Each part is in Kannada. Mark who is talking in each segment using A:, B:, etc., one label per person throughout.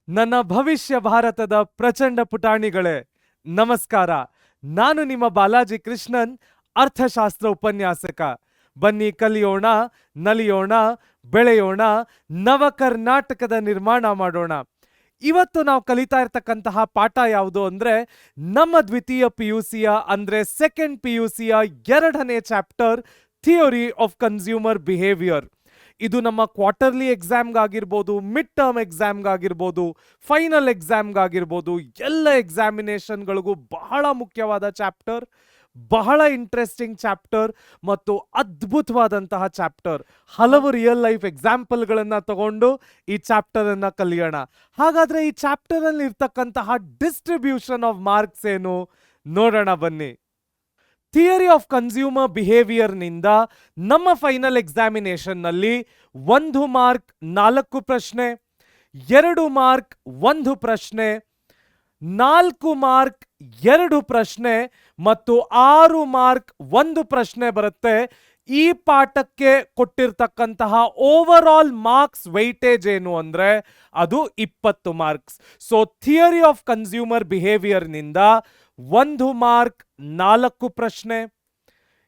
A: ನನ್ನ ಭವಿಷ್ಯ ಭಾರತದ ಪ್ರಚಂಡ ಪುಟಾಣಿಗಳೇ, ನಮಸ್ಕಾರ. ನಾನು ನಿಮ್ಮ ಬಾಲಾಜಿ ಕೃಷ್ಣನ್, ಅರ್ಥಶಾಸ್ತ್ರ ಉಪನ್ಯಾಸಕ. ಬನ್ನಿ ಕಲಿಯೋಣ, ನಲಿಯೋಣ, ಬೆಳೆಯೋಣ, ನವ ಕರ್ನಾಟಕದ ನಿರ್ಮಾಣ ಮಾಡೋಣ. ಇವತ್ತು ನಾವು ಕಲಿತಾ ಇರ್ತಕ್ಕಂತಹ ಪಾಠ ಯಾವುದು ಅಂದ್ರೆ ನಮ್ಮ ದ್ವಿತೀಯ PUCಯ ಅಂದ್ರೆ ಸೆಕೆಂಡ್ PUCಯ 2ನೇ chapter theory of consumer behaviour. ಇದು ನಮ್ಮ ಕ್ವಾರ್ಟರ್ಲಿ ಎಕ್ಸಾಮ್ಗಾಗಿರ್ಬೋದು, ಮಿಡ್ ಟರ್ಮ್ ಎಕ್ಸಾಮ್ಗಾಗಿರ್ಬೋದು, ಫೈನಲ್ ಎಕ್ಸಾಮ್ಗಾಗಿರ್ಬೋದು, ಎಲ್ಲ ಎಕ್ಸಾಮಿನೇಷನ್ಗಳಿಗೂ ಬಹಳ ಮುಖ್ಯವಾದ ಚಾಪ್ಟರ್, ಬಹಳ ಇಂಟ್ರೆಸ್ಟಿಂಗ್ ಚಾಪ್ಟರ್ ಮತ್ತು ಅದ್ಭುತವಾದಂತಹ ಚಾಪ್ಟರ್. ಹಲವು ರಿಯಲ್ ಲೈಫ್ ಎಕ್ಸಾಂಪಲ್ಗಳನ್ನ ತಗೊಂಡು ಈ ಚಾಪ್ಟರ್ ಅನ್ನ ಕಲಿಯೋಣ. ಹಾಗಾದ್ರೆ ಈ ಚಾಪ್ಟರ್ ಅಲ್ಲಿ ಇರ್ತಕ್ಕಂತಹ ಡಿಸ್ಟ್ರಿಬ್ಯೂಷನ್ ಆಫ್ ಮಾರ್ಕ್ಸ್ ಏನು ನೋಡೋಣ ಬನ್ನಿ. ಥಿಯರಿ ಆಫ್ ಕನ್ಸ್ಯೂಮರ್ ಬಿಹೇವಿಯರ್ ನಿಂದ ನಮ್ಮ ಫೈನಲ್ ಎಕ್ಸಾಮಿನೇಷನ್ ನಲ್ಲಿ 1 ಮಾರ್ಕ್ 4 ಪ್ರಶ್ನೆ, 2 ಮಾರ್ಕ್ 1 ಪ್ರಶ್ನೆ, 4 ಮಾರ್ಕ್ 2 ಪ್ರಶ್ನೆ ಮತ್ತು 6 ಮಾರ್ಕ್ 1 ಪ್ರಶ್ನೆ ಬರುತ್ತೆ. ಈ ಪಾಠಕ್ಕೆ ಕೊಟ್ಟಿರ್ತಕ್ಕಂತಹ ಓವರ್ ಆಲ್ ಮಾರ್ಕ್ಸ್ ವೈಟೇಜ್ ಏನು ಅಂದ್ರೆ ಅದು 20 marks. So theory of consumer behaviour ನಿಂದ 1 ಮಾರ್ಕ್ 4 ಪ್ರಶ್ನೆ,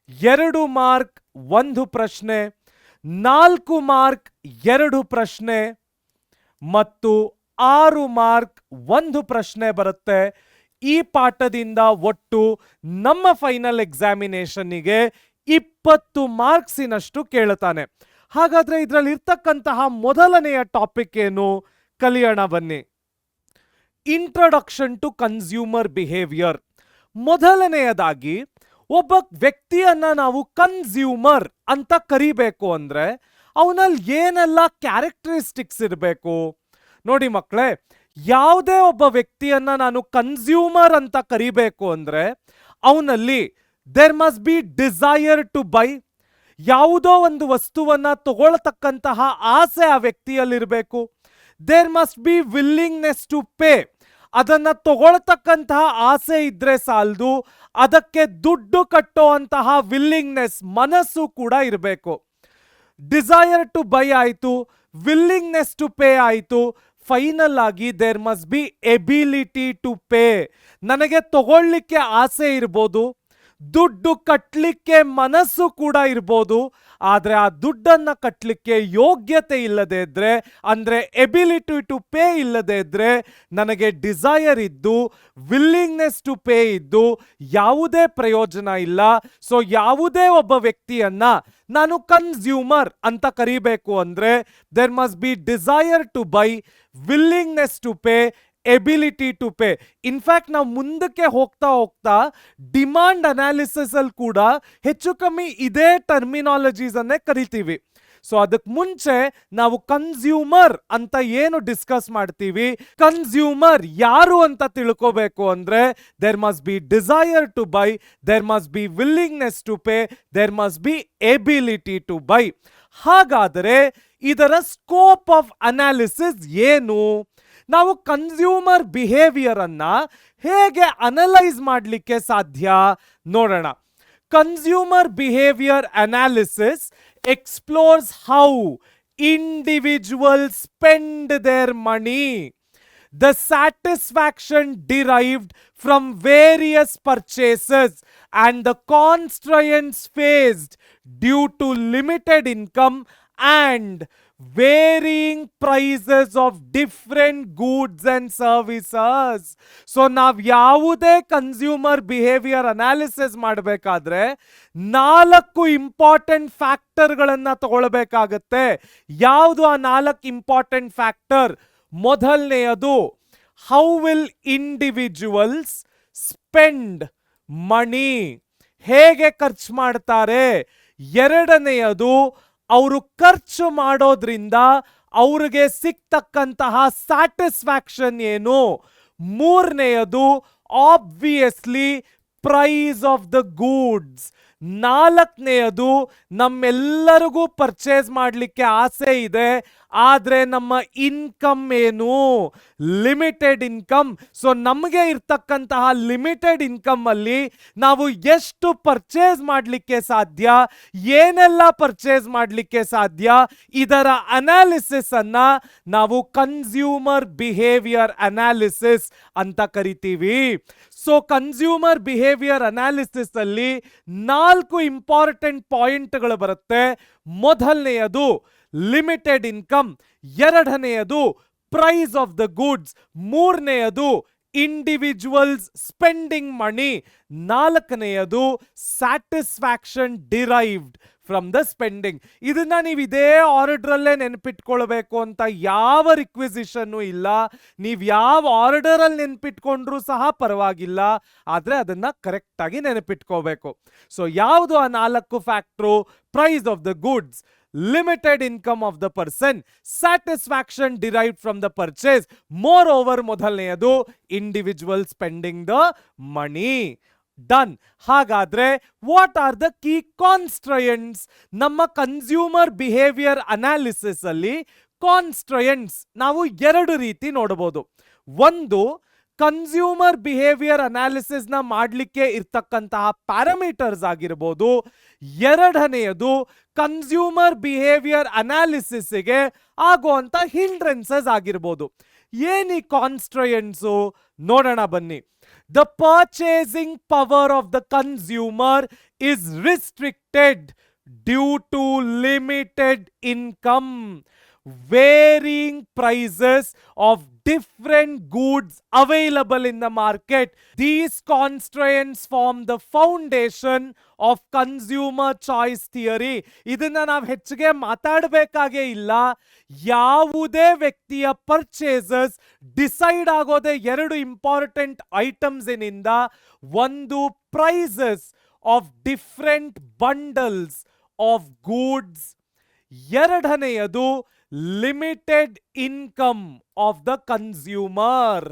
A: 2 ಮಾರ್ಕ್ 1 ಪ್ರಶ್ನೆ, 4 ಮಾರ್ಕ್ 2 ಪ್ರಶ್ನೆ ಮತ್ತು 6 ಮಾರ್ಕ್ 1 ಪ್ರಶ್ನೆ ಬರುತ್ತೆ. ಈ ಪಾಠದಿಂದ ಒಟ್ಟು ನಮ್ಮ ಫೈನಲ್ ಎಕ್ಸಾಮಿನೇಷನ್ನಿಗೆ 20 ಮಾರ್ಕ್ಸಿನಷ್ಟು ಕೇಳುತ್ತಾನೆ. ಹಾಗಾದ್ರೆ ಇದರಲ್ಲಿ ಇರ್ತಕ್ಕಂತಹ ಮೊದಲನೆಯ ಟಾಪಿಕ್ ಏನು ಕಲಿಯೋಣ ಬನ್ನಿ. Introduction to consumer behaviour. ಮೊದಲನೆಯದಾಗಿ ಒಬ್ಬ ವ್ಯಕ್ತಿಯನ್ನ ನಾವು ಕನ್ಸ್ಯೂಮರ್ ಅಂತ ಕರಿಬೇಕು ಅಂದ್ರೆ ಅವನಲ್ಲಿ ಏನೆಲ್ಲ ಕ್ಯಾರೆಕ್ಟರಿಸ್ಟಿಕ್ಸ್ ಇರಬೇಕು ನೋಡಿ ಮಕ್ಕಳೇ. ಯಾವುದೇ ಒಬ್ಬ ವ್ಯಕ್ತಿಯನ್ನ ನಾನು ಕನ್ಸ್ಯೂಮರ್ ಅಂತ ಕರಿಬೇಕು ಅಂದ್ರೆ ಅವನಲ್ಲಿ there must be desire to buy. ಯಾವುದೋ ಒಂದು ವಸ್ತುವನ್ನ ತಗೊಳ್ತಕ್ಕಂತಹ ಆಸೆ ಆ ವ್ಯಕ್ತಿಯಲ್ಲಿರಬೇಕು. There must be willingness to pay. ಅದನ್ನ ತಗೊಳ್ತಕ್ಕಂತಹ ಆಸೆ ಇದ್ರೆ ಸಾಲದು, ಅದಕ್ಕೆ ದುಡ್ಡು ಕಟ್ಟುವಂತಹ ವಿಲ್ಲಿಂಗ್ನೆಸ್ ಮನಸ್ಸು ಕೂಡ ಇರಬೇಕು. ಡಿಸೈರ್ ಟು ಬೈ ಆಯಿತು, ವಿಲ್ಲಿಂಗ್ನೆಸ್ ಟು ಪೇ ಆಯಿತು. ಫೈನಲ್ ಆಗಿ there must be ability to pay. ನನಗೆ ತಗೊಳ್ಳಿಕ್ಕೆ ಆಸೆ ಇರ್ಬೋದು, ದುಡ್ಡು ಕಟ್ಟಲಿಕ್ಕೆ ಮನಸ್ಸು ಕೂಡ ಇರ್ಬೋದು, ಆದರೆ ಆ ದುಡ್ಡನ್ನು ಕಟ್ಟಲಿಕ್ಕೆ ಯೋಗ್ಯತೆ ಇಲ್ಲದೆ ಇದ್ರೆ ಅಂದರೆ ಎಬಿಲಿಟಿ ಟು ಪೇ ಇಲ್ಲದೆ ಇದ್ರೆ ನನಗೆ ಡಿಸೈರ್ ಇದ್ದು ವಿಲ್ಲಿಂಗ್ನೆಸ್ ಟು ಪೇ ಇದ್ದು ಯಾವುದೇ ಪ್ರಯೋಜನ ಇಲ್ಲ. ಸೊ ಯಾವುದೇ ಒಬ್ಬ ವ್ಯಕ್ತಿಯನ್ನ ನಾನು ಕನ್ಸ್ಯೂಮರ್ ಅಂತ ಕರಿಬೇಕು ಅಂದ್ರೆ there must be desire to buy, willingness to pay, ability to pay. In fact ನಾವು ಮುಂದಕ್ಕೆ ಹೋಗ್ತಾ ಹೋಗ್ತಾ ಡಿಮಾಂಡ್ ಅನಾಲಿಸಿಸ್ ಅಲ್ಲಿ ಕೂಡ ಹೆಚ್ಚು ಕಮ್ಮಿ ಇದೇ ಟರ್ಮಿನಾಲಜೀಸ್ ಅನ್ನೇ ಕರಿತೀವಿ. ಸೊ ಅದಕ್ಕೆ ಮುಂಚೆ ನಾವು ಕನ್ಸ್ಯೂಮರ್ ಅಂತ ಏನು ಡಿಸ್ಕಸ್ ಮಾಡ್ತೀವಿ, ಕನ್ಸ್ಯೂಮರ್ ಯಾರು ಅಂತ ತಿಳ್ಕೋಬೇಕು ಅಂದ್ರೆ there must be desire to buy, there must be willingness to pay, there must be ability to buy. ಹಾಗಾದರೆ ಇದರ ಸ್ಕೋಪ್ ಆಫ್ ಅನಾಲಿಸಿಸ್ ಏನು? ನಾವು ಕನ್ಸ್ಯೂಮರ್ ಬಿಹೇವಿಯರ್ ಅನ್ನ ಹೇಗೆ ಅನಲೈಸ್ ಮಾಡಲಿಕ್ಕೆ ಸಾಧ್ಯ ನೋಡೋಣ. Consumer behaviour analysis explores how individuals spend their money, the satisfaction derived from various purchases and the constraints faced due to limited income and varying prices of different goods and services. So ನಾವು ಯಾವುದೇ ಕನ್ಸ್ಯೂಮರ್ ಬಿಹೇವಿಯರ್ ಅನಾಲಿಸಿಸ್ ಮಾಡಬೇಕಾದ್ರೆ 4 ಇಂಪಾರ್ಟೆಂಟ್ ಫ್ಯಾಕ್ಟರ್ಗಳನ್ನ ತಗೊಳ್ಬೇಕಾಗತ್ತೆ. ಯಾವುದು ಆ 4 ಇಂಪಾರ್ಟೆಂಟ್ ಫ್ಯಾಕ್ಟರ್? ಮೊದಲನೆಯದು how will individuals spend money, ಹೇಗೆ ಖರ್ಚು ಮಾಡ್ತಾರೆ. ಎರಡನೆಯದು ಅವರು ಖರ್ಚು ಮಾಡೋದ್ರಿಂದ ಅವ್ರಿಗೆ ಸಿಗ್ತಕ್ಕಂತಹ ಸ್ಯಾಟಿಸ್ಫ್ಯಾಕ್ಷನ್ ಏನು. ಮೂರನೆಯದು obviously price of the goods, ನಾಲ್ಕನೆಯದು, ನಮ್ಮೆಲ್ಲರಿಗೂ ಪರ್ಚೇಸ್ ಮಾಡಲಿಕ್ಕೆ ಆಸೆ ಇದೆ, ಆದರೆ ನಮ್ಮ ಇನ್ಕಮ್ ಏನು? Limited income. ಸೊ ನಮಗೆ ಇರ್ತಕ್ಕಂತಹ ಲಿಮಿಟೆಡ್ ಇನ್ಕಮ್ ಅಲ್ಲಿ ನಾವು ಎಷ್ಟು ಪರ್ಚೇಸ್ ಮಾಡಲಿಕ್ಕೆ ಸಾಧ್ಯ, ಏನೆಲ್ಲ ಪರ್ಚೇಸ್ ಮಾಡಲಿಕ್ಕೆ ಸಾಧ್ಯ, ಇದರ ಅನಾಲಿಸಿಸ್ ಅನ್ನ ನಾವು ಕನ್ಸ್ಯೂಮರ್ ಬಿಹೇವಿಯರ್ ಅನಾಲಿಸಿಸ್ ಅಂತ ಕರಿತೀವಿ. ಸೊ ಕನ್ಸ್ಯೂಮರ್ ಬಿಹೇವಿಯರ್ ಅನಾಲಿಸಿಸ್ ಅಲ್ಲಿ 4 ಇಂಪಾರ್ಟೆಂಟ್ ಪಾಯಿಂಟ್ಗಳು ಬರುತ್ತೆ. ಮೊದಲನೆಯದು ಲಿಮಿಟೆಡ್ ಇನ್ಕಮ್, ಎರಡನೆಯದು ಪ್ರೈಸ್ ಆಫ್ ದ ಗುಡ್ಸ್, ಮೂರನೆಯದು ಇಂಡಿವಿಜುವಲ್ಸ್ ಸ್ಪೆಂಡಿಂಗ್ ಮನಿ, ನಾಲ್ಕನೆಯದು satisfaction derived from the spending. ಇದನ್ನ ನೀವು ಇದೇ ಆರ್ಡರಲ್ಲೇ ನೆನಪಿಟ್ಕೊಳ್ಬೇಕು ಅಂತ ಯಾವ ರಿಕ್ವಿಸಿಷನ್ ಇಲ್ಲ. ನೀವು ಯಾವ ಆರ್ಡರ್ ಅಲ್ಲಿ ನೆನಪಿಟ್ಕೊಂಡ್ರೂ ಸಹ ಪರವಾಗಿಲ್ಲ, ಆದ್ರೆ ಅದನ್ನ ಕರೆಕ್ಟ್ ಆಗಿ ನೆನಪಿಟ್ಕೋಬೇಕು. ಸೊ ಯಾವುದು ಆ 4 factor? Price of the goods, limited income of the person, satisfaction derived from the purchase, moreover ಮೊದಲನೆಯದು individual spending the money. Done. ಹಾಗಾದ್ರೆ ವಾಟ್ ಆರ್ ದ ಕೀ ಕಾನ್ಸ್ಟ್ರಯೆಂಟ್ಸ್? ನಮ್ಮ ಕನ್ಸ್ಯೂಮರ್ ಬಿಹೇವಿಯರ್ ಅನಾಲಿಸಿಸ್ ಅಲ್ಲಿ ಕಾನ್ಸ್ಟ್ರಯೆಂಟ್ಸ್ ನಾವು 2 ರೀತಿ ನೋಡಬಹುದು. ಒಂದು, ಕನ್ಸ್ಯೂಮರ್ ಬಿಹೇವಿಯರ್ ಅನಾಲಿಸಿಸ್ ನ ಮಾಡಲಿಕ್ಕೆ ಇರ್ತಕ್ಕಂತಹ ಪ್ಯಾರಾಮೀಟರ್ಸ್ ಆಗಿರಬಹುದು. ಎರಡನೆಯದು, ಕನ್ಸ್ಯೂಮರ್ ಬಿಹೇವಿಯರ್ ಅನಾಲಿಸಿಸ್ಗೆ ಆಗುವಂತ ಹಿಂಡ್ರೆನ್ಸಸ್ ಆಗಿರ್ಬೋದು. ಏನಿ ಕಾನ್ಸ್ಟ್ರಯೆಂಟ್ಸು ನೋಡೋಣ ಬನ್ನಿ. The purchasing power of the consumer is restricted due to limited income, varying prices of different goods available in the market. These constraints form the foundation of consumer choice theory. ಇದನ್ನ ನಾವು ಹೆಚ್ಚಿಗೆ ಮಾತಾಡಬೇಕಾಗೇ ಇಲ್ಲ. ಯಾವುದೇ ವ್ಯಕ್ತಿಯ ಪರ್ಚೇಸಸ್ ಡಿಸೈಡ್ ಆಗೋದೇ 2 ಇಂಪಾರ್ಟೆಂಟ್ ಐಟಮ್ಸ್ ಏನಿಂದ. ಒಂದು, prices of different bundles of goods. ಎರಡನೆಯದು, limited income of the consumer.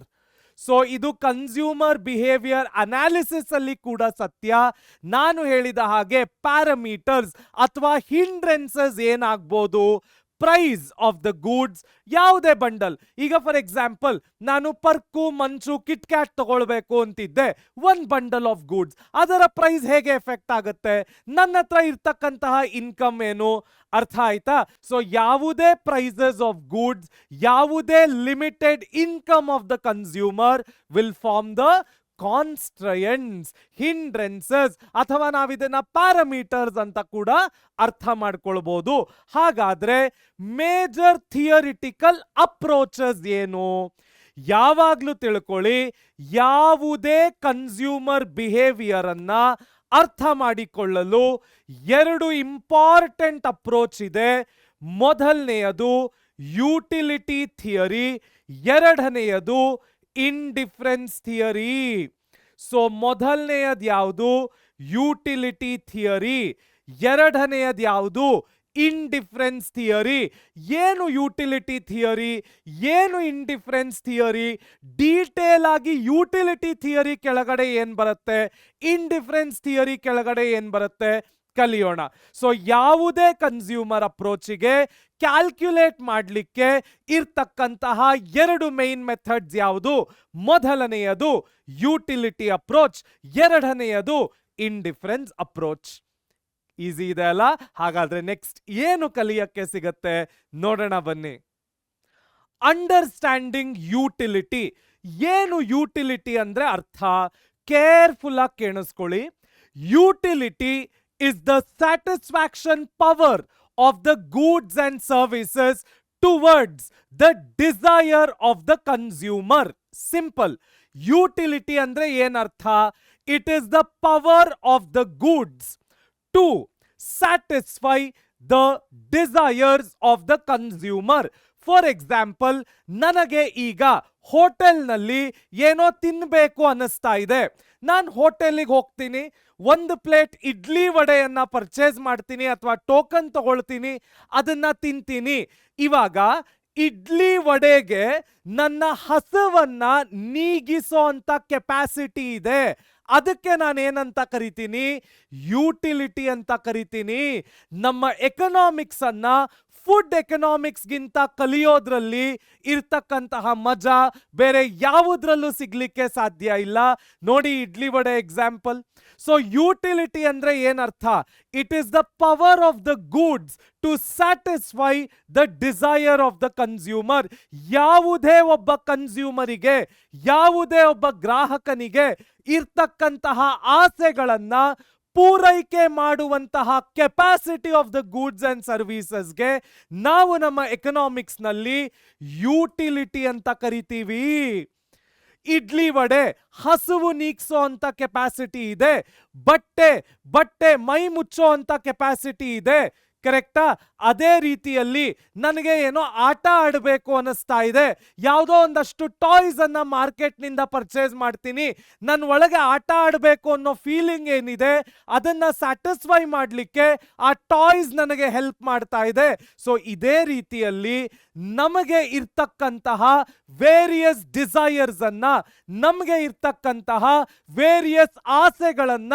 A: So ಇದು ಕನ್ಸ್ಯೂಮರ್ ಬಿಹೇವಿಯರ್ ಅನಾಲಿಸಿಸ್ ಅಲ್ಲಿ ಕೂಡ ಸತ್ಯ. ನಾನು ಹೇಳಿದ ಹಾಗೆ ಪ್ಯಾರಾಮೀಟರ್ಸ್ ಅಥವಾ ಹಿಂಡ್ರೆನ್ಸಸ್ ಏನಾಗ್ಬೋದು? ಪ್ರೈಸ್ ಆಫ್ ದ ಗೂಡ್ಸ್, ಯಾವುದೇ ಬಂಡಲ್. ಈಗ ಫಾರ್ ಎಕ್ಸಾಂಪಲ್ ನಾನು ಪರ್ಕು, ಮಂಚು, ಕಿಟ್ ಕ್ಯಾಟ್ ತಗೊಳ್ಬೇಕು ಅಂತಿದ್ದೆ, 1 ಬಂಡಲ್ ಆಫ್ ಗೂಡ್ಸ್. ಅದರ ಪ್ರೈಸ್ ಹೇಗೆ ಎಫೆಕ್ಟ್ ಆಗುತ್ತೆ? ನನ್ನ ಹತ್ರ ಇರ್ತಕ್ಕಂತಹ ಇನ್ಕಮ್ ಏನು? ಅರ್ಥ ಆಯ್ತಾ? ಸೊ ಯಾವುದೇ ಪ್ರೈಸಸ್ ಆಫ್ ಗೂಡ್ಸ್, ಯಾವುದೇ limited income of the consumer will form the constraints, hindrances, ಅಥವಾ ನಾವಿದನ್ನ ಪ್ಯಾರಾಮೀಟರ್ಸ್ ಅಂತ ಕೂಡ ಅರ್ಥ ಮಾಡ್ಕೊಳ್ಬಹುದು. ಹಾಗಾದ್ರೆ ಮೇಜರ್ ಥಿಯರಿಟಿಕಲ್ ಅಪ್ರೋಚಸ್ ಏನು? ಯಾವಾಗ್ಲೂ ತಿಳ್ಕೊಳ್ಳಿ, ಯಾವುದೇ ಕನ್ಸ್ಯೂಮರ್ ಬಿಹೇವಿಯರ್ ಅನ್ನ ಅರ್ಥ ಮಾಡಿಕೊಳ್ಳಲು 2 ಇಂಪಾರ್ಟೆಂಟ್ ಅಪ್ರೋಚ್ ಇದೆ. ಮೊದಲನೆಯದು ಯುಟಿಲಿಟಿ ಥಿಯರಿ, ಎರಡನೆಯದು ಇಂಡಿಫರೆನ್ಸ್ ಥಿಯರಿ. ಸೊ ಮೊದಲನೆಯದು ಯಾವುದು? Utility theory. ಎರಡನೆಯದು ಯಾವುದು? Indifference theory. ಏನು ಯುಟಿಲಿಟಿ ಥಿಯರಿ, ಏನು ಇಂಡಿಫರೆನ್ಸ್ ಥಿಯರಿ? ಡೀಟೇಲ್ ಆಗಿ ಯುಟಿಲಿಟಿ ಥಿಯರಿ ಕೆಳಗಡೆ ಏನ್ ಬರುತ್ತೆ, ಇಂಡಿಫರೆನ್ಸ್ ಥಿಯರಿ ಕೆಳಗಡೆ ಏನ್ ಬರುತ್ತೆ ಕಲಿಯೋಣ. ಸೊ ಯಾವುದೇ ಕನ್ಸ್ಯೂಮರ್ ಅಪ್ರೋಚಿಗೆ ಕ್ಯಾಲ್ಕ್ಯುಲೇಟ್ ಮಾಡಲಿಕ್ಕೆ ಇರ್ತಕ್ಕಂತಹ 2 ಮೈನ್ ಮೆಥಡ್ಸ್ ಯಾವುದು? ಮೊದಲನೆಯದು ಯುಟಿಲಿಟಿ ಅಪ್ರೋಚ್, ಎರಡನೆಯದು ಇಂಡಿಫರೆನ್ಸ್ ಅಪ್ರೋಚ್. ಈಸಿ ಇದೆ ಅಲ್ಲ? ಹಾಗಾದ್ರೆ ನೆಕ್ಸ್ಟ್ ಏನು ಕಲಿಯಕ್ಕೆ ಸಿಗತ್ತೆ ನೋಡೋಣ ಬನ್ನಿ. Understanding utility. ಏನು ಯುಟಿಲಿಟಿ ಅಂದ್ರೆ ಅರ್ಥ ಕೇರ್ಫುಲ್ ಆಗಿ ಕೇಳಿಸ್ಕೊಳ್ಳಿ. Utility is the satisfaction power of the goods and services towards the desire of the consumer. Simple. Utility andre yen artha? It is the power of the goods to satisfy the desires of the consumer. For example, ನನಗೆ ಈಗ ಹೋಟೆಲ್ನಲ್ಲಿ ಏನೋ ತಿನ್ಬೇಕು ಅನ್ನಿಸ್ತಾ ಇದೆ. ನಾನು ಹೋಟೆಲಿಗೆ ಹೋಗ್ತೀನಿ, 1 ಪ್ಲೇಟ್ ಇಡ್ಲಿ ವಡೆಯನ್ನ ಪರ್ಚೇಸ್ ಮಾಡ್ತೀನಿ ಅಥವಾ ಟೋಕನ್ ತಗೊಳ್ತೀನಿ, ಅದನ್ನ ತಿಂತೀನಿ. ಇವಾಗ ಇಡ್ಲಿ ವಡೆಗೆ ನನ್ನ ಹಸವನ್ನ ನೀಗಿಸೋ ಅಂತ ಕೆಪಾಸಿಟಿ ಇದೆ. ಅದಕ್ಕೆ ನಾನೇನಂತ ಕರಿತೀನಿ, ಯುಟಿಲಿಟಿ ಅಂತ ಕರಿತೀನಿ. ನಮ್ಮ ಎಕನಾಮಿಕ್ಸ್ ಅನ್ನ ಫುಡ್ ಎಕನಾಮಿಕ್ಸ್ಗಿಂತ ಕಲಿಯೋದ್ರಲ್ಲಿ ಇರ್ತಕ್ಕಂತಹ ಮಜಾ ಬೇರೆ ಯಾವುದ್ರಲ್ಲೂ ಸಿಗ್ಲಿಕ್ಕೆ ಸಾಧ್ಯ ಇಲ್ಲ. ನೋಡಿ idli vada example. So utility ಅಂದ್ರೆ ಏನರ್ಥ? It is the power of the goods to satisfy the desire of the consumer. ಯಾವುದೇ ಒಬ್ಬ ಕನ್ಸ್ಯೂಮರಿಗೆ, ಯಾವುದೇ ಒಬ್ಬ ಗ್ರಾಹಕನಿಗೆ ಇರ್ತಕ್ಕಂತಹ ಆಸೆಗಳನ್ನ ಪೂರೈಕೆ ಮಾಡುವಂತಹ capacity of the goods and ಸರ್ವಿಸಸ್ಗೆ ನಾವು ನಮ್ಮ ಎಕನಾಮಿಕ್ಸ್ ನಲ್ಲಿ ಯುಟಿಲಿಟಿ ಅಂತ ಕರಿತೀವಿ. ಇಡ್ಲಿ ವಡೆ ಹಸುವು ನೀಗ್ಸೋ ಅಂತ ಕೆಪಾಸಿಟಿ ಇದೆ, ಬಟ್ಟೆ ಮೈ ಮುಚ್ಚೋ ಅಂತ ಕೆಪಾಸಿಟಿ ಇದೆ, ಕರೆಕ್ಟಾ? ಅದೇ ರೀತಿಯಲ್ಲಿ ನನಗೆ ಏನೋ ಆಟ ಆಡಬೇಕು ಅನ್ನಿಸ್ತಾ ಇದೆ, ಯಾವುದೋ ಒಂದಷ್ಟು ಟಾಯ್ಸ್ ಅನ್ನ ಮಾರ್ಕೆಟ್ ನಿಂದ ಪರ್ಚೇಸ್ ಮಾಡ್ತೀನಿ, ನನ್ನ ಒಳಗೆ ಆಟ ಆಡಬೇಕು ಅನ್ನೋ ಫೀಲಿಂಗ್ ಏನಿದೆ ಅದನ್ನ ಸ್ಯಾಟಿಸ್ಫೈ ಮಾಡಲಿಕ್ಕೆ ಆ ಟಾಯ್ಸ್ ನನಗೆ ಹೆಲ್ಪ್ ಮಾಡ್ತಾ ಇದೆ. ಸೊ ಇದೇ ರೀತಿಯಲ್ಲಿ ನಮಗೆ ಇರ್ತಕ್ಕಂತಹ ವೇರಿಯಸ್ ಡಿಸೈರ್ಸ್ ಅನ್ನ, ನಮಗೆ ಇರ್ತಕ್ಕಂತಹ ವೇರಿಯಸ್ ಆಸೆಗಳನ್ನ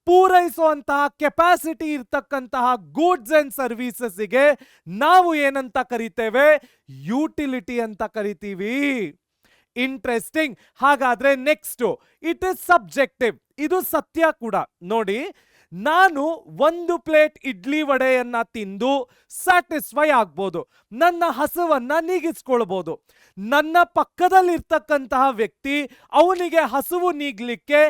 A: ಪೂರೈಸುವಂತಹ ಕೆಪಾಸಿಟಿ ಇರ್ತಕ್ಕಂತಹ ಗೂಡ್ಸ್ ಅಂಡ್ ಸರ್ವಿಸಸ್ಗೆ ನಾವು ಏನಂತ ಕರಿತೇವೆ? ಯುಟಿಲಿಟಿ ಅಂತ ಕರಿತೀವಿ. ಇಂಟ್ರೆಸ್ಟಿಂಗ್. ಹಾಗಾದ್ರೆ ನೆಕ್ಸ್ಟ್, ಇಟ್ ಇಸ್ ಸಬ್ಜೆಕ್ಟಿವ್. ಇದು ಸತ್ಯ ಕೂಡ. ನೋಡಿ, ನಾನು ಒಂದು ಪ್ಲೇಟ್ ಇಡ್ಲಿ ವಡೆಯನ್ನ ತಿಂದು ಸ್ಯಾಟಿಸ್ಫೈ ಆಗ್ಬೋದು, ನನ್ನ ಹಸುವನ್ನ ನೀಗಿಸ್ಕೊಳ್ಬೋದು. ನನ್ನ ಪಕ್ಕದಲ್ಲಿರ್ತಕ್ಕಂತಹ ವ್ಯಕ್ತಿ, ಅವನಿಗೆ ಹಸುವು ನೀಗ್ಲಿಕ್ಕೆ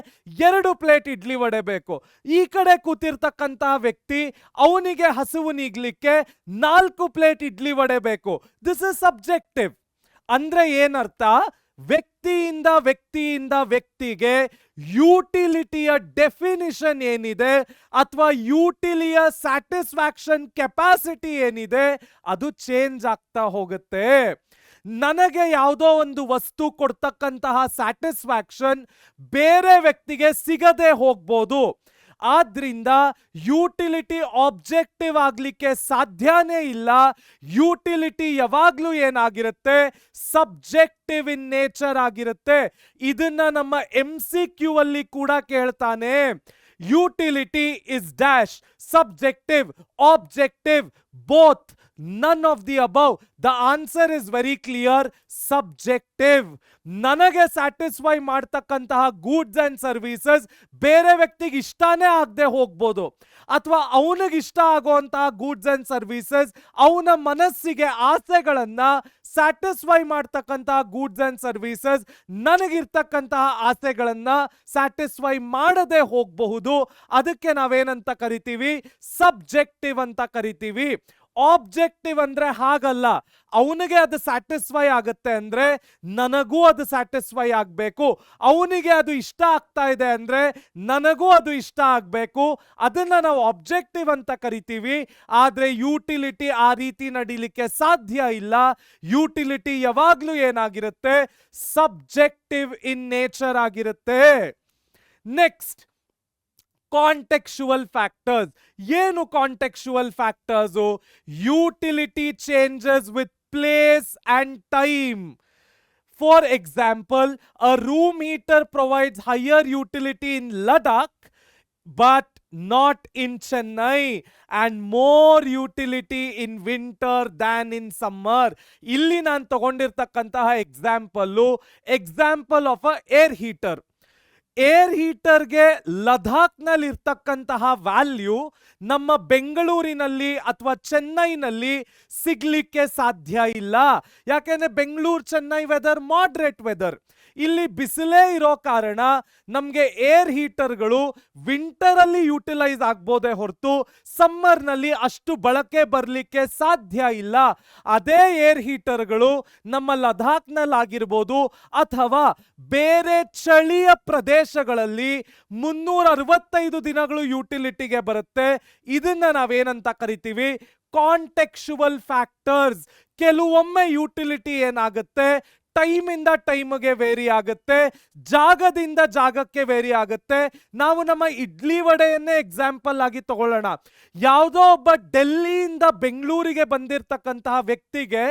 A: 2 ಪ್ಲೇಟ್ ಇಡ್ಲಿ ವಡೆ ಬೇಕು. ಈ ಕಡೆ ಕೂತಿರ್ತಕ್ಕಂತಹ ವ್ಯಕ್ತಿ, ಅವನಿಗೆ ಹಸುವು ನೀಗ್ಲಿಕ್ಕೆ 4 ಪ್ಲೇಟ್ ಇಡ್ಲಿ ವಡೆ ಬೇಕು. This is subjective. ಅಂದ್ರೆ ಏನರ್ಥ? ವ್ಯಕ್ತಿಯಿಂದ ವ್ಯಕ್ತಿಗೆ ಯುಟಿಲಿಟಿಯ ಡೆಫಿನಿಷನ್ ಏನಿದೆ ಅಥವಾ ಯುಟಿಲಿಯ ಸ್ಯಾಟಿಸ್ಫ್ಯಾಕ್ಷನ್ ಕೆಪಾಸಿಟಿ ಏನಿದೆ ಅದು ಚೇಂಜ್ ಆಗ್ತಾ ಹೋಗುತ್ತೆ. ನನಗೆ ಯಾವುದೋ ಒಂದು ವಸ್ತು ಕೊಡ್ತಕ್ಕಂತಹ ಸ್ಯಾಟಿಸ್ಫ್ಯಾಕ್ಷನ್ ಬೇರೆ ವ್ಯಕ್ತಿಗೆ ಸಿಗದೆ ಹೋಗ್ಬೋದು. ಆದ್ರಿಂದ ಯುಟಿಲಿಟಿ ಆಬ್ಜೆಕ್ಟಿವ್ ಆಗ್ಲಿಕ್ಕೆ ಸಾಧ್ಯನೇ ಇಲ್ಲ. ಯುಟಿಲಿಟಿ ಯಾವಾಗ್ಲೂ ಏನಾಗಿರುತ್ತೆ? ಸಬ್ಜೆಕ್ಟಿವ್ ಇನ್ ನೇಚರ್ ಆಗಿರುತ್ತೆ. ಇದನ್ನ ನಮ್ಮ MCQ ಅಲ್ಲಿ ಕೂಡ ಕೇಳ್ತಾನೆ. Utility is dash, subjective, objective, both, none of the above. The answer is very clear, subjective. ನನಗೆ ಸ್ಯಾಟಿಸ್ಫೈ ಮಾಡ್ತಕ್ಕಂತಹ ಗೂಡ್ಸ್ ಅಂಡ್ ಸರ್ವಿಸಸ್ ಬೇರೆ ವ್ಯಕ್ತಿಗೆ ಇಷ್ಟನೇ ಆಗದೆ ಹೋಗ್ಬೋದು, ಅಥವಾ ಅವನಿಗೆ ಇಷ್ಟ ಆಗುವಂತಹ ಗೂಡ್ಸ್ ಅಂಡ್ ಸರ್ವಿಸಸ್ ಅವನ ಮನಸ್ಸಿಗೆ ಆಸೆಗಳನ್ನ ಸ್ಯಾಟಿಸ್ಫೈ ಮಾಡ್ತಕ್ಕಂತಹ ಗೂಡ್ಸ್ ಅಂಡ್ ಸರ್ವಿಸಸ್ ನನಗಿರ್ತಕ್ಕಂತಹ ಆಸೆಗಳನ್ನ ಸ್ಯಾಟಿಸ್ಫೈ ಮಾಡದೆ ಹೋಗಬಹುದು. ಅದಕ್ಕೆ ನಾವೇನಂತ ಕರಿತೀವಿ? ಸಬ್ಜೆಕ್ಟಿವ್ ಅಂತ ಕರಿತೀವಿ. ಆಬ್ಜೆಕ್ಟಿವ್ ಅಂದ್ರೆ ಹಾಗಲ್ಲ, ಅವನಿಗೆ ಅದು ಸ್ಯಾಟಿಸ್ಫೈ ಆಗುತ್ತೆ ಅಂದ್ರೆ ನನಗೂ ಅದು ಸ್ಯಾಟಿಸ್ಫೈ ಆಗಬೇಕು, ಅವನಿಗೆ ಅದು ಇಷ್ಟ ಆಗ್ತಾ ಇದೆ ಅಂದ್ರೆ ನನಗೂ ಅದು ಇಷ್ಟ ಆಗಬೇಕು. ಅದನ್ನ ನಾವು ಆಬ್ಜೆಕ್ಟಿವ್ ಅಂತ ಕರಿತೀವಿ. ಆದ್ರೆ ಯುಟಿಲಿಟಿ ಆ ರೀತಿ ನಡೀಲಿಕ್ಕೆ ಸಾಧ್ಯ ಇಲ್ಲ. ಯುಟಿಲಿಟಿ ಯಾವಾಗ್ಲೂ ಏನಾಗಿರುತ್ತೆ? ಸಬ್ಜೆಕ್ಟಿವ್ ಇನ್ ನೇಚರ್ ಆಗಿರುತ್ತೆ. Next, contextual factors. ಏನು contextual factors? Utility changes with place and time. For example, a room heater provides higher utility in Ladakh but not in Chennai, and more utility in winter than in summer. ಇಲ್ಲಿ ನಾನು ತಗೊಂಡಿರ್ತಕ್ಕಂತಹ example of a air heater. Air ಹೀಟರ್ಗೆ ಲದಾಖ್ನಲ್ಲಿ ಇರ್ತಕ್ಕಂತಹ ವ್ಯಾಲ್ಯೂ ನಮ್ಮ ಬೆಂಗಳೂರಿನಲ್ಲಿ ಅಥವಾ ಚೆನ್ನೈನಲ್ಲಿ ಸಿಗ್ಲಿಕ್ಕೆ ಸಾಧ್ಯ ಇಲ್ಲ. ಯಾಕೆಂದ್ರೆ Bengaluru Chennai weather moderate weather. ಇಲ್ಲಿ ಬಿಸಿಲೇ ಇರೋ ಕಾರಣ ನಮಗೆ ಏರ್ ಹೀಟರ್ಗಳು ವಿಂಟರ್ ಅಲ್ಲಿ ಯೂಟಿಲೈಸ್ ಆಗ್ಬೋದೇ ಹೊರತು ಸಮ್ಮರ್ನಲ್ಲಿ ಅಷ್ಟು ಬಳಕೆ ಬರಲಿಕ್ಕೆ ಸಾಧ್ಯ ಇಲ್ಲ. ಅದೇ ಏರ್ ಹೀಟರ್ಗಳು ನಮ್ಮ ಲದಾಖ್ನಲ್ಲಿ ಆಗಿರ್ಬೋದು ಅಥವಾ ಬೇರೆ ಚಳಿಯ ಪ್ರದೇಶಗಳಲ್ಲಿ 365 ದಿನಗಳು ಯುಟಿಲಿಟಿಗೆ ಬರುತ್ತೆ. ಇದನ್ನ ನಾವೇನಂತ ಕರಿತೀವಿ? ಕಾಂಟೆಕ್ಚುವಲ್ ಫ್ಯಾಕ್ಟರ್ಸ್. ಕೆಲವೊಮ್ಮೆ ಯುಟಿಲಿಟಿ ಏನಾಗುತ್ತೆ? ಟೈಮ್ ಇಂದ ಟೈಮ್ಗೆ ವೇರಿ ಆಗುತ್ತೆ, ಜಾಗದಿಂದ ಜಾಗಕ್ಕೆ ವೇರಿ ಆಗುತ್ತೆ. ನಾವು ನಮ್ಮ ಇಡ್ಲಿ ವಡೆಯನ್ನೇ ಎಕ್ಸಾಂಪಲ್ ಆಗಿ ತಗೊಳ್ಳೋಣ. ಯಾವುದೋ ಒಬ್ಬ ಡೆಲ್ಲಿಯಿಂದ ಬೆಂಗಳೂರಿಗೆ ಬಂದಿರತಕ್ಕಂತಹ ವ್ಯಕ್ತಿಗೆ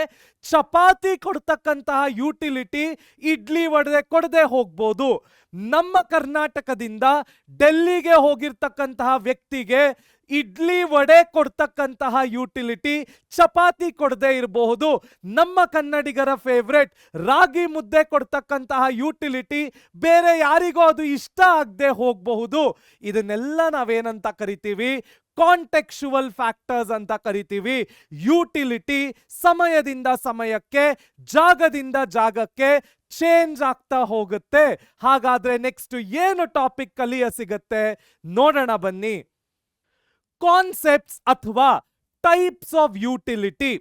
A: ಚಪಾತಿ ಕೊಡ್ತಕ್ಕಂತಹ ಯುಟಿಲಿಟಿ ಇಡ್ಲಿ ವಡೆ ಕೊಡದೆ ಹೋಗ್ಬೋದು. ನಮ್ಮ ಕರ್ನಾಟಕದಿಂದ ಡೆಲ್ಲಿಗೆ ಹೋಗಿರ್ತಕ್ಕಂತಹ ವ್ಯಕ್ತಿಗೆ ಇಡ್ಲಿ ವಡೆ ಕೊಡ್ತಕ್ಕಂತಹ ಯುಟಿಲಿಟಿ ಚಪಾತಿ ಕೊಡದೆ ಇರಬಹುದು. ನಮ್ಮ ಕನ್ನಡಿಗರ ಫೇವ್ರೆಟ್ ರಾಗಿ ಮುದ್ದೆ ಕೊಡ್ತಕ್ಕಂತಹ ಯುಟಿಲಿಟಿ ಬೇರೆ ಯಾರಿಗೋ ಅದು ಇಷ್ಟ ಆಗದೆ ಹೋಗಬಹುದು. ಇದನ್ನೆಲ್ಲ ನಾವೇನಂತ ಕರಿತೀವಿ? ಕಾಂಟೆಕ್ಚುವಲ್ ಫ್ಯಾಕ್ಟರ್ಸ್ ಅಂತ ಕರಿತೀವಿ. ಯುಟಿಲಿಟಿ ಸಮಯದಿಂದ ಸಮಯಕ್ಕೆ, ಜಾಗದಿಂದ ಜಾಗಕ್ಕೆ ಚೇಂಜ್ ಆಗ್ತಾ ಹೋಗುತ್ತೆ. ಹಾಗಾದ್ರೆ ನೆಕ್ಸ್ಟ್ ಏನು ಟಾಪಿಕ್ ಕಲಿಯ ಸಿಗತ್ತೆ ನೋಡೋಣ ಬನ್ನಿ. ಕಾನ್ಸೆಪ್ಟ್ಸ್ ಅಥವಾ types of utility.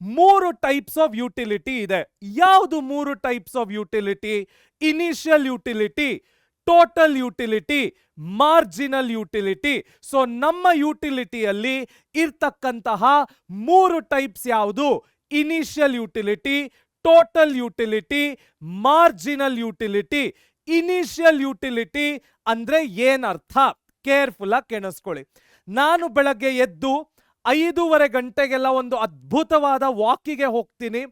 A: 3 types of utility ಇದೆ. ಯಾವುದು 3 types of utility? Initial utility, total utility, marginal utility. So ನಮ್ಮ ಯುಟಿಲಿಟಿಯಲ್ಲಿ ಇರ್ತಕ್ಕಂತಹ 3 ಟೈಪ್ಸ್ ಯಾವುದು? Initial utility, total utility, marginal utility. Initial utility ಅಂದ್ರೆ ಏನರ್ಥ? ಕೇರ್ಫುಲ್ ಆಗಿ ಕೇಳಿಸ್ಕೊಳ್ಳಿ. ನಾನು ಬೆಳಗ್ಗೆ ಎದ್ದು 5:30 ಗಂಟೆಗೆಲ್ಲ ಒಂದು ಅದ್ಭುತವಾದ ವಾಕಿಗೆ ಹೋಗ್ತೀನಿ.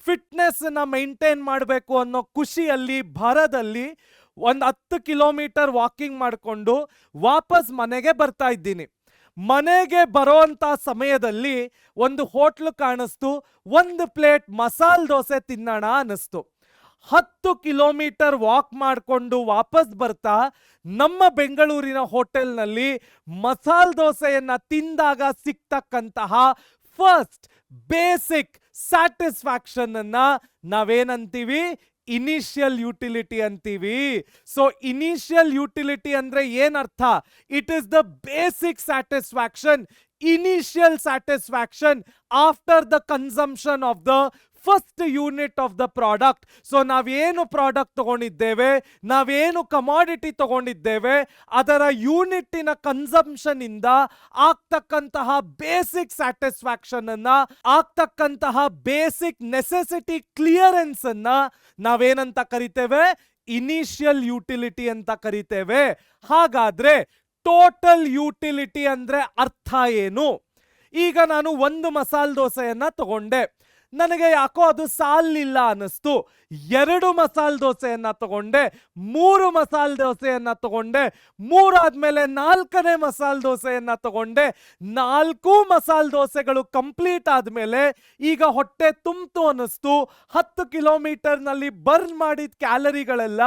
A: ಫಿಟ್ನೆಸ್ ನ ಮೇಂಟೈನ್ ಮಾಡಬೇಕು ಅನ್ನೋ ಖುಷಿಯಲ್ಲಿ, ಭರದಲ್ಲಿ ಒಂದು 10 ಕಿಲೋಮೀಟರ್ ವಾಕಿಂಗ್ ಮಾಡಿಕೊಂಡು ವಾಪಸ್ ಮನೆಗೆ ಬರ್ತಾ ಇದ್ದೀನಿ. ಮನೆಗೆ ಬರೋಂಥ ಸಮಯದಲ್ಲಿ ಒಂದು ಹೋಟ್ಲು ಕಾಣಿಸ್ತು, 1 ಪ್ಲೇಟ್ ಮಸಾಲೆ ದೋಸೆ ತಿನ್ನೋಣ ಅನ್ನಿಸ್ತು. 10 ಕಿಲೋಮೀಟರ್ ವಾಕ್ ಮಾಡಿಕೊಂಡು ವಾಪಸ್ ಬರ್ತಾ ನಮ್ಮ ಬೆಂಗಳೂರಿನ ಹೋಟೆಲ್ನಲ್ಲಿ ಮಸಾಲೆ ದೋಸೆಯನ್ನ ತಿಂದಾಗ ಸಿಗ್ತಕ್ಕಂತಹ ಫಸ್ಟ್ ಬೇಸಿಕ್ ಸ್ಯಾಟಿಸ್ಫ್ಯಾಕ್ಷನ್ ಅನ್ನ ನಾವೇನಂತೀವಿ? ಇನಿಷಿಯಲ್ ಯುಟಿಲಿಟಿ ಅಂತೀವಿ. ಸೊ ಇನಿಷಿಯಲ್ ಯುಟಿಲಿಟಿ ಅಂದ್ರೆ ಏನರ್ಥ? It is the basic satisfaction, initial satisfaction after the consumption of the first unit of the product. So ನಾವೇನು ಪ್ರಾಡಕ್ಟ್ ತಗೊಂಡಿದ್ದೇವೆ, ನಾವೇನು ಕಮಾಡಿಟಿ ತಗೊಂಡಿದ್ದೇವೆ, ಅದರ ಯೂನಿಟ್ಟಿನ ಕನ್ಸಂಪ್ಷನ್ ಇಂದ ಆಗ್ತಕ್ಕಂತಹ ಬೇಸಿಕ್ ಸ್ಯಾಟಿಸ್ಫ್ಯಾಕ್ಷನ್ ಅನ್ನ, ಆಗ್ತಕ್ಕಂತಹ ಬೇಸಿಕ್ ನೆಸೆಸಿಟಿ ಕ್ಲಿಯರೆನ್ಸ್ ಅನ್ನ ನಾವೇನಂತ ಕರಿತೇವೆ? ಇನಿಷಿಯಲ್ ಯುಟಿಲಿಟಿ ಅಂತ ಕರಿತೇವೆ. ಹಾಗಾದ್ರೆ ಟೋಟಲ್ ಯುಟಿಲಿಟಿ ಅಂದ್ರೆ ಅರ್ಥ ಏನು? ಈಗ ನಾನು 1 ಮಸಾಲೆ ದೋಸೆಯನ್ನ ತಗೊಂಡೆ, ನನಗೆ ಯಾಕೋ ಅದು ಸಾಲಿಲ್ಲ ಅನ್ನಿಸ್ತು. 2 ಮಸಾಲೆ ದೋಸೆಯನ್ನ ತಗೊಂಡೆ, 3 ಮಸಾಲೆ ದೋಸೆಯನ್ನ ತಗೊಂಡೆ, 3 ಆದ್ಮೇಲೆ 4ನೇ ಮಸಾಲೆ ದೋಸೆಯನ್ನ ತಗೊಂಡೆ. 4 ಮಸಾಲೆ ದೋಸೆಗಳು ಕಂಪ್ಲೀಟ್ ಆದ್ಮೇಲೆ ಈಗ ಹೊಟ್ಟೆ ತುಂಬಿತು ಅನ್ನಿಸ್ತು. 10 ಕಿಲೋಮೀಟರ್ ನಲ್ಲಿ ಬರ್ನ್ ಮಾಡಿದ ಕ್ಯಾಲರಿಗಳೆಲ್ಲ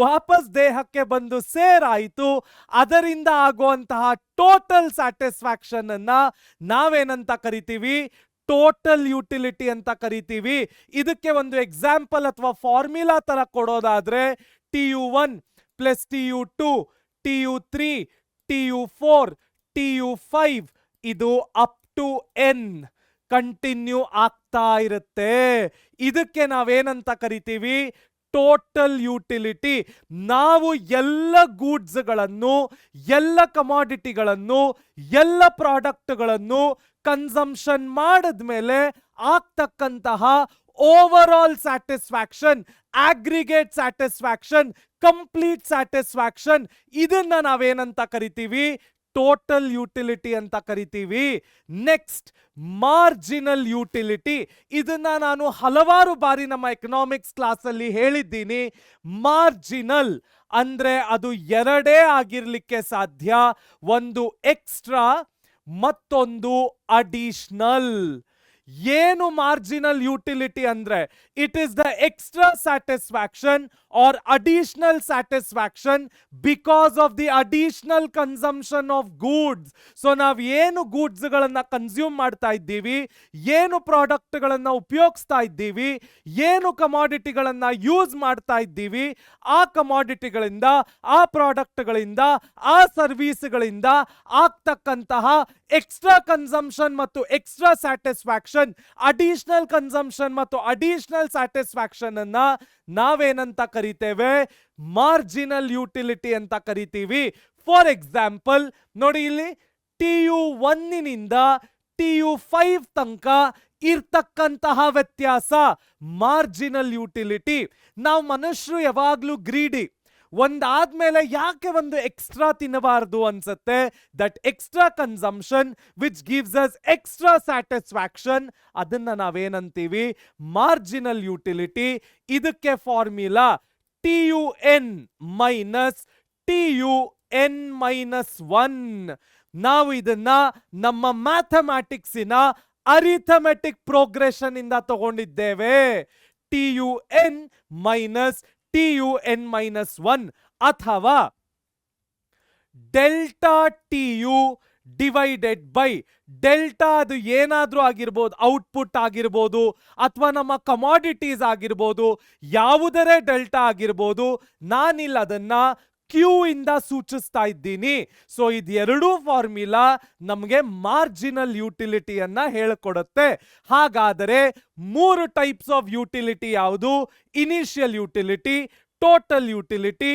A: ವಾಪಸ್ ದೇಹಕ್ಕೆ ಬಂದು ಸೇರಾಯಿತು. ಅದರಿಂದ ಆಗುವಂತಹ ಟೋಟಲ್ ಸ್ಯಾಟಿಸ್ಫ್ಯಾಕ್ಷನ್ ಅನ್ನ ನಾವೇನಂತ ಕರಿತೀವಿ? ಟೋಟಲ್ ಯುಟಿಲಿಟಿ ಅಂತ ಕರಿತೀವಿ. ಇದಕ್ಕೆ ಒಂದು ಎಕ್ಸಾಂಪಲ್ ಅಥವಾ ಫಾರ್ಮ್ಯುಲಾ ತರ ಕೊಡೋದಾದ್ರೆ TU1 plus TU2 TU3 TU4 TU5 ಇದು ಅಪ್ ಟು N ಕಂಟಿನ್ಯೂ ಆಗ್ತಾ ಇರುತ್ತೆ. ಇದಕ್ಕೆ ನಾವೇನಂತ ಕರಿತೀವಿ? Total utility. ನಾವು ಎಲ್ಲ ಗೂಡ್ಸ್ಗಳನ್ನು, ಎಲ್ಲ ಕಮಾಡಿಟಿಗಳನ್ನು, ಎಲ್ಲ ಪ್ರಾಡಕ್ಟ್ಗಳನ್ನು ಕನ್ಸಂಪ್ಷನ್ ಮಾಡಿದ್ಮೇಲೆ ಆಗ್ತಕ್ಕಂತಹ overall satisfaction, aggregate satisfaction, complete satisfaction, ಇದನ್ನ ನಾವೇನಂತ ಕರಿತೀವಿ? ಟೋಟಲ್ ಯುಟಿಲಿಟಿ ಅಂತ ಕರಿತೀವಿ. Next marginal utility. ಇದನ್ನ ನಾನು ಹಲವಾರು ಬಾರಿ ನಮ್ಮ ಎಕನಾಮಿಕ್ಸ್ ಕ್ಲಾಸ್ ಅಲ್ಲಿ ಹೇಳಿದ್ದೀನಿ. ಮಾರ್ಜಿನಲ್ ಅಂದ್ರೆ ಅದು ಎರಡೇ ಆಗಿರ್ಲಿಕ್ಕೆ ಸಾಧ್ಯ, ಒಂದು ಎಕ್ಸ್ಟ್ರಾ ಮತ್ತೊಂದು ಅಡಿಷನಲ್. ಏನು ಮಾರ್ಜಿನಲ್ ಯುಟಿಲಿಟಿ ಅಂದ್ರೆ? It is the extra satisfaction or additional satisfaction because of the additional consumption of goods. So ನಾವು ಏನು ಗೂಡ್ಸ್ ಗಳನ್ನ ಕನ್ಸ್ಯೂಮ್ ಮಾಡ್ತಾ ಇದ್ದೀವಿ, ಏನು ಪ್ರಾಡಕ್ಟ್ ಗಳನ್ನ ಉಪಯೋಗಿಸ್ತಾ ಇದ್ದೀವಿ, ಏನು ಕಮಾಡಿಟಿಗಳನ್ನ ಯೂಸ್ ಮಾಡ್ತಾ ಇದ್ದೀವಿ, ಆ ಕಮಾಡಿಟಿಗಳಿಂದ, ಆ ಪ್ರಾಡಕ್ಟ್ಗಳಿಂದ, ಆ ಸರ್ವಿಸ್ಗಳಿಂದ ಆಗ್ತಕ್ಕಂತಹ ಎಕ್ಸ್ಟ್ರಾ ಕನ್ಸಂಪ್ಷನ್ ಮತ್ತು ಎಕ್ಸ್ಟ್ರಾ ಸ್ಯಾಟಿಸ್ಫ್ಯಾಕ್ಷನ್, ಅಡಿಷನಲ್ ಕನ್ಸಂಪ್ಷನ್ ಮತ್ತು ಅಡಿಷನಲ್ ಸ್ಯಾಟಿಸ್ಫ್ಯಾಕ್ಷನ್ ಅನ್ನ ನಾವೇನಂತ ಕರಿತೇವೆ? ಮಾರ್ಜಿನಲ್ ಯುಟಿಲಿಟಿ ಅಂತ ಕರಿತೀವಿ. ಫಾರ್ ಎಕ್ಸಾಂಪಲ್ ನೋಡಿ, ಇಲ್ಲಿ TU1 ನಿಂದ TU5 ತನಕ ಇರ್ತಕ್ಕಂತಹ ವ್ಯತ್ಯಾಸ ಮಾರ್ಜಿನಲ್ ಯುಟಿಲಿಟಿ. ನಾವು ಮನುಷ್ಯರು ಯಾವಾಗ್ಲೂ ಗ್ರೀಡಿ, ಒಂದಾದ್ಮೇಲೆ ಯಾಕೆ ಒಂದು ಎಕ್ಸ್ಟ್ರಾ ತಿನ್ನಬಾರದು ಅನ್ಸತ್ತೆ. That extra consumption which gives us extra satisfaction, ಅದನ್ನ ನಾವೇನಂತೀವಿ, ಮಾರ್ಜಿನಲ್ ಯುಟಿಲಿಟಿ. ಇದಕ್ಕೆ ಫಾರ್ಮ್ಯುಲಾ TUN ಮೈನಸ್ TUN-1. ನಾವು ಇದನ್ನ ನಮ್ಮ ಮ್ಯಾಥಮ್ಯಾಟಿಕ್ಸಿನ ಅರಿಥಮೆಟಿಕ್ ಪ್ರೋಗ್ರೆಷನ್ ಇಂದ ತಗೊಂಡಿದ್ದೇವೆ. TUN ಮೈನಸ್ TUN-1 ಅಥವಾ delta TU divided by delta. ಅದು ಏನಾದ್ರೂ ಆಗಿರ್ಬೋದು, ಔಟ್ಪುಟ್ ಆಗಿರ್ಬೋದು ಅಥವಾ ನಮ್ಮ ಕಮಾಡಿಟೀಸ್ ಆಗಿರ್ಬೋದು, ಯಾವುದರೇ ಡೆಲ್ಟಾ ಆಗಿರ್ಬೋದು. ನಾನಿಲ್ಲಿ ಅದನ್ನ ಕ್ಯೂ ಇಂದ ಸೂಚಿಸ್ತಾ ಇದ್ದೀನಿ. ಸೊ ಇದೆರಡೂ ಫಾರ್ಮ್ಯುಲಾ ನಮಗೆ ಮಾರ್ಜಿನಲ್ ಯುಟಿಲಿಟಿಯನ್ನ ಹೇಳಿಕೊಡುತ್ತೆ. ಹಾಗಾದರೆ 3 ಟೈಪ್ಸ್ ಆಫ್ ಯುಟಿಲಿಟಿ ಯಾವುದು? Initial utility, total utility,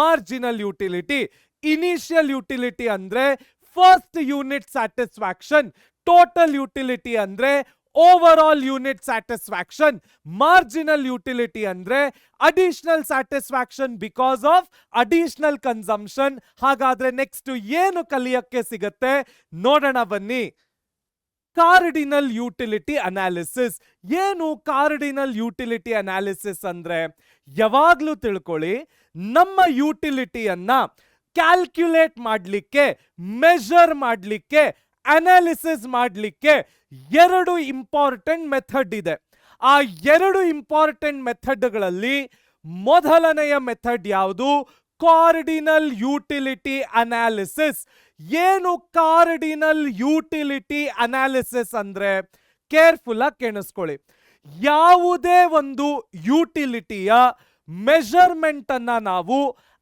A: marginal utility. Initial utility ಅಂದ್ರೆ first unit satisfaction, total utility ಅಂದ್ರೆ overall unit satisfaction, marginal utility ಅಂದ್ರೆ additional satisfaction because of additional consumption. ಹಾಗಾದ್ರೆ ನೆಕ್ಸ್ಟ್ ಏನು ಕಲಿಯಕ್ಕೆ ಸಿಗತ್ತೆ ನೋಡೋಣ ಬನ್ನಿ. Cardinal utility analysis. ಏನು ಕಾರ್ಡಿನಲ್ ಯುಟಿಲಿಟಿ ಅನಾಲಿಸಿಸ್ ಅಂದ್ರೆ, ಯಾವಾಗ್ಲೂ ತಿಳ್ಕೊಳ್ಳಿ, ನಮ್ಮ ಯುಟಿಲಿಟಿಯನ್ನ ಕ್ಯಾಲ್ಕ್ಯುಲೇಟ್ ಮಾಡಲಿಕ್ಕೆ, ಮೆಜರ್ ಮಾಡಲಿಕ್ಕೆ, ಅನಾಲಿಸಿಸ್ ಮಾಡಲಿಕ್ಕೆ 2 ಇಂಪಾರ್ಟೆಂಟ್ ಮೆಥಡ್ ಇದೆ. ಆ 2 ಇಂಪಾರ್ಟೆಂಟ್ ಮೆಥಡ್ಗಳಲ್ಲಿ ಮೊದಲನೆಯ ಮೆಥಡ್ ಯಾವುದು? Cardinal utility analysis. ಏನು ಕಾರ್ಡಿನಲ್ ಯುಟಿಲಿಟಿ ಅನಾಲಿಸಿಸ್ ಅಂದ್ರೆ, ಕೇರ್ಫುಲ್ ಆಗಿ ಕೇಳಿಸ್ಕೊಳ್ಳಿ. ಯಾವುದೇ ಒಂದು ಯುಟಿಲಿಟಿಯ ಮೆಜರ್ಮೆಂಟ್ ಅನ್ನ ನಾವು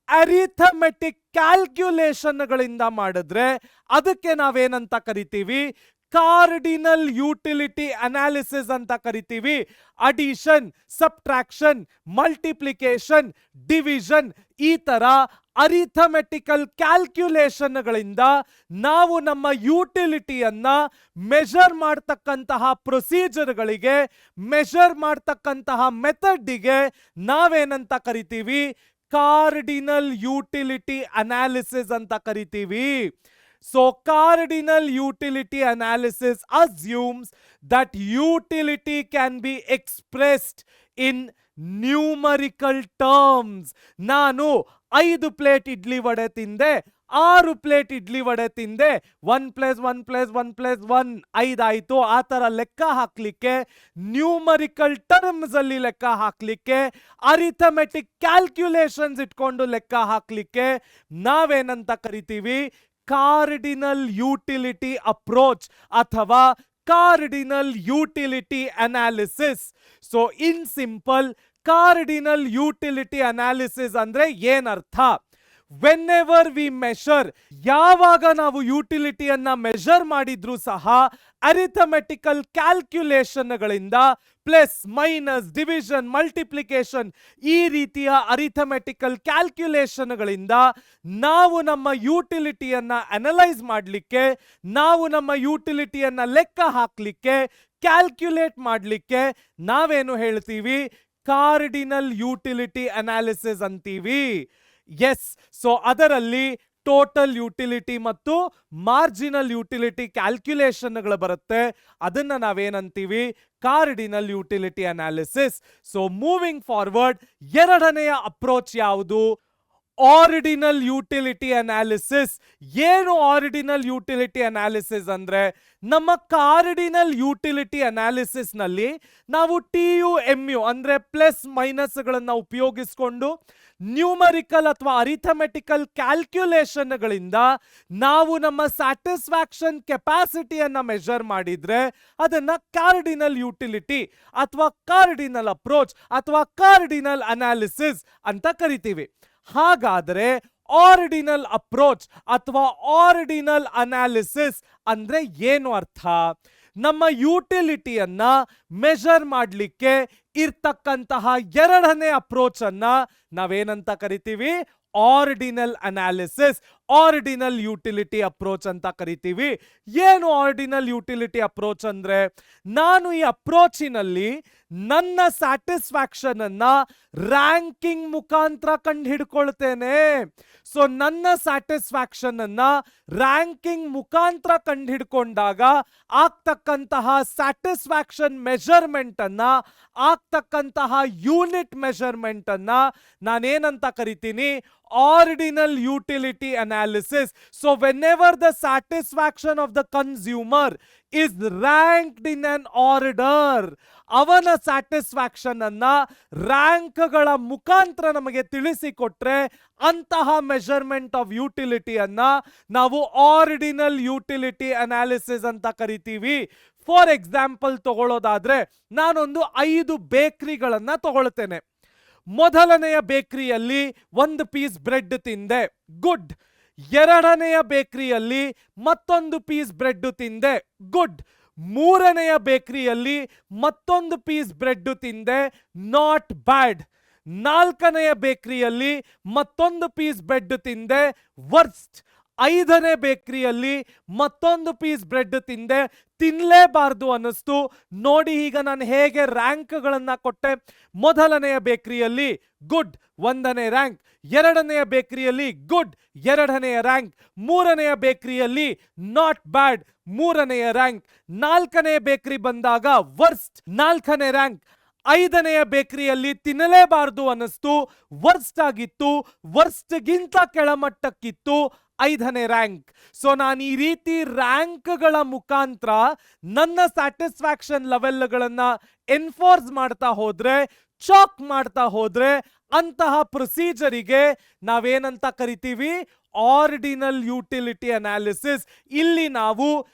A: ಅರಿಥಮೆಟಿಕ್ ಕ್ಯಾಲ್ಕ್ಯುಲೇಷನ್ಗಳಿಂದ ಮಾಡಿದ್ರೆ ಅದಕ್ಕೆ ನಾವೇನಂತ ಕರಿತೀವಿ? ಕಾರ್ಡಿನಲ್ ಯುಟಿಲಿಟಿ ಅನಾಲಿಸಿಸ್ ಅಂತ ಕರಿತೀವಿ. ಅಡಿಷನ್, ಸಬ್ಟ್ರಾಕ್ಷನ್, ಮಲ್ಟಿಪ್ಲಿಕೇಶನ್, ಡಿವಿಷನ್, ಈ ತರ ಅರಿಥಮೆಟಿಕಲ್ ಕ್ಯಾಲ್ಕ್ಯುಲೇಷನ್ಗಳಿಂದ ನಾವು ನಮ್ಮ ಯುಟಿಲಿಟಿಯನ್ನ ಮೆಜರ್ ಮಾಡ್ತಕ್ಕಂತಹ ಪ್ರೊಸೀಜರ್ಗಳಿಗೆ, ಮೆಜರ್ ಮಾಡ್ತಕ್ಕಂತಹ ಮೆಥಡ್ಗೆ ನಾವೇನಂತ ಕರಿತೀವಿ? ಕಾರ್ಡಿನಲ್ ಯುಟಿಲಿಟಿ ಅನಾಲಿಸಿಸ್ ಅಂತ ಕರಿತೀವಿ. So cardinal utility analysis assumes that utility can be expressed in numerical terms. ನಾನು 5 ಪ್ಲೇಟ್ ಇಡ್ಲಿ ವಡೆ ತಿಂದೆ, 6 ಪ್ಲೇಟ್ ಇಡ್ಲಿ ವಡೆ ತಿಂದೆ, 1 + 1 + 1 + 1 5 ಆಯ್ತು. ಆ ತರ ಲೆಕ್ಕ ಹಾಕ್ಲಿಕ್ಕೆ, ನ್ಯೂಮರಿಕಲ್ ಟರ್ಮ್ಸ್ ಅಲ್ಲಿ ಲೆಕ್ಕ ಹಾಕ್ಲಿಕ್ಕೆ, ಅರಿಥಮೆಟಿಕ್ ಕ್ಯಾಲ್ಕ್ಯುಲೇಷನ್ಸ್ ಇಟ್ಕೊಂಡು ಲೆಕ್ಕ ಹಾಕ್ಲಿಕ್ಕೆ ನಾವೇನಂತ ಕರಿತೀವಿ? ಕಾರ್ಡಿನಲ್ ಯುಟಿಲಿಟಿ ಅಪ್ರೋಚ್ ಅಥವಾ cardinal utility analysis. So in simple, cardinal utility analysis ಅಂದ್ರೆ ಏನರ್ಥ? ವೆನ್ಎವರ್ ವಿ ಮೆಷರ್, ಯಾವಾಗ ನಾವು ಯುಟಿಲಿಟಿಯನ್ನ ಮೆಷರ್ ಮಾಡಿದ್ರೂ ಸಹ ಅರಿಥಮೆಟಿಕಲ್ ಕ್ಯಾಲ್ಕ್ಯುಲೇಷನ್ಗಳಿಂದ, ಪ್ಲಸ್, ಮೈನಸ್, ಡಿವಿಷನ್, ಮಲ್ಟಿಪ್ಲಿಕೇಶನ್, ಈ ರೀತಿಯ ಅರಿಥಮೆಟಿಕಲ್ ಕ್ಯಾಲ್ಕ್ಯುಲೇಷನ್ಗಳಿಂದ ನಾವು ನಮ್ಮ ಯುಟಿಲಿಟಿಯನ್ನ ಅನಲೈಸ್ ಮಾಡಲಿಕ್ಕೆ, ನಾವು ನಮ್ಮ ಯುಟಿಲಿಟಿಯನ್ನ ಲೆಕ್ಕ ಹಾಕ್ಲಿಕ್ಕೆ, ಕ್ಯಾಲ್ಕ್ಯುಲೇಟ್ ಮಾಡಲಿಕ್ಕೆ ನಾವೇನು ಹೇಳ್ತೀವಿ? ಕಾರ್ಡಿನಲ್ ಯುಟಿಲಿಟಿ ಅನಾಲಿಸಿಸ್ ಅಂತೀವಿ. ಎಸ್, ಸೊ ಅದರಲ್ಲಿ ಟೋಟಲ್ ಯುಟಿಲಿಟಿ ಮತ್ತು ಮಾರ್ಜಿನಲ್ ಯುಟಿಲಿಟಿ ಕ್ಯಾಲ್ಕ್ಯುಲೇಷನ್ಗಳು ಬರುತ್ತೆ. ಅದನ್ನ ನಾವೇನಂತೀವಿ? Cardinal utility analysis. So moving forward, ಎರಡನೆಯ ಅಪ್ರೋಚ್ ಯಾವುದು? Ordinal utility analysis. ಏನು ಆರ್ಡಿನಲ್ ಯುಟಿಲಿಟಿ ಅನಾಲಿಸಿಸ್ ಅಂದ್ರೆ, ನಮ್ಮ ಕಾರ್ಡಿನಲ್ ಯುಟಿಲಿಟಿ ಅನಾಲಿಸಿಸ್ ನಲ್ಲಿ ನಾವು TU-MU ಅಂದ್ರೆ ಪ್ಲಸ್ ಮೈನಸ್ ಗಳನ್ನ ಉಪಯೋಗಿಸಿಕೊಂಡು ನ್ಯೂಮರಿಕಲ್ ಅಥವಾ ಅರಿಥಮೆಟಿಕಲ್ ಕ್ಯಾಲ್ಕ್ಯುಲೇಷನ್ಗಳಿಂದ ನಾವು ನಮ್ಮ ಸ್ಯಾಟಿಸ್ಫ್ಯಾಕ್ಷನ್ ಕೆಪಾಸಿಟಿಯನ್ನ ಮೆಜರ್ ಮಾಡಿದ್ರೆ ಅದನ್ನ ಕಾರ್ಡಿನಲ್ ಯುಟಿಲಿಟಿ ಅಥವಾ ಕಾರ್ಡಿನಲ್ ಅಪ್ರೋಚ್ ಅಥವಾ ಕಾರ್ಡಿನಲ್ ಅನಾಲಿಸಿಸ್ ಅಂತ ಕರಿತೀವಿ. ಹಾಗಾದ್ರೆ ಆರ್ಡಿನಲ್ ಅಪ್ರೋಚ್ ಅಥವಾ ಆರ್ಡಿನಲ್ ಅನಾಲಿಸಿಸ್ ಅಂದ್ರೆ ಏನು ಅರ್ಥ? ನಮ್ಮ ಯುಟಿಲಿಟಿಯನ್ನ ಮೆಜರ್ ಮಾಡಲಿಕ್ಕೆ ಇರ್ತಕ್ಕಂತಹ ಎರಡನೇ ಅಪ್ರೋಚ್ ಅನ್ನ ನಾವೇನಂತ ಕರಿತೀವಿ? Ordinal analysis. Ordinal utility approach ಅಂತ ಕರಿತೀವಿ. ಏನು ಆರ್ಡಿನಲ್ ಯುಟಿಲಿಟಿ ಅಪ್ರೋಚ್ ಅಂದ್ರೆ, ನಾನು ಈ ಅಪ್ರೋಚಿನಲ್ಲಿ ನನ್ನ ಸ್ಯಾಟಿಸ್ಫ್ಯಾಕ್ಷನ್ ಅನ್ನ ರ್ಯಾಂಕಿಂಗ್ ಮುಖಾಂತರ ಕಂಡು ಹಿಡ್ಕೊಳ್ತೇನೆ. ಸೊ ನನ್ನ ಸ್ಯಾಟಿಸ್ಫ್ಯಾಕ್ಷನ್ ಅನ್ನ ರ್ಯಾಂಕಿಂಗ್ ಮುಖಾಂತರ ಕಂಡು ಹಿಡ್ಕೊಂಡಾಗ ಆಗ್ತಕ್ಕಂತಹ ಸ್ಯಾಟಿಸ್ಫ್ಯಾಕ್ಷನ್ ಮೆಜರ್ಮೆಂಟ್ ಅನ್ನ, ಆಗ್ತಕ್ಕಂತಹ ಯೂನಿಟ್ ಮೆಜರ್ಮೆಂಟ್ ಅನ್ನ ನಾನೇನಂತ ಕರಿತೀನಿ, ordinal utility analysis. So whenever the satisfaction of the consumer is ranked in an order, ಅವನ ಸ್ಯಾಟಿಸ್ಫ್ಯಾಕ್ಷನ್ ಅನ್ನ ರ್ಯಾಂಕ್ಗಳ ಮುಖಾಂತರ ನಮಗೆ ತಿಳಿಸಿಕೊಟ್ರೆ ಅಂತಹ ಮೆಜರ್ಮೆಂಟ್ ಆಫ್ ಯುಟಿಲಿಟಿಯನ್ನ ನಾವು ಆರ್ಡಿನಲ್ ಯುಟಿಲಿಟಿ ಅನಾಲಿಸಿಸ್ ಅಂತ ಕರಿತೀವಿ. ಫಾರ್ ಎಕ್ಸಾಂಪಲ್ ತಗೊಳ್ಳೋದಾದ್ರೆ, ನಾನೊಂದು 5 ಬೇಕರಿಗಳನ್ನ ತಗೊಳ್ತೇನೆ. ಮೊದಲನೆಯ ಬೇಕರಿಯಲ್ಲಿ 1 ಪೀಸ್ ಬ್ರೆಡ್ ತಿಂದೆ, ಗುಡ್. ಎರಡನೆಯ ಬೇಕರಿಯಲ್ಲಿ ಮತ್ತೊಂದು ಪೀಸ್ ಬ್ರೆಡ್ ತಿಂದೆ, ಗುಡ್. ಮೂರನೆಯ ಬೇಕರಿಯಲ್ಲಿ ಮತ್ತೊಂದು ಪೀಸ್ ಬ್ರೆಡ್ ತಿಂದೆ, ನಾಟ್ ಬ್ಯಾಡ್. ನಾಲ್ಕನೆಯ ಬೇಕರಿಯಲ್ಲಿ ಮತ್ತೊಂದು ಪೀಸ್ ಬ್ರೆಡ್ ತಿಂದೆ, ವರ್ಸ್ಟ್. 5ನೇ ಬೇಕರಿಯಲ್ಲಿ ಮತ್ತೊಂದು ಪೀಸ್ ಬ್ರೆಡ್ ತಿಂದೆ, ತಿನ್ನಲೇಬಾರ್ದು ಅನ್ನಿಸ್ತು. ನೋಡಿ ಈಗ ನಾನು ಹೇಗೆ ರ್ಯಾಂಕ್ಗಳನ್ನ ಕೊಟ್ಟೆ. ಮೊದಲನೆಯ ಬೇಕರಿಯಲ್ಲಿ ಗುಡ್, 1ನೇ ರ್ಯಾಂಕ್. ಎರಡನೆಯ ಬೇಕರಿಯಲ್ಲಿ ಗುಡ್, 2ನೆಯ ರ್ಯಾಂಕ್. ಮೂರನೆಯ ಬೇಕರಿಯಲ್ಲಿ ನಾಟ್ ಬ್ಯಾಡ್, 3ನೆಯ ರ್ಯಾಂಕ್. 4ನೇ ಬೇಕರಿ ಬಂದಾಗ ವರ್ಸ್ಟ್, 4ನೇ ರ್ಯಾಂಕ್. 5ನೆಯ ಬೇಕರಿಯಲ್ಲಿ ತಿನ್ನಲೇಬಾರ್ದು ಅನ್ನಿಸ್ತು, ವರ್ಸ್ಟ್ ಆಗಿತ್ತು, ವರ್ಸ್ಟ್ಗಿಂತ ಕೆಳಮಟ್ಟಕ್ಕಿತ್ತು, 5ನೇ ರ್ಯಾಂಕ್. ಸೊ ನಾನು ಈ ರೀತಿ ರ್ಯಾಂಕ್ಗಳ ಮುಖಾಂತರ ನನ್ನ ಸ್ಯಾಟಿಸ್ಫ್ಯಾಕ್ಷನ್ ಲೆವೆಲ್ಗಳನ್ನ ಎನ್ಫೋರ್ಸ್ ಮಾಡ್ತಾ ಹೋದ್ರೆ, ಚಾಕ್ ಮಾಡ್ತಾ ಹೋದ್ರೆ, ಅಂತಹ ಪ್ರೊಸೀಜರಿಗೆ ನಾವೇನಂತ ಕರಿತೀವಿ, ಆರ್ಡಿನಲ್ ಯುಟಿಲಿಟಿ ಅನಾಲಿಸಿಸ್. ಇಲ್ಲಿ ನಾವು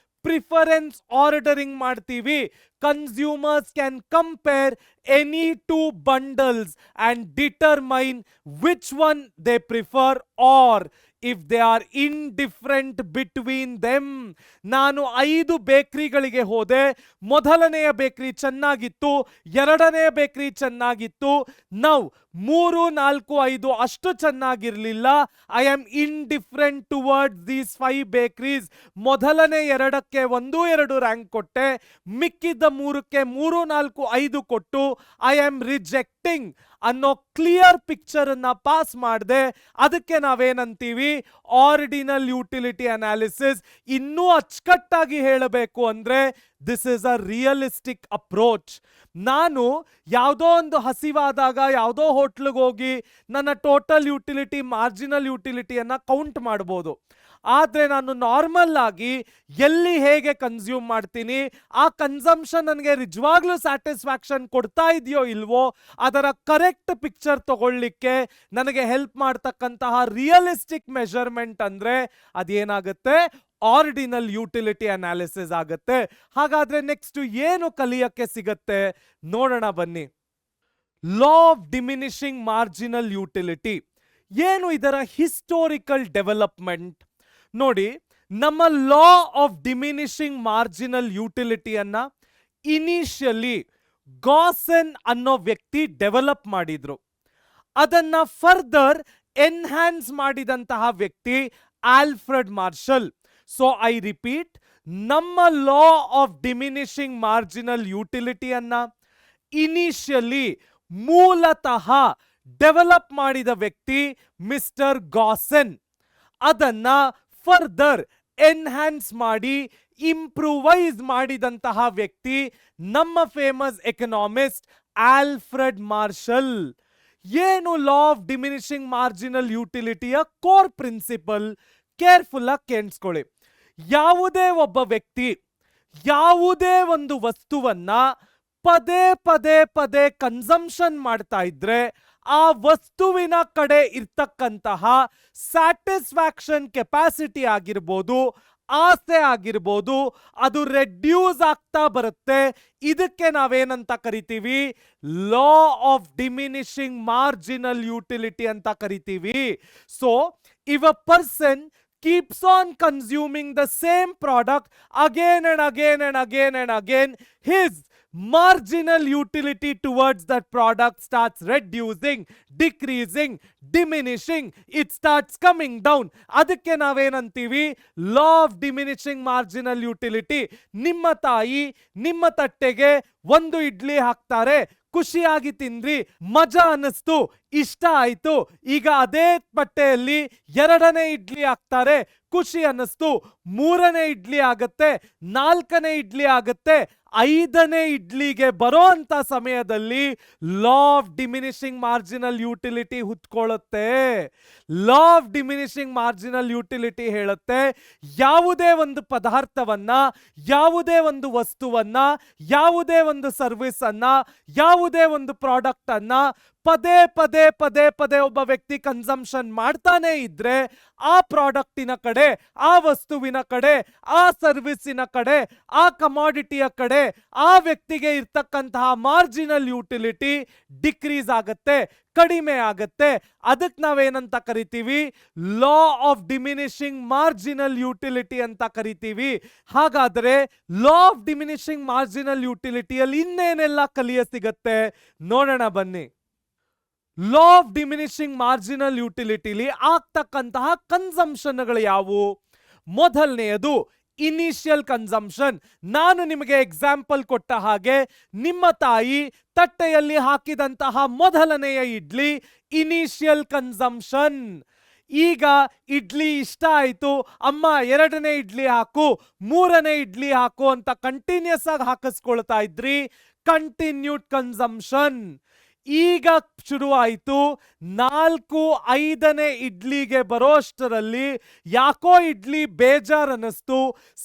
A: ಪ್ರಿಫರೆನ್ಸ್ ಆರ್ಡರಿಂಗ್ ಮಾಡ್ತೀವಿ. Consumers can compare any 2 bundles and determine which one they prefer, or if they are indifferent between them. ನಾನು 5 ಬೇಕರಿಗಳಿಗೆ ಹೋದೆ. ಮೊದಲನೆಯ ಬೇಕರಿ ಚೆನ್ನಾಗಿತ್ತು, ಎರಡನೆಯ ಬೇಕರಿ ಚೆನ್ನಾಗಿತ್ತು. ನೌ 3, 4, 5 ಅಷ್ಟು ಚೆನ್ನಾಗಿರ್ಲಿಲ್ಲ. I am indifferent towards these 5 ಬೇಕರೀಸ್. ಮೊದಲನೇ 2ಕ್ಕೆ 1, 2 ರ್ಯಾಂಕ್ ಕೊಟ್ಟೆ, ಮಿಕ್ಕಿದ್ದ 3ಕ್ಕೆ 3, 4, 5 ಕೊಟ್ಟು ಐ ಆಮ್ ರಿಜೆಕ್ಟಿಂಗ್ ಅನ್ನೋ ಕ್ಲಿಯರ್ ಪಿಕ್ಚರ್ ಅನ್ನ ಪಾಸ್ ಮಾಡಿದೆ. ಅದಕ್ಕೆ ನಾವೇನಂತೀವಿ, ಆರ್ಡಿನಲ್ ಯುಟಿಲಿಟಿ ಅನಾಲಿಸಿಸ್. ಇನ್ನೂ ಅಚ್ಚುಕಟ್ಟಾಗಿ ಹೇಳಬೇಕು ಅಂದ್ರೆ, this is a realistic approach. ನಾನು ಯಾವುದೋ ಒಂದು ಹಸಿವಾದಾಗ ಯಾವುದೋ ಹೋಟ್ಲಿಗೆ ಹೋಗಿ ನನ್ನ ಟೋಟಲ್ ಯುಟಿಲಿಟಿ, ಮಾರ್ಜಿನಲ್ ಯುಟಿಲಿಟಿಯನ್ನ ಕೌಂಟ್ ಮಾಡ್ಬೋದು. ಆದರೆ ನಾನು ನಾರ್ಮಲ್ ಆಗಿ ಎಲ್ಲಿ ಹೇಗೆ ಕನ್ಸ್ಯೂಮ್ ಮಾಡ್ತೀನಿ, ಆ ಕನ್ಸಂಪ್ಷನ್ ನನಗೆ ನಿಜವಾಗ್ಲೂ ಸ್ಯಾಟಿಸ್ಫ್ಯಾಕ್ಷನ್ ಕೊಡ್ತಾ ಇದೆಯೋ ಇಲ್ವೋ, ಅದರ ಕರೆಕ್ಟ್ ಪಿಕ್ಚರ್ ತಗೊಳ್ಳಿಕ್ಕೆ ನನಗೆ ಹೆಲ್ಪ್ ಮಾಡ್ತಕ್ಕಂತಹ ರಿಯಲಿಸ್ಟಿಕ್ ಮೆಜರ್ಮೆಂಟ್ ಅಂದ್ರೆ ಅದೇನಾಗುತ್ತೆ, ಆರ್ಡಿನಲ್ ಯುಟಿಲಿಟಿ ಅನಾಲಿಸಿಸ್ ಆಗುತ್ತೆ. ಹಾಗಾದ್ರೆ ನೆಕ್ಸ್ಟ್ ಏನು ಕಲಿಯಕ್ಕೆ ಸಿಗತ್ತೆ ನೋಡೋಣ ಬನ್ನಿ. Law of diminishing marginal utility ಏನು, ಇದರ ಹಿಸ್ಟೋರಿಕಲ್ ಡೆವಲಪ್ಮೆಂಟ್ ನೋಡಿ. ನಮ್ಮ ಲಾ ಆಫ್ ಡಿಮಿನಿಷಿಂಗ್ ಮಾರ್ಜಿನಲ್ ಯುಟಿಲಿಟಿಯನ್ನ ಇನಿಷಿಯಲಿ ಗಾಸೆನ್ ಅನ್ನೋ ವ್ಯಕ್ತಿ ಡೆವಲಪ್ ಮಾಡಿದ್ರು. ಅದನ್ನ ಫರ್ದರ್ ಎನ್ಹ್ಯಾನ್ಸ್ ಮಾಡಿದಂತಹ ವ್ಯಕ್ತಿ Alfred Marshall. So I repeat, ನಮ್ಮ ಲಾ ಆಫ್ ಡಿಮಿನಿಷಿಂಗ್ ಮಾರ್ಜಿನಲ್ ಯುಟಿಲಿಟಿಯನ್ನ ಇನಿಷಿಯಲಿ ಮೂಲತಃ ಡೆವಲಪ್ ಮಾಡಿದ ವ್ಯಕ್ತಿ ಮಿಸ್ಟರ್ ಗಾಸೆನ್. ಅದನ್ನ ಫರ್ದರ್ ಎನ್ಹ್ಯಾನ್ಸ್ ಮಾಡಿ ಇಂಪ್ರೂವೈಸ್ ಮಾಡಿದಂತಹ ವ್ಯಕ್ತಿ ನಮ್ಮ ಫೇಮಸ್ ಎಕನಾಮಿಸ್ಟ್ ಆಲ್ಫ್ರೆಡ್ ಮಾರ್ಷಲ್. ಏನು ಲಾ ಆಫ್ ಡಿಮಿನಿಷಿಂಗ್ ಮಾರ್ಜಿನಲ್ ಯುಟಿಲಿಟಿಯ ಕೋರ್ ಪ್ರಿನ್ಸಿಪಲ್? ಕೇರ್ಫುಲ್ ಆಗಿ ಕೇಳಿಸ್ಕೊಳ್ಳಿ. ಯಾವುದೇ ಒಬ್ಬ ವ್ಯಕ್ತಿ ಯಾವುದೇ ಒಂದು ವಸ್ತುವನ್ನ ಪದೇ ಪದೇ ಪದೇ ಕನ್ಸಂಪ್ಷನ್ ಮಾಡ್ತಾ ಇದ್ರೆ, ಆ ವಸ್ತುವಿನ ಕಡೆ ಇರ್ತಕ್ಕಂತಹ ಸ್ಯಾಟಿಸ್ಫ್ಯಾಕ್ಷನ್ ಕೆಪಾಸಿಟಿ ಆಗಿರ್ಬೋದು, ಆಸೆ ಆಗಿರ್ಬೋದು, ಅದು ರೆಡ್ಯೂಸ್ ಆಗ್ತಾ ಬರುತ್ತೆ. ಇದಕ್ಕೆ ನಾವೇನಂತ ಕರಿತೀವಿ, ಲಾ ಆಫ್ ಡಿಮಿನಿಷಿಂಗ್ ಮಾರ್ಜಿನಲ್ ಯುಟಿಲಿಟಿ ಅಂತ ಕರಿತೀವಿ. So if a person keeps on consuming the same product again and again and again and again, his marginal utility towards that product starts reducing, decreasing, diminishing, it starts coming down. ಅದಕ್ಕೆ ನಾವೇನಂತೀವಿ, law of diminishing marginal utility. ನಿಮ್ಮ ತಾಯಿ ನಿಮ್ಮ ತಟ್ಟೆಗೆ ಒಂದು ಇಡ್ಲಿ ಹಾಕ್ತಾರೆ, ಖುಷಿಯಾಗಿ ತಿಂದ್ರಿ, ಮಜಾ ಅನ್ನಿಸ್ತು, ಇಷ್ಟ ಆಯ್ತು. ಈಗ ಅದೇ ಬಟ್ಟೆಯಲ್ಲಿ ಎರಡನೇ ಇಡ್ಲಿ ಹಾಕ್ತಾರೆ, ಖುಷಿ ಅನ್ನಿಸ್ತು, ಮೂರನೇ ಇಡ್ಲಿ ಆಗತ್ತೆ, ನಾಲ್ಕನೇ ಇಡ್ಲಿ ಆಗತ್ತೆ, ಐದನೇ ಇಡ್ಲಿಗೆ ಬರೋ ಅಂತ ಸಮಯದಲ್ಲಿ law of diminishing marginal utility ಹುಟ್ಕೊಳ್ಳುತ್ತೆ. Law of diminishing marginal utility ಹೇಳುತ್ತೆ, ಯಾವುದೇ ಒಂದು ಪದಾರ್ಥವನ್ನ, ಯಾವುದೇ ಒಂದು ವಸ್ತುವನ್ನ, ಯಾವುದೇ ಒಂದು ಸರ್ವಿಸ್ ಅನ್ನ, ಯಾವುದೇ ಒಂದು ಪ್ರಾಡಕ್ಟ್ ಅನ್ನ ಪದೇ ಪದೇ ಪದೇ ಪದೇ ಒಬ್ಬ ವ್ಯಕ್ತಿ ಕನ್ಸಂಪ್ಷನ್ ಮಾಡ್ತಾನೆ ಇದ್ರೆ ಆ ಪ್ರಾಡಕ್ಟಿನ ಕಡೆ, ಆ ವಸ್ತುವಿನ ಕಡೆ, ಆ ಸರ್ವಿಸಿನ ಕಡೆ, ಆ ಕಮಾಡಿಟಿಯ ಕಡೆ ಆ ವ್ಯಕ್ತಿಗೆ ಇರ್ತಕ್ಕಂತಹ ಮಾರ್ಜಿನಲ್ ಯುಟಿಲಿಟಿ ಡಿಕ್ರೀಸ್ ಆಗತ್ತೆ, ಕಡಿಮೆ ಆಗತ್ತೆ. ಅದಕ್ಕೆ ನಾವೇನಂತ ಕರಿತೀವಿ, ಲಾ ಆಫ್ ಡಿಮಿನಿಷಿಂಗ್ ಮಾರ್ಜಿನಲ್ ಯುಟಿಲಿಟಿ ಅಂತ ಕರಿತೀವಿ. ಹಾಗಾದ್ರೆ ಲಾ ಆಫ್ ಡಿಮಿನಿಷಿಂಗ್ ಮಾರ್ಜಿನಲ್ ಯುಟಿಲಿಟಿಯಲ್ಲಿ ಇನ್ನೇನೆಲ್ಲ ಕಲಿಯ ಸಿಗತ್ತೆ ನೋಡೋಣ ಬನ್ನಿ. ಲಾ ಆಫ್ ಡಿಮಿನಿಷಿಂಗ್ ಮಾರ್ಜಿನಲ್ ಯುಟಿಲಿಟಿಲಿ ಆಗ್ತಕ್ಕಂತಹ ಕನ್ಸಂಪ್ಷನ್ಗಳು ಯಾವುವು? ಮೊದಲನೆಯದು ಇನಿಷಿಯಲ್ ಕನ್ಸಂಪ್ಷನ್. ನಾನು ನಿಮಗೆ ಎಕ್ಸಾಂಪಲ್ ಕೊಟ್ಟ ಹಾಗೆ ನಿಮ್ಮ ತಾಯಿ ತಟ್ಟೆಯಲ್ಲಿ ಹಾಕಿದಂತಹ ಮೊದಲನೆಯ ಇಡ್ಲಿ ಇನಿಷಿಯಲ್ ಕನ್ಸಂಪ್ಷನ್. ಈಗ ಇಡ್ಲಿ ಇಷ್ಟ ಆಯ್ತು, ಅಮ್ಮ ಎರಡನೇ ಇಡ್ಲಿ ಹಾಕು, ಮೂರನೇ ಇಡ್ಲಿ ಹಾಕು ಅಂತ ಕಂಟಿನ್ಯೂಸ್ ಆಗಿ ಹಾಕಿಸ್ಕೊಳ್ತಾ ಇದ್ರಿ, ಕಂಟಿನ್ಯೂಡ್ ಕನ್ಸಂಪ್ಷನ್. ಈಗ ಶುರುವಾಯಿತು, 4-5ನೇ ಇಡ್ಲಿಗೆ ಬರೋಷ್ಟರಲ್ಲಿ ಯಾಕೋ ಇಡ್ಲಿ ಬೇಜಾರ್ ಅನ್ನಿಸ್ತು,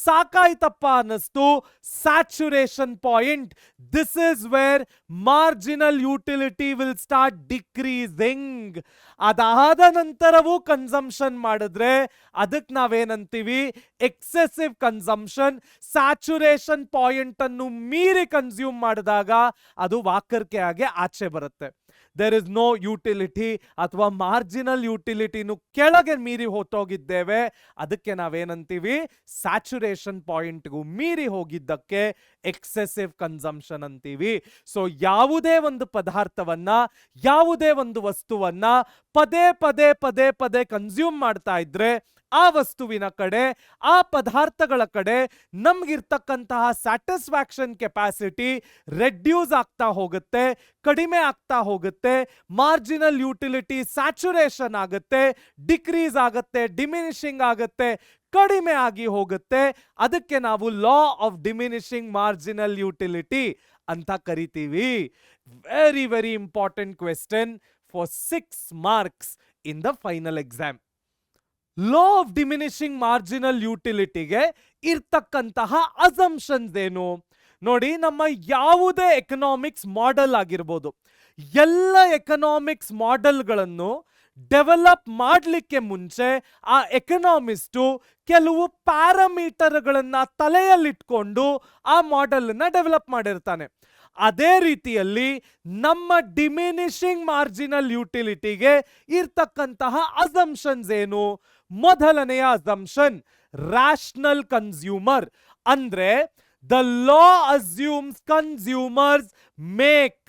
A: ಸಾಕಾಯ್ತಪ್ಪ ಅನ್ನಿಸ್ತು, saturation point. This is where marginal utility will start decreasing. ಅದಾದ ನಂತರವೂ ಕನ್ಸಂಪ್ಷನ್ ಮಾಡಿದ್ರೆ ಅದಕ್ಕೆ ನಾವೇನಂತೀವಿ, ಎಕ್ಸೆಸಿವ್ ಕನ್ಸಂಪ್ಷನ್. ಸ್ಯಾಚುರೇಷನ್ ಪಾಯಿಂಟ್ ಅನ್ನು ಮೀರಿ ಕನ್ಸ್ಯೂಮ್ ಮಾಡಿದಾಗ ಅದು ವಾಕರಿಕೆ ಆಗಿ ಆಚೆ ಬರುತ್ತೆ. ದೇರ್ ಇಸ್ ನೋ ಯುಟಿಲಿಟಿ ಅಥವಾ ಮಾರ್ಜಿನಲ್ ಯುಟಿಲಿಟಿನು ಕೆಳಗೆ ಮೀರಿ ಹೊತ್ತೋಗಿದ್ದೇವೆ, ಅದಕ್ಕೆ ನಾವೇನಂತೀವಿ, ಸ್ಯಾಚುರೇಷನ್ ಪಾಯಿಂಟ್ಗೂ ಮೀರಿ ಹೋಗಿದ್ದಕ್ಕೆ ಎಕ್ಸೆಸಿವ್ ಕನ್ಸಂಪ್ಷನ್ ಅಂತೀವಿ. ಸೊ ಯಾವುದೇ ಒಂದು ಪದಾರ್ಥವನ್ನ, ಯಾವುದೇ ಒಂದು ವಸ್ತುವನ್ನ ಪದೇ ಪದೇ ಪದೇ ಪದೇ ಕನ್ಸ್ಯೂಮ್ ಮಾಡ್ತಾ ಇದ್ರೆ ಆ ವಸ್ತುವಿನ ಕಡೆ, ಆ ಪದಾರ್ಥಗಳ ಕಡೆ ನಮ್ಗಿರ್ತಕ್ಕಂತಹ ಸ್ಯಾಟಿಸ್ಫ್ಯಾಕ್ಷನ್ ಕೆಪಾಸಿಟಿ ರೆಡ್ಯೂಸ್ ಆಗ್ತಾ ಹೋಗುತ್ತೆ, ಕಡಿಮೆ ಆಗ್ತಾ ಹೋಗುತ್ತೆ. ಮಾರ್ಜಿನಲ್ ಯುಟಿಲಿಟಿ ಸ್ಯಾಚುರೇಷನ್ ಆಗುತ್ತೆ, ಡಿಕ್ರೀಸ್ ಆಗುತ್ತೆ, ಡಿಮಿನಿಷಿಂಗ್ ಆಗುತ್ತೆ, ಕಡಿಮೆ ಆಗಿ ಹೋಗುತ್ತೆ. ಅದಕ್ಕೆ ನಾವು law of diminishing marginal utility ಅಂತ ಕರಿತೀವಿ. Very very important question for 6 marks in the final exam. Law of diminishing marginal ಯುಟಿಲಿಟಿಗೆ ಇರ್ತಕ್ಕಂತಹ ಅಸಂಪ್ಷನ್ಸ್ ಏನು ನೋಡಿ. ನಮ್ಮ ಯಾವುದೇ ಎಕನಾಮಿಕ್ಸ್ ಮಾಡೆಲ್ ಆಗಿರ್ಬೋದು, ಎಲ್ಲ ಎಕನಾಮಿಕ್ಸ್ ಮಾಡೆಲ್ಗಳನ್ನು ಡೆವಲಪ್ ಮಾಡಲಿಕ್ಕೆ ಮುಂಚೆ ಆ ಎಕನಾಮಿಸ್ಟು ಕೆಲವು ಪ್ಯಾರಾಮೀಟರ್ಗಳನ್ನ ತಲೆಯಲ್ಲಿಟ್ಕೊಂಡು ಆ ಮಾಡೆಲ್ ಅನ್ನ ಡೆವಲಪ್ ಮಾಡಿರ್ತಾನೆ. ಅದೇ ರೀತಿಯಲ್ಲಿ ನಮ್ಮ ಡಿಮಿನಿಷಿಂಗ್ ಮಾರ್ಜಿನಲ್ ಯುಟಿಲಿಟಿಗೆ ಇರ್ತಕ್ಕಂತಹ ಅಸಂಪ್ಷನ್ಸ್ ಏನು? ಮೊದಲನೆಯ ಅಸಂಪ್ಷನ್ ರ್ಯಾಷನಲ್ ಕನ್ಸ್ಯೂಮರ್. ಅಂದ್ರೆ the law assumes consumers make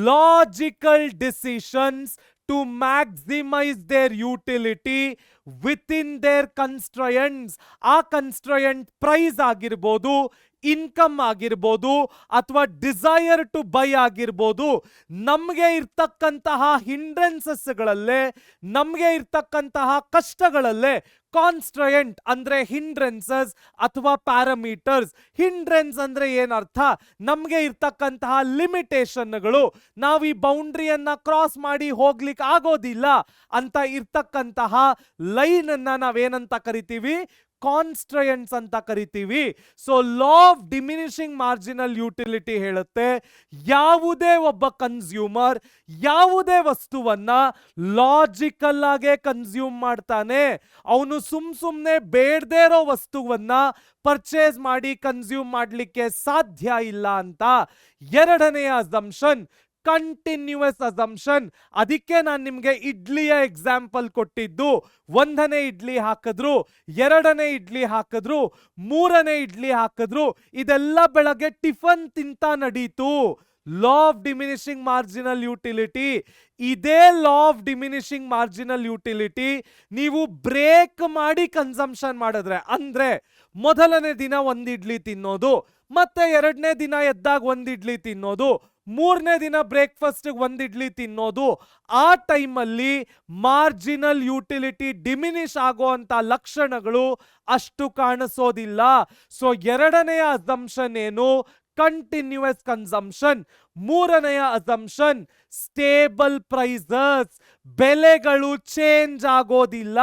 A: logical decisions to maximize their utility within their constraints. ಆ ಕನ್ಸ್ಟ್ರಯಂಟ್ ಪ್ರೈಸ್ ಆಗಿರ್ಬೋದು, ಇನ್ಕಮ್ ಆಗಿರ್ಬೋದು, ಅಥವಾ ಡಿಸೈರ್ ಟು ಬೈ ಆಗಿರ್ಬೋದು. ನಮಗೆ ಇರ್ತಕ್ಕಂತಹ ಹಿಂಡ್ರೆನ್ಸಸ್ಗಳಲ್ಲೇ, ನಮಗೆ ಇರ್ತಕ್ಕಂತಹ ಕಷ್ಟಗಳಲ್ಲೇ ಕಾನ್ಸ್ಟ್ರಯಂಟ್ ಅಂದ್ರೆ ಹಿಂಡ್ರೆನ್ಸಸ್ ಅಥವಾ ಪ್ಯಾರಾಮೀಟರ್ಸ್. ಹಿಂಡ್ರೆನ್ಸ್ ಅಂದ್ರೆ ಏನರ್ಥ? ನಮಗೆ ಇರ್ತಕ್ಕಂತಹ ಲಿಮಿಟೇಷನ್ಗಳು, ನಾವು ಈ ಬೌಂಡ್ರಿಯನ್ನ ಕ್ರಾಸ್ ಮಾಡಿ ಹೋಗ್ಲಿಕ್ಕೆ ಆಗೋದಿಲ್ಲ ಅಂತ ಇರ್ತಕ್ಕಂತಹ ಲೈನ್ ಅನ್ನ ನಾವೇನಂತ ಕರಿತೀವಿ? ಕಾನ್ಸ್ಟ್ರಯಂಟ್ಸ್ ಅಂತ ಕರಿತೀವಿ. So law of diminishing marginal utility ಹೇಳುತ್ತೆ, ಯಾವುದೇ ಒಬ್ಬ ಕನ್ಸ್ಯೂಮರ್ ಯಾವುದೇ ವಸ್ತುವನ್ನ ಲಾಜಿಕಲ್ ಆಗಿ ಕನ್ಸ್ಯೂಮ್ ಮಾಡ್ತಾನೆ, ಅವನು ಸುಮ್ನೆ ಬೇಡದೇ ಇರೋ ವಸ್ತುವನ್ನ ಪರ್ಚೇಸ್ ಮಾಡಿ ಕನ್ಸ್ಯೂಮ್ ಮಾಡಲಿಕ್ಕೆ ಸಾಧ್ಯ ಇಲ್ಲ ಅಂತ. ಎರಡನೆಯ ಅಸಂಪ್ಷನ್ ಕಂಟಿನ್ಯೂಯಸ್ ಅಸಂಪ್ಷನ್. ಅದಕ್ಕೆ ನಾನು ನಿಮ್ಗೆ ಇಡ್ಲಿಯ ಎಕ್ಸಾಂಪಲ್ ಕೊಟ್ಟಿದ್ದು. ಒಂದನೇ ಇಡ್ಲಿ ಹಾಕಿದ್ರು, ಎರಡನೇ ಇಡ್ಲಿ ಹಾಕಿದ್ರು, ಮೂರನೇ ಇಡ್ಲಿ ಹಾಕಿದ್ರು, ಇದೆಲ್ಲ ಬೆಳಗ್ಗೆ ಟಿಫನ್ ತಿಂತ ನಡೀತು. Law of diminishing marginal utility. ಇದೇ law of diminishing marginal utility ನೀವು ಬ್ರೇಕ್ ಮಾಡಿ ಕನ್ಸಂಪ್ಷನ್ ಮಾಡಿದ್ರೆ, ಅಂದ್ರೆ ಮೊದಲನೇ ದಿನ ಒಂದ್ ಇಡ್ಲಿ ತಿನ್ನೋದು, ಮತ್ತೆ ಎರಡನೇ ದಿನ ಎದ್ದಾಗ ಒಂದ್ ಇಡ್ಲಿ ತಿನ್ನೋದು, ಮೂರನೇ ದಿನ ಬ್ರೇಕ್ಫಾಸ್ಟ್ ಒಂದ್ ಇಡ್ಲಿ ತಿನ್ನೋದು, ಆ ಟೈಮಲ್ಲಿ ಮಾರ್ಜಿನಲ್ ಯುಟಿಲಿಟಿ ಡಿಮಿನಿಷ್ ಆಗುವಂತ ಲಕ್ಷಣಗಳು ಅಷ್ಟು ಕಾಣಿಸೋದಿಲ್ಲ. ಸೊ ಎರಡನೆಯ ಅಸಂಪ್ಷನ್ ಏನು? Continuous consumption. ಮೂರನೆಯ ಅಸಂಪ್ಷನ್ ಸ್ಟೇಬಲ್ ಪ್ರೈಸಸ್. ಬೆಲೆಗಳು ಚೇಂಜ್ ಆಗೋದಿಲ್ಲ,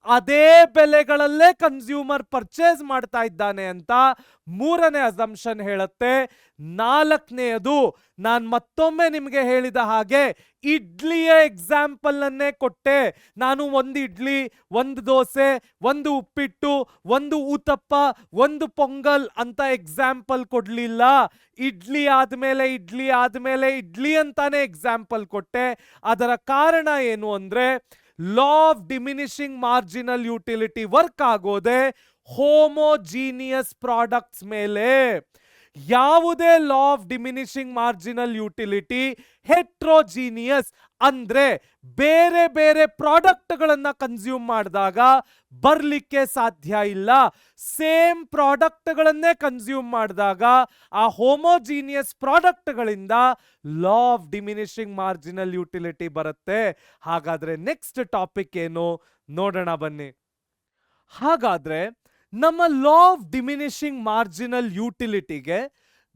A: ಅದೇ ಬೆಲೆಗಳಲ್ಲೇ ಕನ್ಸ್ಯೂಮರ್ ಪರ್ಚೇಸ್ ಮಾಡ್ತಾ ಇದ್ದಾನೆ ಅಂತ ಮೂರನೇ ಅಸಂಪ್ಷನ್ ಹೇಳುತ್ತೆ. ನಾಲ್ಕನೆಯದು, ನಾನು ಮತ್ತೊಮ್ಮೆ ನಿಮಗೆ ಹೇಳಿದ ಹಾಗೆ ಇಡ್ಲಿಯ ಎಕ್ಸಾಂಪಲ್ ಅನ್ನೇ ಕೊಟ್ಟೆ. ನಾನು ಒಂದು ಇಡ್ಲಿ, ಒಂದು ದೋಸೆ, ಒಂದು ಉಪ್ಪಿಟ್ಟು, ಒಂದು ಊತಪ್ಪ, ಒಂದು ಪೊಂಗಲ್ ಅಂತ ಎಕ್ಸಾಂಪಲ್ ಕೊಡ್ಲಿಲ್ಲ. ಇಡ್ಲಿ ಆದ್ಮೇಲೆ ಇಡ್ಲಿ ಆದ್ಮೇಲೆ ಇಡ್ಲಿ ಅಂತಾನೆ ಎಕ್ಸಾಂಪಲ್ ಕೊಟ್ಟೆ. ಅದರ ಕಾರಣ ಏನು ಅಂದ್ರೆ, law of diminishing marginal utility work ಆಗೋದೆ ಹೋಮೋಜೀನಿಯಸ್ ಪ್ರಾಡಕ್ಟ್ಸ್ ಮೇಲೆ. ಯಾವುದೇ law of diminishing marginal utility heterogeneous ಅಂದ್ರೆ ಬೇರೆ ಬೇರೆ ಪ್ರಾಡಕ್ಟ್ಗಳನ್ನ ಕನ್ಸ್ಯೂಮ್ ಮಾಡಿದಾಗ ಬರ್ಲಿಕ್ಕೆ ಸಾಧ್ಯ ಇಲ್ಲ. ಸೇಮ್ ಪ್ರಾಡಕ್ಟ್ಗಳನ್ನೇ ಕನ್ಸ್ಯೂಮ್ ಮಾಡಿದಾಗ ಆ ಹೋಮೋಜೀನಿಯಸ್ ಪ್ರಾಡಕ್ಟ್ಗಳಿಂದ law of diminishing marginal utility ಬರುತ್ತೆ. ಹಾಗಾದ್ರೆ ನೆಕ್ಸ್ಟ್ ಟಾಪಿಕ್ ಏನು ನೋಡೋಣ ಬನ್ನಿ. ಹಾಗಾದ್ರೆ ನಮ್ಮ ಲಾ ಆಫ್ ಡಿಮಿನಿಷಿಂಗ್ ಮಾರ್ಜಿನಲ್ ಯುಟಿಲಿಟಿಗೆ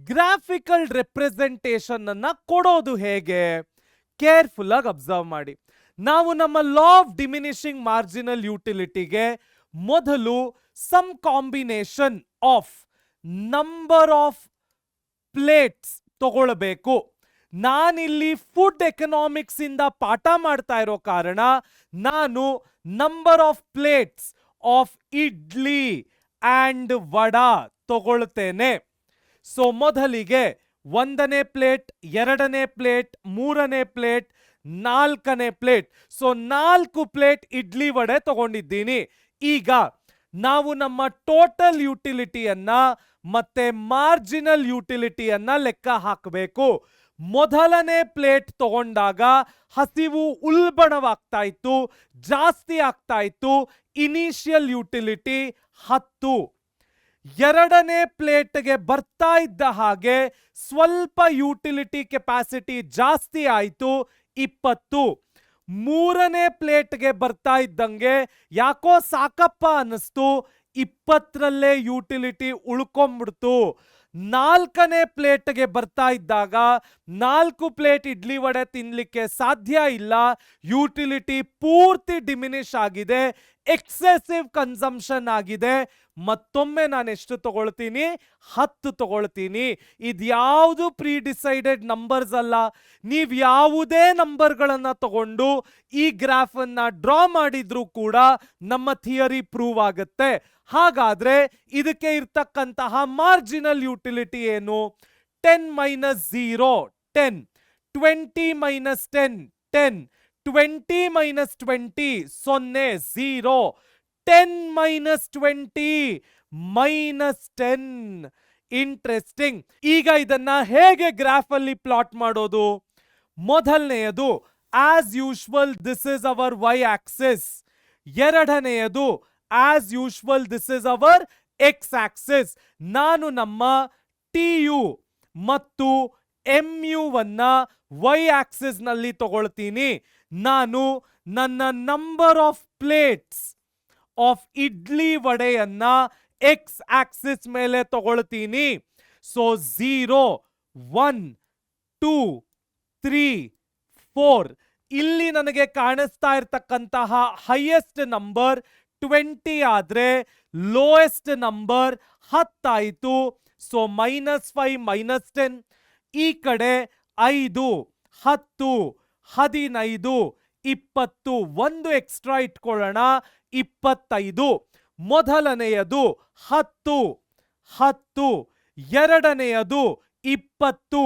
A: ಗ್ರಾಫಿಕಲ್ ರೆಪ್ರೆಸೆಂಟೇಷನ್ ಅನ್ನ ಕೊಡೋದು ಹೇಗೆ? ಕೇರ್ಫುಲ್ ಆಗಿ ಅಬ್ಸರ್ವ್ ಮಾಡಿ. ನಾವು ನಮ್ಮ ಲಾ ಆಫ್ ಡಿಮಿನಿಷಿಂಗ್ ಮಾರ್ಜಿನಲ್ ಯುಟಿಲಿಟಿಗೆ ಮೊದಲು some combination of number of plates ತಗೊಳ್ಬೇಕು. ನಾನಿಲ್ಲಿ ಫುಡ್ ಎಕನಾಮಿಕ್ಸ್ ಇಂದ ಪಾಠ ಮಾಡ್ತಾ ಇರೋ ಕಾರಣ ನಾನು number of plates of idli and vada ತಗೊಳ್ತೇನೆ. ಸೊ ಮೊದಲಿಗೆ ಒಂದನೇ ಪ್ಲೇಟ್, ಎರಡನೇ ಪ್ಲೇಟ್, ಮೂರನೇ ಪ್ಲೇಟ್, ನಾಲ್ಕನೇ ಪ್ಲೇಟ್. ಸೊ 4 ಪ್ಲೇಟ್ ಇಡ್ಲಿ ವಡೆ ತಗೊಂಡಿದ್ದೀನಿ. ಈಗ ನಾವು ನಮ್ಮ ಟೋಟಲ್ ಯುಟಿಲಿಟಿಯನ್ನ ಮತ್ತೆ ಮಾರ್ಜಿನಲ್ ಯುಟಿಲಿಟಿಯನ್ನ ಲೆಕ್ಕ ಹಾಕಬೇಕು. ಮೊದಲನೇ ಪ್ಲೇಟ್ ತಗೊಂಡಾಗ ಹಸಿವು ಉಲ್ಬಣವಾಗ್ತಾ ಇತ್ತು, ಜಾಸ್ತಿ ಆಗ್ತಾ ಇತ್ತು. Initial utility 10. ಎರಡನೇ ಪ್ಲೇಟ್ಗೆ ಬರ್ತಾ ಇದ್ದ ಹಾಗೆ ಸ್ವಲ್ಪ ಯುಟಿಲಿಟಿ ಕೆಪಾಸಿಟಿ ಜಾಸ್ತಿ ಆಯಿತು, 20. ಮೂರನೇ ಪ್ಲೇಟ್ಗೆ ಬರ್ತಾ ಇದ್ದಂಗೆ ಯಾಕೋ ಸಾಕಪ್ಪ ಅನ್ನಿಸ್ತು, 20ರಲ್ಲೇ ಯುಟಿಲಿಟಿ ಉಳ್ಕೊಂಡ್ಬಿಡ್ತು. ನಾಲ್ಕನೇ ಪ್ಲೇಟ್ಗೆ ಬರ್ತಾ ಇದ್ದಾಗ 4 ಪ್ಲೇಟ್ ಇಡ್ಲಿ ವಡೆ ತಿನ್ಲಿಕ್ಕೆ ಸಾಧ್ಯ ಇಲ್ಲ, ಯುಟಿಲಿಟಿ ಪೂರ್ತಿ ಡಿಮಿನಿಷ್ ಆಗಿದೆ, ಎಕ್ಸೆಸಿವ್ ಕನ್ಸಂಪ್ಷನ್ ಆಗಿದೆ. ಮತ್ತೊಮ್ಮೆ ನಾನು ಎಷ್ಟು ತಗೊಳ್ತೀನಿ? 10 ತಗೊಳ್ತೀನಿ. ಇದ್ಯಾವುದು ಪ್ರೀ ಡಿಸೈಡೆಡ್ ನಂಬರ್ಸ್ ಅಲ್ಲ. ನೀವು ಯಾವುದೇ ನಂಬರ್ಗಳನ್ನ ತಗೊಂಡು ಈ ಗ್ರಾಫ್ ಅನ್ನ ಡ್ರಾ ಮಾಡಿದ್ರೂ ಕೂಡ ನಮ್ಮ ಥಿಯರಿ ಪ್ರೂವ್ ಆಗುತ್ತೆ. ಹಾಗಾದ್ರೆ ಇದಕ್ಕೆ ಇರ್ತಕ್ಕಂತಹ ಮಾರ್ಜಿನಲ್ ಯುಟಿಲಿಟಿ ಏನು? 10 minus 0 10, 20 minus 10 10, 20 minus 20 0 0, 10 minus 20 minus 10. Interesting. ಈಗ ಇದನ್ನ ಹೇಗೆ ಗ್ರಾಫ್ ಅಲ್ಲಿ ಪ್ಲಾಟ್ ಮಾಡೋದು? ಮೊದಲನೆಯದು as usual this is our Y axis. ಎರಡನೆಯದು as usual this is our X axis. ನಾನು ನಮ್ಮ ಟಿಯು ಮತ್ತು ಎಂಯು ವನ್ನ ವೈ ಆಕ್ಸಿಸ್ ನಲ್ಲಿ ತಗೊಳ್ತೀನಿ. ನಾನು ನನ್ನ number of plates of idli ವಡೆಯನ್ನ ಎಕ್ಸ್ ಆಕ್ಸಿಸ್ ಮೇಲೆ ತಗೊಳ್ತೀನಿ. ಸೊ 0, 1, 2, 3, 4. ಇಲ್ಲಿ ನನಗೆ ಕಾಣಿಸ್ತಾ ಇರ್ತಕ್ಕಂತಹ ಹೈಯೆಸ್ಟ್ ನಂಬರ್ 20 ಆದ್ರೆ ಲೋಯೆಸ್ಟ್ ನಂಬರ್ 10 ಆಯಿತು. ಸೊ -5 -10. ಈ ಕಡೆ 5, 10, 15, 20. ಒಂದು ಎಕ್ಸ್ಟ್ರಾ ಇಟ್ಕೊಳ್ಳೋಣ, 25. ಮೊದಲನೆಯದು 10, 10. ಎರಡನೆಯದು 20,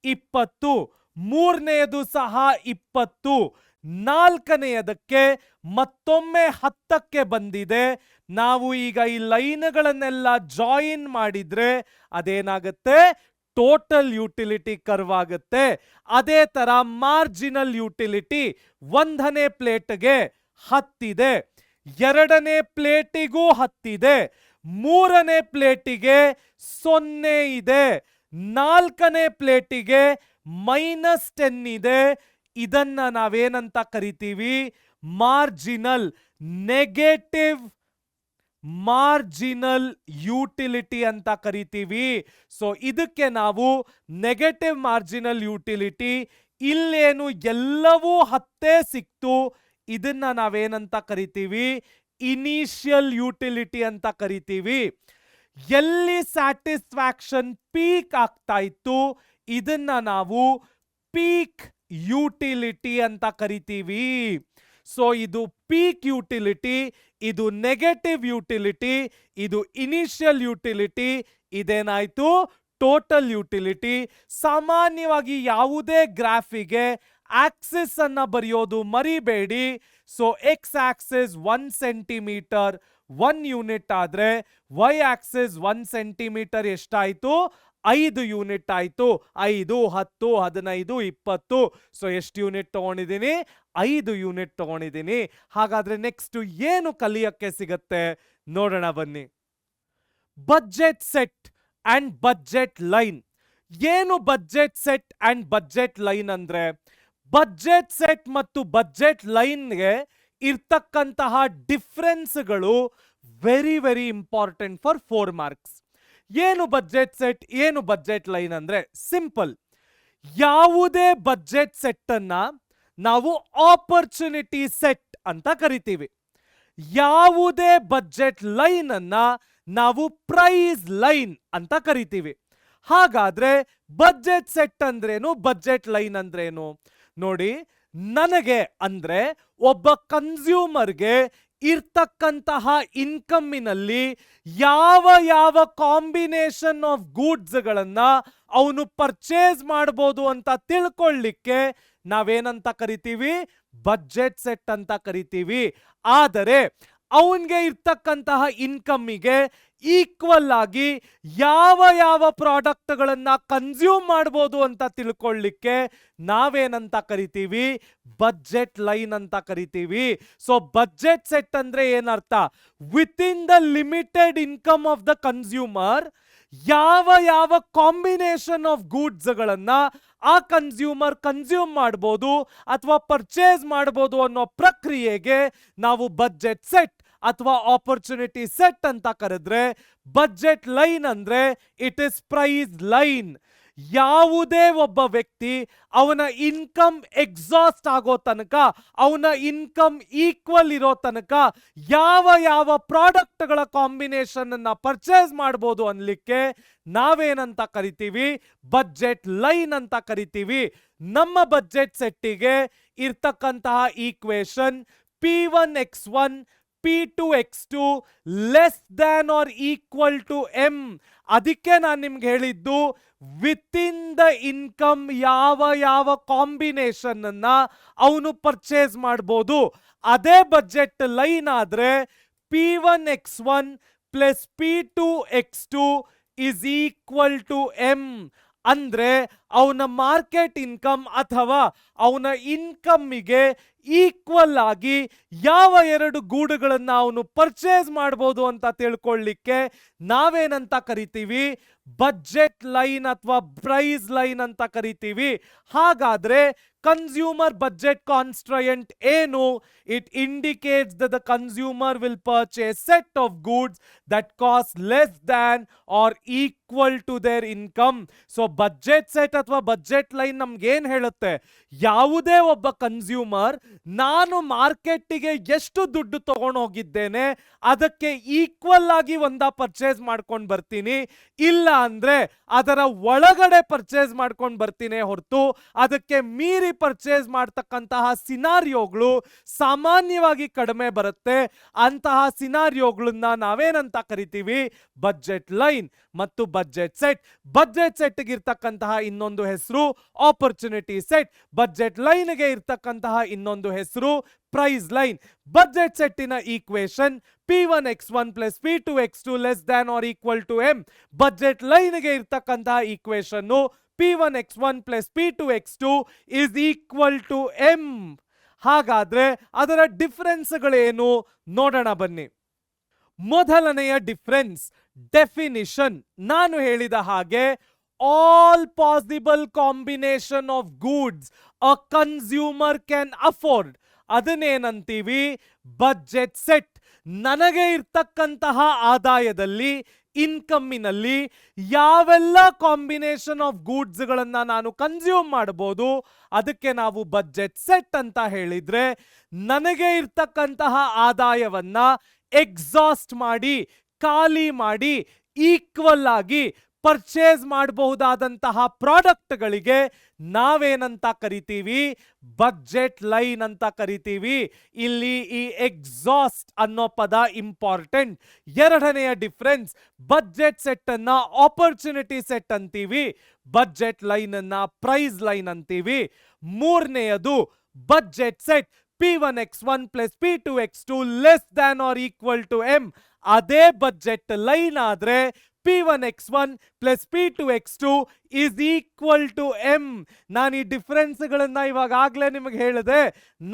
A: 20. ಮೂರನೆಯದು ಸಹ 20, ನಾಲ್ಕನೆಯದಕ್ಕೆ ಮತ್ತೊಮ್ಮೆ 10ಕ್ಕೆ ಬಂದಿದೆ. ನಾವು ಈಗ ಈ ಲೈನ್ಗಳನ್ನೆಲ್ಲ ಜಾಯಿನ್ ಮಾಡಿದ್ರೆ ಅದೇನಾಗುತ್ತೆ, ಟೋಟಲ್ ಯುಟಿಲಿಟಿ ಕರ್ವ್ ಆಗುತ್ತೆ. ಅದೇ ತರ ಮಾರ್ಜಿನಲ್ ಯುಟಿಲಿಟಿ 1ನೇ ಪ್ಲೇಟ್ಗೆ 10 ಇದೆ, 2ನೇ ಪ್ಲೇಟಿಗೂ 10 ಇದೆ, 3ನೇ ಪ್ಲೇಟಿಗೆ 0 ಇದೆ, 4ನೇ ಪ್ಲೇಟಿಗೆ -10 ಇದೆ. ಇದನ್ನ ನಾವೇನಂತ ಕರಿತೀವಿ, ಮಾರ್ಜಿನಲ್, ನೆಗೆಟಿವ್ ಮಾರ್ಜಿನಲ್ ಯುಟಿಲಿಟಿ ಅಂತ ಕರಿತೀವಿ. ಸೊ ಇದಕ್ಕೆ ನಾವು ನೆಗೆಟಿವ್ ಮಾರ್ಜಿನಲ್ ಯುಟಿಲಿಟಿ, ಇಲ್ಲೇನು ಎಲ್ಲವೂ 10 ಸಿಕ್ತು, ಇದನ್ನ ನಾವೇನಂತ ಕರಿತೀವಿ, ಇನಿಷಿಯಲ್ ಯುಟಿಲಿಟಿ ಅಂತ ಕರಿತೀವಿ. ಎಲ್ಲಿ ಸ್ಯಾಟಿಸ್ಫ್ಯಾಕ್ಷನ್ ಪೀಕ್ ಆಗ್ತಾ ಇತ್ತು ಇದನ್ನ ನಾವು ಪೀಕ್ ಯುಟಿಲಿಟಿ ಅಂತ ಕರಿತೀವಿ. ಸೊ ಇದು ಪೀಕ್ ಯುಟಿಲಿಟಿ, ಇದು ನೆಗೆಟಿವ್ ಯುಟಿಲಿಟಿ, ಇದು ಇನಿಷಿಯಲ್ ಯುಟಿಲಿಟಿ, ಇದೇನಾಯ್ತು ಟೋಟಲ್ ಯುಟಿಲಿಟಿ. ಸಾಮಾನ್ಯವಾಗಿ ಯಾವುದೇ ಗ್ರಾಫಿಗೆ ಆಕ್ಸಿಸ್ ಅನ್ನ ಬರೆಯೋದು ಮರಿಬೇಡಿ. So X Axis 1 centimetre 1 unit ಆದ್ರೆ ವೈ ಆಕ್ಸಿಸ್ 1 ಸೆಂಟಿಮೀಟರ್ ಎಷ್ಟಾಯ್ತು, 5 ಯೂನಿಟ್ ಆಯ್ತು. 5, 10, 15, 20. ಸೊ ಎಷ್ಟು ಯೂನಿಟ್ ತಗೊಂಡಿದ್ದೀನಿ, 5 ಯೂನಿಟ್ ತಗೊಂಡಿದ್ದೀನಿ. ಹಾಗಾದ್ರೆ ನೆಕ್ಸ್ಟ್ ಏನು ಕಲಿಯಕ್ಕೆ ಸಿಗತ್ತೆ ನೋಡೋಣ ಬನ್ನಿ. Budget set and budget line. ಏನು budget set and budget line ಅಂದ್ರೆ, ಬಜೆಟ್ ಸೆಟ್ ಮತ್ತು ಬಜೆಟ್ ಲೈನ್ಗೆ ಇರ್ತಕ್ಕಂತಹ ಡಿಫ್ರೆನ್ಸ್ಗಳು very very important for 4 marks. ಏನು ಬಜೆಟ್ ಸೆಟ್, ಏನು ಬಜೆಟ್ ಲೈನ್ ಅಂದ್ರೆ ಸಿಂಪಲ್. ಯಾವುದೇ ಬಜೆಟ್ ಸೆಟ್ ಅನ್ನ ನಾವು ಆಪರ್ಚುನಿಟಿ ಸೆಟ್ ಅಂತ ಕರಿತೀವಿ. ಯಾವುದೇ ಬಜೆಟ್ ಲೈನ್ ಅನ್ನ ನಾವು ಪ್ರೈಸ್ ಲೈನ್ ಅಂತ ಕರಿತೀವಿ. ಹಾಗಾದ್ರೆ ಬಜೆಟ್ ಸೆಟ್ ಅಂದ್ರೇನು, ಬಜೆಟ್ ಲೈನ್ ಅಂದ್ರೇನು ನೋಡಿ. ನನಗೆ ಅಂದ್ರೆ ಒಬ್ಬ ಕನ್ಸ್ಯೂಮರ್ಗೆ ಇರ್ತಕ್ಕಂತಹ ಇನ್ಕಮ್ಮಿನಲ್ಲಿ ಯಾವ ಯಾವ ಕಾಂಬಿನೇಷನ್ ಆಫ್ ಗೂಡ್ಸ್ ಗಳನ್ನ ಅವನು ಪರ್ಚೇಸ್ ಮಾಡಬಹುದು ಅಂತ ತಿಳ್ಕೊಳ್ಳಿಕ್ಕೆ ನಾವೇನಂತ ಕರಿತೀವಿ, ಬಜೆಟ್ ಸೆಟ್ ಅಂತ ಕರಿತೀವಿ. ಆದರೆ ಅವನ್ಗೆ ಇರ್ತಕ್ಕಂತಹ ಇನ್ಕಮ್ಮಿಗೆ ಈಕ್ವಲ್ ಆಗಿ ಯಾವ ಯಾವ ಪ್ರಾಡಕ್ಟ್ಗಳನ್ನ ಕನ್ಸ್ಯೂಮ್ ಮಾಡ್ಬೋದು ಅಂತ ತಿಳ್ಕೊಳ್ಳಿಕ್ಕೆ ನಾವೇನಂತ ಕರಿತೀವಿ, ಬಜೆಟ್ ಲೈನ್ ಅಂತ ಕರಿತೀವಿ. ಸೊ ಬಜೆಟ್ ಸೆಟ್ ಅಂದ್ರೆ ಏನರ್ಥ, with in the limited income of the consumer ಯಾವ ಯಾವ ಕಾಂಬಿನೇಷನ್ ಆಫ್ ಗೂಡ್ಸ್ ಗಳನ್ನ ಆ ಕನ್ಸ್ಯೂಮರ್ ಕನ್ಸ್ಯೂಮ್ ಮಾಡ್ಬೋದು ಅಥವಾ ಪರ್ಚೇಸ್ ಮಾಡ್ಬೋದು ಅನ್ನೋ ಪ್ರಕ್ರಿಯೆಗೆ ನಾವು ಬಜೆಟ್ ಸೆಟ್ ಅಥವಾ ಆಪರ್ಚುನಿಟಿ ಸೆಟ್ ಅಂತ ಕರೆದ್ರೆ, ಬಜೆಟ್ ಲೈನ್ ಅಂದ್ರೆ ಇಟ್ ಇಸ್ ಪ್ರೈಸ್ ಲೈನ್. ಯಾವುದೇ ಒಬ್ಬ ವ್ಯಕ್ತಿ ಅವನ ಇನ್ಕಮ್ ಎಕ್ಸಾಸ್ಟ್ ಆಗೋ ತನಕ, ಅವನ ಇನ್ಕಮ್ ಈಕ್ವಲ್ ಇರೋ ತನಕ ಯಾವ ಯಾವ ಪ್ರಾಡಕ್ಟ್ಗಳ ಕಾಂಬಿನೇಷನ್ ಅನ್ನ ಪರ್ಚೇಸ್ ಮಾಡ್ಬೋದು ಅನ್ಲಿಕ್ಕೆ ನಾವೇನಂತ ಕರಿತೀವಿ, ಬಜೆಟ್ ಲೈನ್ ಅಂತ ಕರಿತೀವಿ. ನಮ್ಮ ಬಜೆಟ್ ಸೆಟ್ಟಿಗೆ ಇರ್ತಕ್ಕಂತಹ equation P1x1 P2x2 less than or equal to M. ಅದಕ್ಕೆ ನಾನು ನಿಮ್ಗೆ ಹೇಳಿದ್ದು ವಿತ್ ಇನ್ ದ ಇನ್ಕಮ್ ಯಾವ ಯಾವ ಕಾಂಬಿನೇಷನ್ ಅನ್ನ ಅವನು ಪರ್ಚೇಸ್ ಮಾಡ್ಬೋದು. ಅದೇ ಬಜೆಟ್ ಲೈನ್ ಆದ್ರೆ P1x1 plus P2x2 is equal to M. ಅಂದ್ರೆ ಅವನ ಮಾರ್ಕೆಟ್ ಇನ್ಕಮ್ ಅಥವಾ ಅವನ ಇನ್ಕಮ್ಮಿಗೆ ಈಕ್ವಲ್ ಆಗಿ ಯಾವ 2 ಗೂಡುಗಳನ್ನ ಅವನು ಪರ್ಚೇಸ್ ಮಾಡ್ಬೋದು ಅಂತ ತಿಳ್ಕೊಳ್ಳಿಕ್ಕೆ ನಾವೇನಂತ ಕರಿತೀವಿ, ಬಜೆಟ್ ಲೈನ್ ಅಥವಾ ಪ್ರೈಸ್ ಲೈನ್ ಅಂತ ಕರಿತೀವಿ. ಹಾಗಾದ್ರೆ ಕನ್ಸ್ಯೂಮರ್ ಬಜೆಟ್ ಕಾನ್ಸ್ಟ್ರಯಂಟ್ ಏನು? It indicates that the consumer will purchase set of goods that cost less than or equal to their income. So budget set ಅಥವಾ ಬಜೆಟ್ ಲೈನ್ ನಮ್ಗೆ ಏನ್ ಹೇಳುತ್ತೆ, ಯಾವುದೇ ಒಬ್ಬ ಕನ್ಸ್ಯೂಮರ್ ನಾನು ಮಾರ್ಕೆಟ್ಟಿಗೆ ಎಷ್ಟು ದುಡ್ಡು ತಗೊಂಡು ಹೋಗಿದ್ದೇನೆ ಅದಕ್ಕೆ ಈಕ್ವಲ್ ಆಗಿ ಒಂದ ಪರ್ಚೇಸ್ ಮಾಡ್ಕೊಂಡು ಬರ್ತೀನಿ, ಇಲ್ಲ ಅಂದ್ರೆ ಅದರ ಒಳಗಡೆ ಪರ್ಚೇಸ್ ಮಾಡ್ಕೊಂಡು ಬರ್ತೀನಿ ಹೊರತು ಅದಕ್ಕೆ ಮೀರಿ ಪರ್ಚೇಸ್ ಮಾಡ್ತಕ್ಕಂತಹ ಸಿನಾರಿಯೋಗಳು ಸಾಮಾನ್ಯವಾಗಿ ಕಡಿಮೆ ಬರುತ್ತೆ. ಅಂತಹ ಸಿನಾರಿಯೋಗಳನ್ನ ನಾವೇನಂತ ಕರಿತೀವಿ, ಬಜೆಟ್ ಲೈನ್ ಮತ್ತು ಬಜೆಟ್ ಸೆಟ್. ಬಜೆಟ್ ಸೆಟ್ ಇರ್ತಕ್ಕಂತಹ ಇನ್ನೊಂದು ಇನ್ನೊಂದು ಹೆಸರು ಆಪರ್ಚುನಿಟಿ ಸೆಟ್, ಬಜೆಟ್ ಲೈನ್ಗೆ ಇರ್ತಕ್ಕಂತಹ ಇನ್ನೊಂದು ಹೆಸರು ಪ್ರೈಸ್ ಲೈನ್. ಬಜೆಟ್ ಸೆಟ್ಟಿನ equation P1x1 plus P2x2 less than or equal to M. Budget ಲೈನ್ಗೆ ಇರ್ತಕ್ಕಂತಹ equation P1x1 plus P2x2 is equal to M. ಹಾಗಾದ್ರೆ ಅದರ ಡಿಫರೆನ್ಸ್ಗಳೇನು ನೋಡೋಣ ಬನ್ನಿ. ಮೊದಲನೆಯ ಡಿಫರೆನ್ಸ್ ಡೆಫಿನಿಷನ್. ನಾನು ಹೇಳಿದ ಹಾಗೆ all possible combination of goods a consumer can afford, ಅದನ್ನೇನಂತೀವಿ ಬಜೆಟ್ ಸೆಟ್. ನನಗೆ ಇರ್ತಕ್ಕಂತಹ ಆದಾಯದಲ್ಲಿ, ಇನ್ಕಮ್ಮಿನಲ್ಲಿ ಯಾವೆಲ್ಲ ಕಾಂಬಿನೇಷನ್ ಆಫ್ ಗೂಡ್ಸ್ಗಳನ್ನ ನಾನು ಕನ್ಸ್ಯೂಮ್ ಮಾಡಬಹುದು ಅದಕ್ಕೆ ನಾವು ಬಜೆಟ್ ಸೆಟ್ ಅಂತ ಹೇಳಿದ್ರೆ, ನನಗೆ ಇರ್ತಕ್ಕಂತಹ ಆದಾಯವನ್ನ ಎಕ್ಸಾಸ್ಟ್ ಮಾಡಿ, ಖಾಲಿ ಮಾಡಿ, ಈಕ್ವಲ್ ಆಗಿ ಪರ್ಚೇಸ್ ಮಾಡಬಹುದಾದಂತಹ ಪ್ರಾಡಕ್ಟ್ಗಳಿಗೆ ನಾವೇನಂತ ಕರಿತೀವಿ, ಬಜೆಟ್ ಲೈನ್ ಅಂತ ಕರಿತೀವಿ. ಇಲ್ಲಿ ಈ ಎಕ್ಸಾಸ್ಟ್ ಅನ್ನೋ ಪದ ಇಂಪಾರ್ಟೆಂಟ್. ಎರಡನೆಯ ಡಿಫರೆನ್ಸ್, ಬಜೆಟ್ ಸೆಟ್ ಅನ್ನ ಆಪರ್ಚುನಿಟಿ ಸೆಟ್ ಅಂತೀವಿ, ಬಜೆಟ್ ಲೈನ್ ಅನ್ನ ಪ್ರೈಸ್ ಲೈನ್ ಅಂತೀವಿ. ಮೂರನೆಯದು budget set P1x1 plus P2x2 less than or equal to M. ಅದೇ ಬಜೆಟ್ ಲೈನ್ ಆದ್ರೆ P1x1 plus P2x2 is equal to M. ನಾನು ಈ ಡಿಫರೆನ್ಸ್ಗಳನ್ನ ಇವಾಗಲೇ ನಿಮಗೆ ಹೇಳಿದೆ.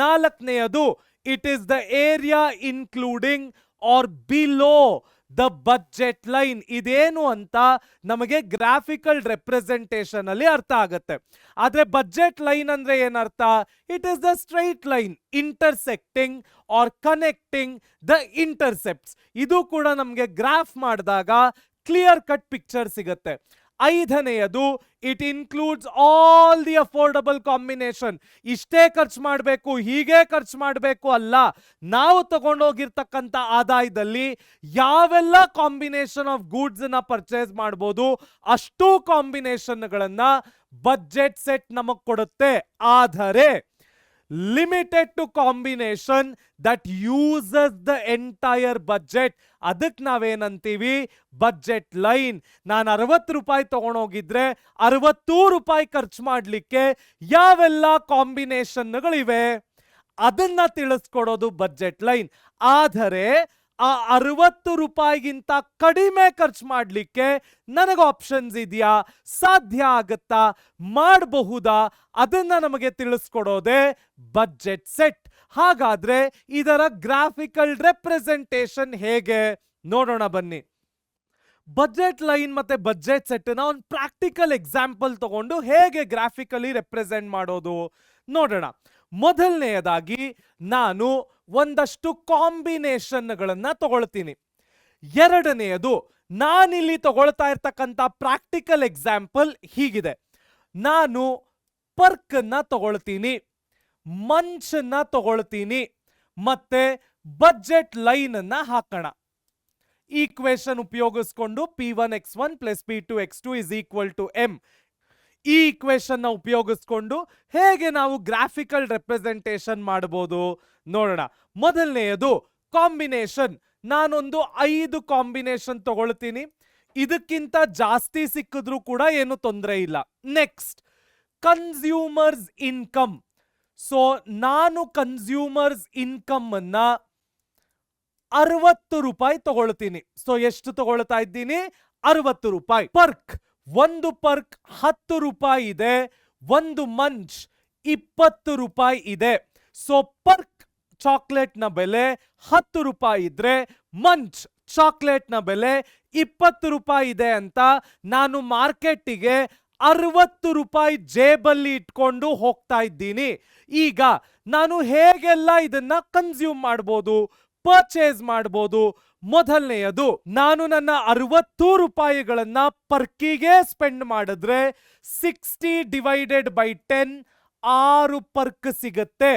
A: ನಾಲ್ಕನೆಯದು, it is the area including or below the budget line. ಇದೇನು ಅಂತ ನಮಗೆ ಗ್ರಾಫಿಕಲ್ ರೆಪ್ರೆಸೆಂಟೇಷನ್ ಅಲ್ಲಿ ಅರ್ಥ ಆಗುತ್ತೆ. ಆದ್ರೆ ಬಜೆಟ್ ಲೈನ್ ಅಂದ್ರೆ ಏನರ್ಥ? It is the straight line intersecting or connecting the intercepts. ಇದು ಕೂಡ ನಮಗೆ ಗ್ರಾಫ್ ಮಾಡಿದಾಗ ಕ್ಲಿಯರ್ ಕಟ್ ಪಿಕ್ಚರ್ ಸಿಗುತ್ತೆ. ಐದನೆಯದು, it includes all the affordable combination. ಇಷ್ಟೇ ಖರ್ಚು ಮಾಡಬೇಕು, ಹೀಗೆ ಖರ್ಚು ಮಾಡಬೇಕು ಅಲ್ಲ, ನಾವು ತಗೊಂಡೋಗಿರ್ತಕ್ಕಂಥ ಆದಾಯದಲ್ಲಿ ಯಾವೆಲ್ಲ ಕಾಂಬಿನೇಷನ್ ಆಫ್ ಗೂಡ್ಸ್ ನ ಪರ್ಚೇಸ್ ಮಾಡಬಹುದು ಅಷ್ಟು ಕಾಂಬಿನೇಷನ್ಗಳನ್ನ ಬಜೆಟ್ ಸೆಟ್ ನಮಗ್ ಕೊಡುತ್ತೆ. ಆದರೆ limited to combination that uses the entire budget, ಅದಕ್ಕೆ ನಾವೇನಂತೀವಿ ಬಜೆಟ್ ಲೈನ್. ನಾನು 60 ರೂಪಾಯಿ ತಗೊಂಡೋಗಿದ್ರೆ 60 ರೂಪಾಯಿ ಖರ್ಚು ಮಾಡ್ಲಿಕ್ಕೆ ಯಾವೆಲ್ಲ ಕಾಂಬಿನೇಷನ್ಗಳಿವೆ ಅದನ್ನ ತಿಳಿಸ್ಕೊಡೋದು ಬಜೆಟ್ ಲೈನ್. ಆದರೆ ಆ 60 ರೂಪಾಯಿಗಿಂತ ಕಡಿಮೆ ಖರ್ಚು ಮಾಡ್ಲಿಕ್ಕೆ ನನಗೆ ಆಪ್ಷನ್ಸ್ ಇದೆಯಾ, ಸಾಧ್ಯ ಆಗತ್ತಾ, ಮಾಡಬಹುದಾ, ಅದನ್ನ ನಮಗೆ ತಿಳಿಸ್ಕೊಡೋದೇ ಬಜೆಟ್ ಸೆಟ್. ಹಾಗಾದ್ರೆ ಇದರ ಗ್ರಾಫಿಕಲ್ ರೆಪ್ರೆಸೆಂಟೇಷನ್ ಹೇಗೆ ನೋಡೋಣ ಬನ್ನಿ. ಬಜೆಟ್ ಲೈನ್ ಮತ್ತೆ ಬಜೆಟ್ ಸೆಟ್ ನ ಒಂದು ಪ್ರಾಕ್ಟಿಕಲ್ ಎಕ್ಸಾಂಪಲ್ ತಗೊಂಡು ಹೇಗೆ ಗ್ರಾಫಿಕಲಿ ರೆಪ್ರೆಸೆಂಟ್ ಮಾಡೋದು ನೋಡೋಣ. ಮೊದಲನೆಯದಾಗಿ ನಾನು ಒಂದಷ್ಟು ಕಾಂಬಿನೇಷನ್ಗಳನ್ನ ತಗೊಳ್ತೀನಿ. ಎರಡನೆಯದು, ನಾನಿಲ್ಲಿ ತಗೊಳ್ತಾ ಇರ್ತಕ್ಕಂಥ ಪ್ರಾಕ್ಟಿಕಲ್ ಎಕ್ಸಾಂಪಲ್ ಹೀಗಿದೆ. ನಾನು ಪರ್ಕ್ ಅನ್ನ ತಗೊಳ್ತೀನಿ, ಮಂಚ್ ಅನ್ನ ತಗೊಳ್ತೀನಿ, ಮತ್ತೆ ಬಜೆಟ್ ಲೈನ್ ಅನ್ನ ಹಾಕೋಣ. ಈಕ್ವೇಶನ್ ಉಪಯೋಗಿಸ್ಕೊಂಡು P1x1 plus P2x2 is equal to M. ಈ ಈಕ್ವೇಶನ್ ನ ಉಪಯೋಗಿಸ್ಕೊಂಡು ಹೇಗೆ ನಾವು ಗ್ರಾಫಿಕಲ್ ರೆಪ್ರೆಸೆಂಟೇಷನ್ ಮಾಡಬಹುದು ನೋಡೋಣ. ಮೊದಲನೆಯದು ಕಾಂಬಿನೇಷನ್. ನಾನೊಂದು 5 ಕಾಂಬಿನೇಷನ್ ತಗೊಳ್ತೀನಿ, ಇದಕ್ಕಿಂತ ಜಾಸ್ತಿ ಸಿಕ್ಕಿದ್ರೂ ಕೂಡ ಏನು ತೊಂದರೆ ಇಲ್ಲ. Next, consumers income. ಸೊ ನಾನು ಕನ್ಸ್ಯೂಮರ್ಸ್ ಇನ್ಕಮ್ ಅನ್ನ 60 ರೂಪಾಯಿ ತಗೊಳ್ತೀನಿ. ಸೊ ಎಷ್ಟು ತಗೊಳ್ತಾ ಇದ್ದೀನಿ? 60 ರೂಪಾಯಿ. ಪರ್ಕ್, ಒಂದು ಪರ್ಕ್ 10 ರೂಪಾಯಿ ಇದೆ, ಒಂದು ಮಂಚ್ 20 ರೂಪಾಯಿ ಇದೆ. ಸೊ ಪರ್ಕ್ ಚಾಕ್ಲೇಟ್ ನ ಬೆಲೆ 10 ರೂಪಾಯಿ ಇದ್ರೆ ಮಂಚ್ ಚಾಕ್ಲೇಟ್ ನ ಬೆಲೆ 20 ರೂಪಾಯಿ ಇದೆ ಅಂತ ನಾನು ಮಾರ್ಕೆಟಿಗೆ 60 ರೂಪಾಯಿ ಜೇಬಲ್ಲಿ ಇಟ್ಕೊಂಡು ಹೋಗ್ತಾ ಇದ್ದೀನಿ. ಈಗ ನಾನು ಹೇಗೆಲ್ಲ ಇದನ್ನ ಕನ್ಸ್ಯೂಮ್ ಮಾಡ್ಬೋದು, ಪರ್ಚೇಸ್ ಮಾಡ್ಬೋದು? ಮೊದಲನೆಯದು, ನಾನು ನನ್ನ 60 ರೂಪಾಯಿಗಳನ್ನ ಪರ್ಕಿಗೆ ಸ್ಪೆಂಡ್ ಮಾಡಿದ್ರೆ 60 ಡಿವೈಡೆಡ್ ಬೈ 10 6 ಪರ್ಕ್ ಸಿಗುತ್ತೆ.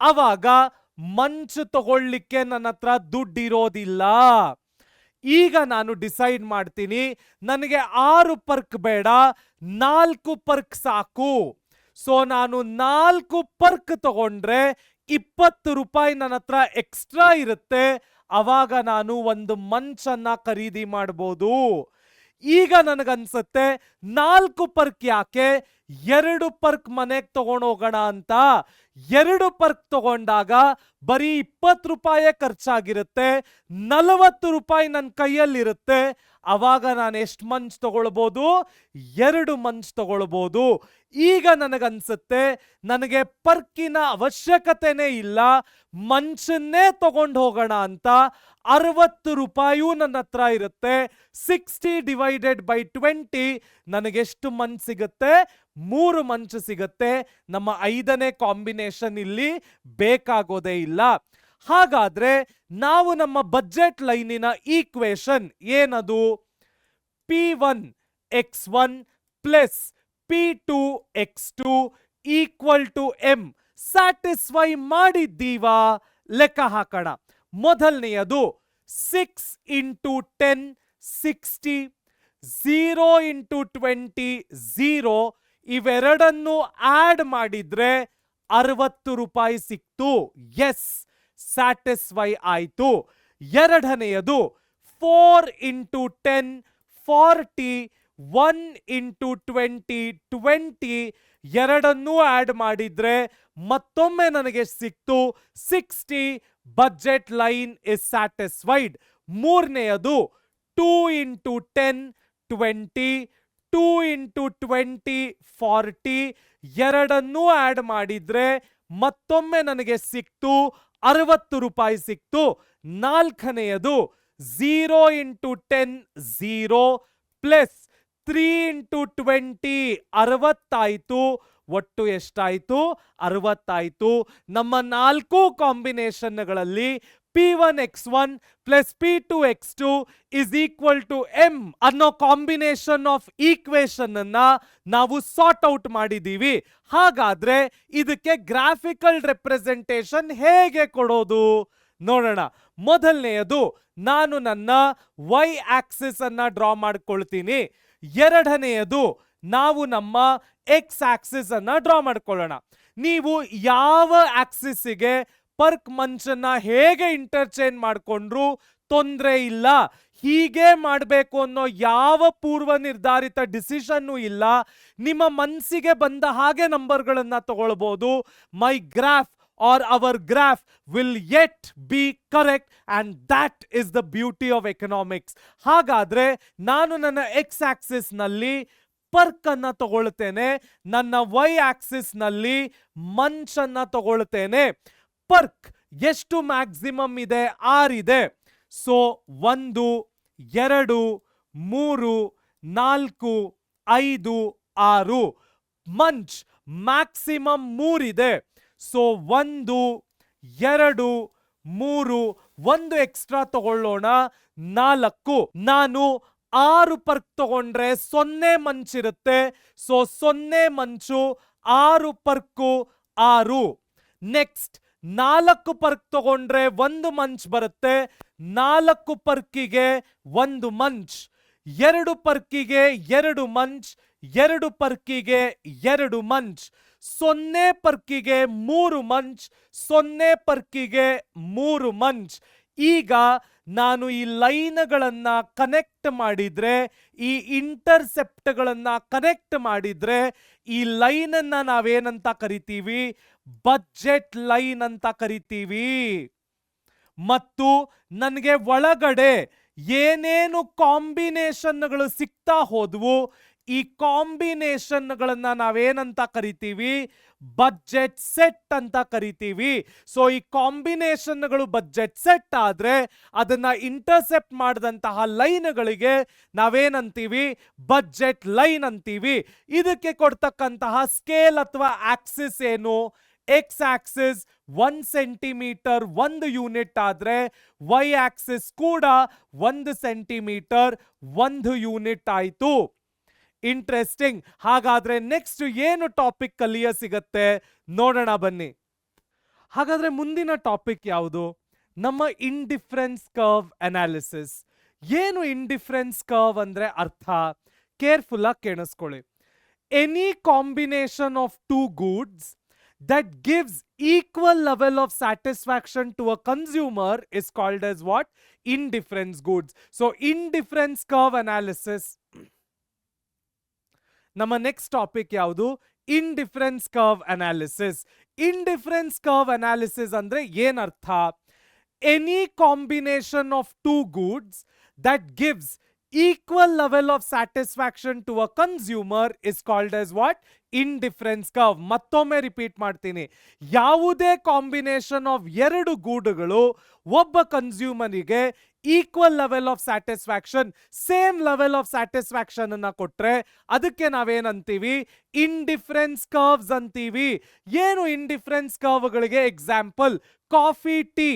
A: ಅವಾಗ ಮಂಚ್ ತಗೊಳ್ಳಿಕ್ಕೆ ನನ್ನ ಹತ್ರ ದುಡ್ಡಿರೋದಿಲ್ಲ. ಈಗ ನಾನು ಡಿಸೈಡ್ ಮಾಡ್ತೀನಿ, ನನಗೆ 6 ಪರ್ಕ್ ಬೇಡ, 4 ಪರ್ಕ್ ಸಾಕು. ಸೊ ನಾನು 4 ಪರ್ಕ್ ತಗೊಂಡ್ರೆ 20 ರೂಪಾಯಿ ನನ್ನ ಹತ್ರ ಎಕ್ಸ್ಟ್ರಾ ಇರುತ್ತೆ. ಅವಾಗ ನಾನು ಒಂದು ಮಂಚನ್ನ ಖರೀದಿ ಮಾಡಬಹುದು. ಈಗ ನನಗನ್ಸುತ್ತೆ 4 ಪರ್ಕ್ ಯಾಕೆ, 2 ಪರ್ಕ್ ಮನೆಗೆ ತಗೊಂಡೋಗೋಣ ಅಂತ. 2 ಪರ್ಕ್ ತಗೊಂಡಾಗ ಬರೀ 20 ರೂಪಾಯಿ ಖರ್ಚಾಗಿರುತ್ತೆ, 40 ರೂಪಾಯಿ ನನ್ನ ಕೈಯಲ್ಲಿರುತ್ತೆ. ಅವಾಗ ನಾನು ಎಷ್ಟು ಮಂಚ್ ತಗೊಳ್ಬೋದು, 2 ಮಂಚ್ ತಗೊಳ್ಬೋದು. ಈಗ ನನಗನ್ಸುತ್ತೆ ನನಗೆ ಪರ್ಕಿನ ಅವಶ್ಯಕತೆನೇ ಇಲ್ಲ, ಮಂಚನ್ನೇ ತಗೊಂಡು ಹೋಗೋಣ ಅಂತ. 60 ರೂಪಾಯಿಯೂ ನನ್ನ ಹತ್ರ ಇರುತ್ತೆ. 60 ಡಿವೈಡೆಡ್ ಬೈ 20 ನನಗೆಷ್ಟು ಮಂಚ್ ಸಿಗುತ್ತೆ, 3 ಮಂಚ್ ಸಿಗುತ್ತೆ. ನಮ್ಮ 5ನೇ ಕಾಂಬಿನೇಷನ್ ಇಲ್ಲಿ ಬೇಕಾಗೋದೇ ಇಲ್ಲ. ಹಾಗಾದ್ರೆ ನಾವು ನಮ್ಮ ಬಜೆಟ್ ಲೈನಿನ ಈಕ್ವೇಶನ್ ಏನದು, P1 x1 plus P2 x2 equal to M satisfy ಮಾಡಿದ್ದೀವಾ, ಲೆಕ್ಕ ಹಾಕೋಣ. ಮೊದಲನೆಯದು 6 ಇಂಟು 10 60, 0 ಇಂಟು 20 0. ಇವೆರಡನ್ನು ಆಡ್ ಮಾಡಿದ್ರೆ 60 ರೂಪಾಯಿ ಸಿಕ್ತು. ಎಸ್, ಸ್ಯಾಟಿಸ್ಫೈ ಆಯ್ತು. ಎರಡನೆಯದು 4 ಇಂಟು 10 40, 1 ಇಂಟು 20 20. ಎರಡನ್ನೂ ಆಡ್ ಮಾಡಿದ್ರೆ ಮತ್ತೊಮ್ಮೆ ನನಗೆ ಸಿಕ್ತು 60. Budget line is satisfied. ಮೂರನೆಯದು 2 ಇಂಟು 10 20, 2 ಇಂಟು 20 40. ಎರಡನ್ನೂ ಆಡ್ ಮಾಡಿದ್ರೆ ಮತ್ತೊಮ್ಮೆ ನನಗೆ ಸಿಕ್ತು 60 ರೂಪಾಯಿ ಸಿಕ್ತು. ನಾಲ್ಕನೆಯದು 0 ಇಂಟು 10 0 ಪ್ಲಸ್ 3 ಇಂಟು 20 60 ಒಟ್ಟು ಎಷ್ಟಾಯ್ತು, 60. ನಮ್ಮ 4 ಕಾಂಬಿನೇಷನ್ಗಳಲ್ಲಿ P1 x1 plus P2 x2 is equal to M ಅನ್ನೋ ಕಾಂಬಿನೇಷನ್ ಆಫ್ ಈಕ್ವೇಶನ್ ಅನ್ನ ನಾವು ಸಾರ್ಟ್ ಔಟ್ ಮಾಡಿದೀವಿ. ಹಾಗಾದ್ರೆ ಇದಕ್ಕೆ ಗ್ರಾಫಿಕಲ್ ರೆಪ್ರೆಸೆಂಟೇಷನ್ ಹೇಗೆ ಕೊಡೋದು ನೋಡೋಣ. ಮೊದಲನೆಯದು ನಾನು ನನ್ನ y ಆಕ್ಸಿಸ್ ಅನ್ನ ಡ್ರಾ ಮಾಡ್ಕೊಳ್ತೀನಿ. ಎರಡನೆಯದು ನಾವು ನಮ್ಮ ಎಕ್ಸ್ ಆಕ್ಸಿಸ್ ಅನ್ನ ಡ್ರಾ ಮಾಡ್ಕೊಳ್ಳೋಣ. ನೀವು ಯಾವ ಆಕ್ಸಿಸ್ಗೆ ಪರ್ಕ್ ಮಂಚನ್ನ ಹೇಗೆ ಇಂಟರ್ಚೇಂಜ್ ಮಾಡ್ಕೊಂಡ್ರು ತೊಂದರೆ ಇಲ್ಲ. ಹೀಗೆ ಮಾಡಬೇಕು ಅನ್ನೋ ಯಾವ ಪೂರ್ವ ನಿರ್ಧಾರಿತ ಡಿಸಿಷನ್ನು ಇಲ್ಲ. ನಿಮ್ಮ ಮನಸ್ಸಿಗೆ ಬಂದ ಹಾಗೆ ನಂಬರ್ಗಳನ್ನ ತಗೊಳ್ಬಹುದು. ಮೈ graph or our graph will yet be correct, and that is the beauty of economics. ಹಾಗಾದ್ರೆ ನಾನು ನನ್ನ ಎಕ್ಸ್ ಆಕ್ಸಿಸ್ ನಲ್ಲಿ ಪರ್ಕ್ ಅನ್ನ ತಗೊಳ್ತೇನೆ, ನನ್ನ ವೈ ಆಕ್ಸಿಸ್ ನಲ್ಲಿ ಮಂಚ್ ಅನ್ನ ತಗೊಳ್ತೇನೆ. ಪರ್ಕ್ ಎಷ್ಟು ಮ್ಯಾಕ್ಸಿಮಮ್ ಇದೆ, 6 ಇದೆ. ಸೊ 1 2 3 4 5 6. ಮಂಚ್ ಮ್ಯಾಕ್ಸಿಮಮ್ 3 ಇದೆ. ಸೊ 1 2 3, 1 ಎಕ್ಸ್ಟ್ರಾ ತಗೊಳ್ಳೋಣ, 4. ನಾನು 6 ಪರ್ಕ್ ತಗೊಂಡ್ರೆ 0 ಮಂಚ್ ಇರುತ್ತೆ. ಸೊ 0 ಮಂಚು, 6 ಪರ್ಕು 6. ನೆಕ್ಸ್ಟ್ 4 ಪರ್ಕ್ ತಗೊಂಡ್ರೆ 1 ಮಂಚ್ ಬರುತ್ತೆ. 4 ಪರ್ಕಿಗೆ 1 ಮಂಚ್, 2 ಪರ್ಕಿಗೆ 2 ಮಂಚ್, 2 ಪರ್ಕಿಗೆ 2 ಮಂಚ್, 0 ಪರ್ಕಿಗೆ 3 ಮಂಚ್, 0 ಪರ್ಕಿಗೆ 3 ಮಂಚ್. ಈಗ ನಾನು ಈ ಲೈನ್ಗಳನ್ನ ಕನೆಕ್ಟ್ ಮಾಡಿದ್ರೆ, ಈ ಇಂಟರ್ಸೆಪ್ಟ್ಗಳನ್ನ ಕನೆಕ್ಟ್ ಮಾಡಿದ್ರೆ ಈ ಲೈನ್ ಅನ್ನ ನಾವೇನಂತ ಕರಿತೀವಿ, ಬಜೆಟ್ ಲೈನ್ ಅಂತ ಕರಿತೀವಿ. ಮತ್ತು ನನಗೆ ಒಳಗಡೆ ಏನೇನು ಕಾಂಬಿನೇಷನ್ಗಳು ಸಿಗ್ತಾ ಹೋದ್ವು, ಈ ಕಾಂಬಿನೇಷನ್ಗಳನ್ನ ನಾವೇನಂತ ಕರಿತೀವಿ, ಬಜೆಟ್ ಸೆಟ್ ಅಂತ ಕರಿತೀವಿ. ಸೊ ಈ ಕಾಂಬಿನೇಷನ್ಗಳು ಬಜೆಟ್ ಸೆಟ್ ಆದ್ರೆ ಅದನ್ನ ಇಂಟರ್ಸೆಪ್ಟ್ ಮಾಡಿದಂತಹ ಲೈನ್ಗಳಿಗೆ ನಾವೇನಂತೀವಿ, ಬಜೆಟ್ ಲೈನ್ ಅಂತೀವಿ. ಇದಕ್ಕೆ ಕೊಡ್ತಕ್ಕಂತಹ ಸ್ಕೇಲ್ ಅಥವಾ ಆಕ್ಸಿಸ್ ಏನು, ಎಕ್ಸ್ ಆಕ್ಸಿಸ್ 1 ಸೆಂಟಿಮೀಟರ್ 1 ಯೂನಿಟ್ ಆದ್ರೆ ವೈ ಆಕ್ಸಿಸ್ ಕೂಡ 1 ಸೆಂಟಿಮೀಟರ್ 1 ಯೂನಿಟ್ ಆಯ್ತು. ಇಂಟ್ರೆಸ್ಟಿಂಗ್. ಹಾಗಾದ್ರೆ ನೆಕ್ಸ್ಟ್ ಏನು ಟಾಪಿಕ್ ಕಲಿಯ ಸಿಗತ್ತೆ ನೋಡೋಣ ಬನ್ನಿ. ಹಾಗಾದ್ರೆ ಮುಂದಿನ ಟಾಪಿಕ್ ಯಾವುದು, ನಮ್ಮ ಇಂಡಿಫರೆನ್ಸ್ ಕರ್ವ್ ಅನಾಲಿಸಿಸ್. ಏನು ಇಂಡಿಫರೆನ್ಸ್ ಕರ್ವ್ ಅಂದ್ರೆ ಅರ್ಥ ಕೇರ್ಫುಲ್ ಆಗಿ ಕೇಳಿಸ್ಕೊಳ್ಳಿ. Any combination of 2 goods that gives equal level of satisfaction to a consumer is called as what? Indifference goods. So indifference curve analysis ನಮ್ಮ ನೆಕ್ಸ್ಟ್ ಟಾಪಿಕ್ ಯಾವುದು? Indifference curve analysis. Indifference curve analysis ಅಂದ್ರೆ ಏನರ್ಥ? Any combination of two goods that gives equal level of satisfaction to a consumer is called as what? Indifference curve. ಮತ್ತೊಮ್ಮೆ ರಿಪೀಟ್ ಮಾಡ್ತೀನಿ. ಯಾವುದೇ ಕಾಂಬಿನೇಷನ್ ಆಫ್ ಎರಡು ಗೂಡುಗಳು ಒಬ್ಬ ಕನ್ಸ್ಯೂಮರಿಗೆ equal level of satisfaction, same level of satisfaction ಅನ್ನ ಕೊಟ್ರೆ ಅದಕ್ಕೆ ನಾವೇನಂತೀವಿ? ಇಂಡಿಫರೆನ್ಸ್ ಕರ್ವ್ಸ್ ಅಂತೀವಿ. ಏನು ಇಂಡಿಫರೆನ್ಸ್ ಕರ್ವ್ಗಳಿಗೆ example? Coffee, tea,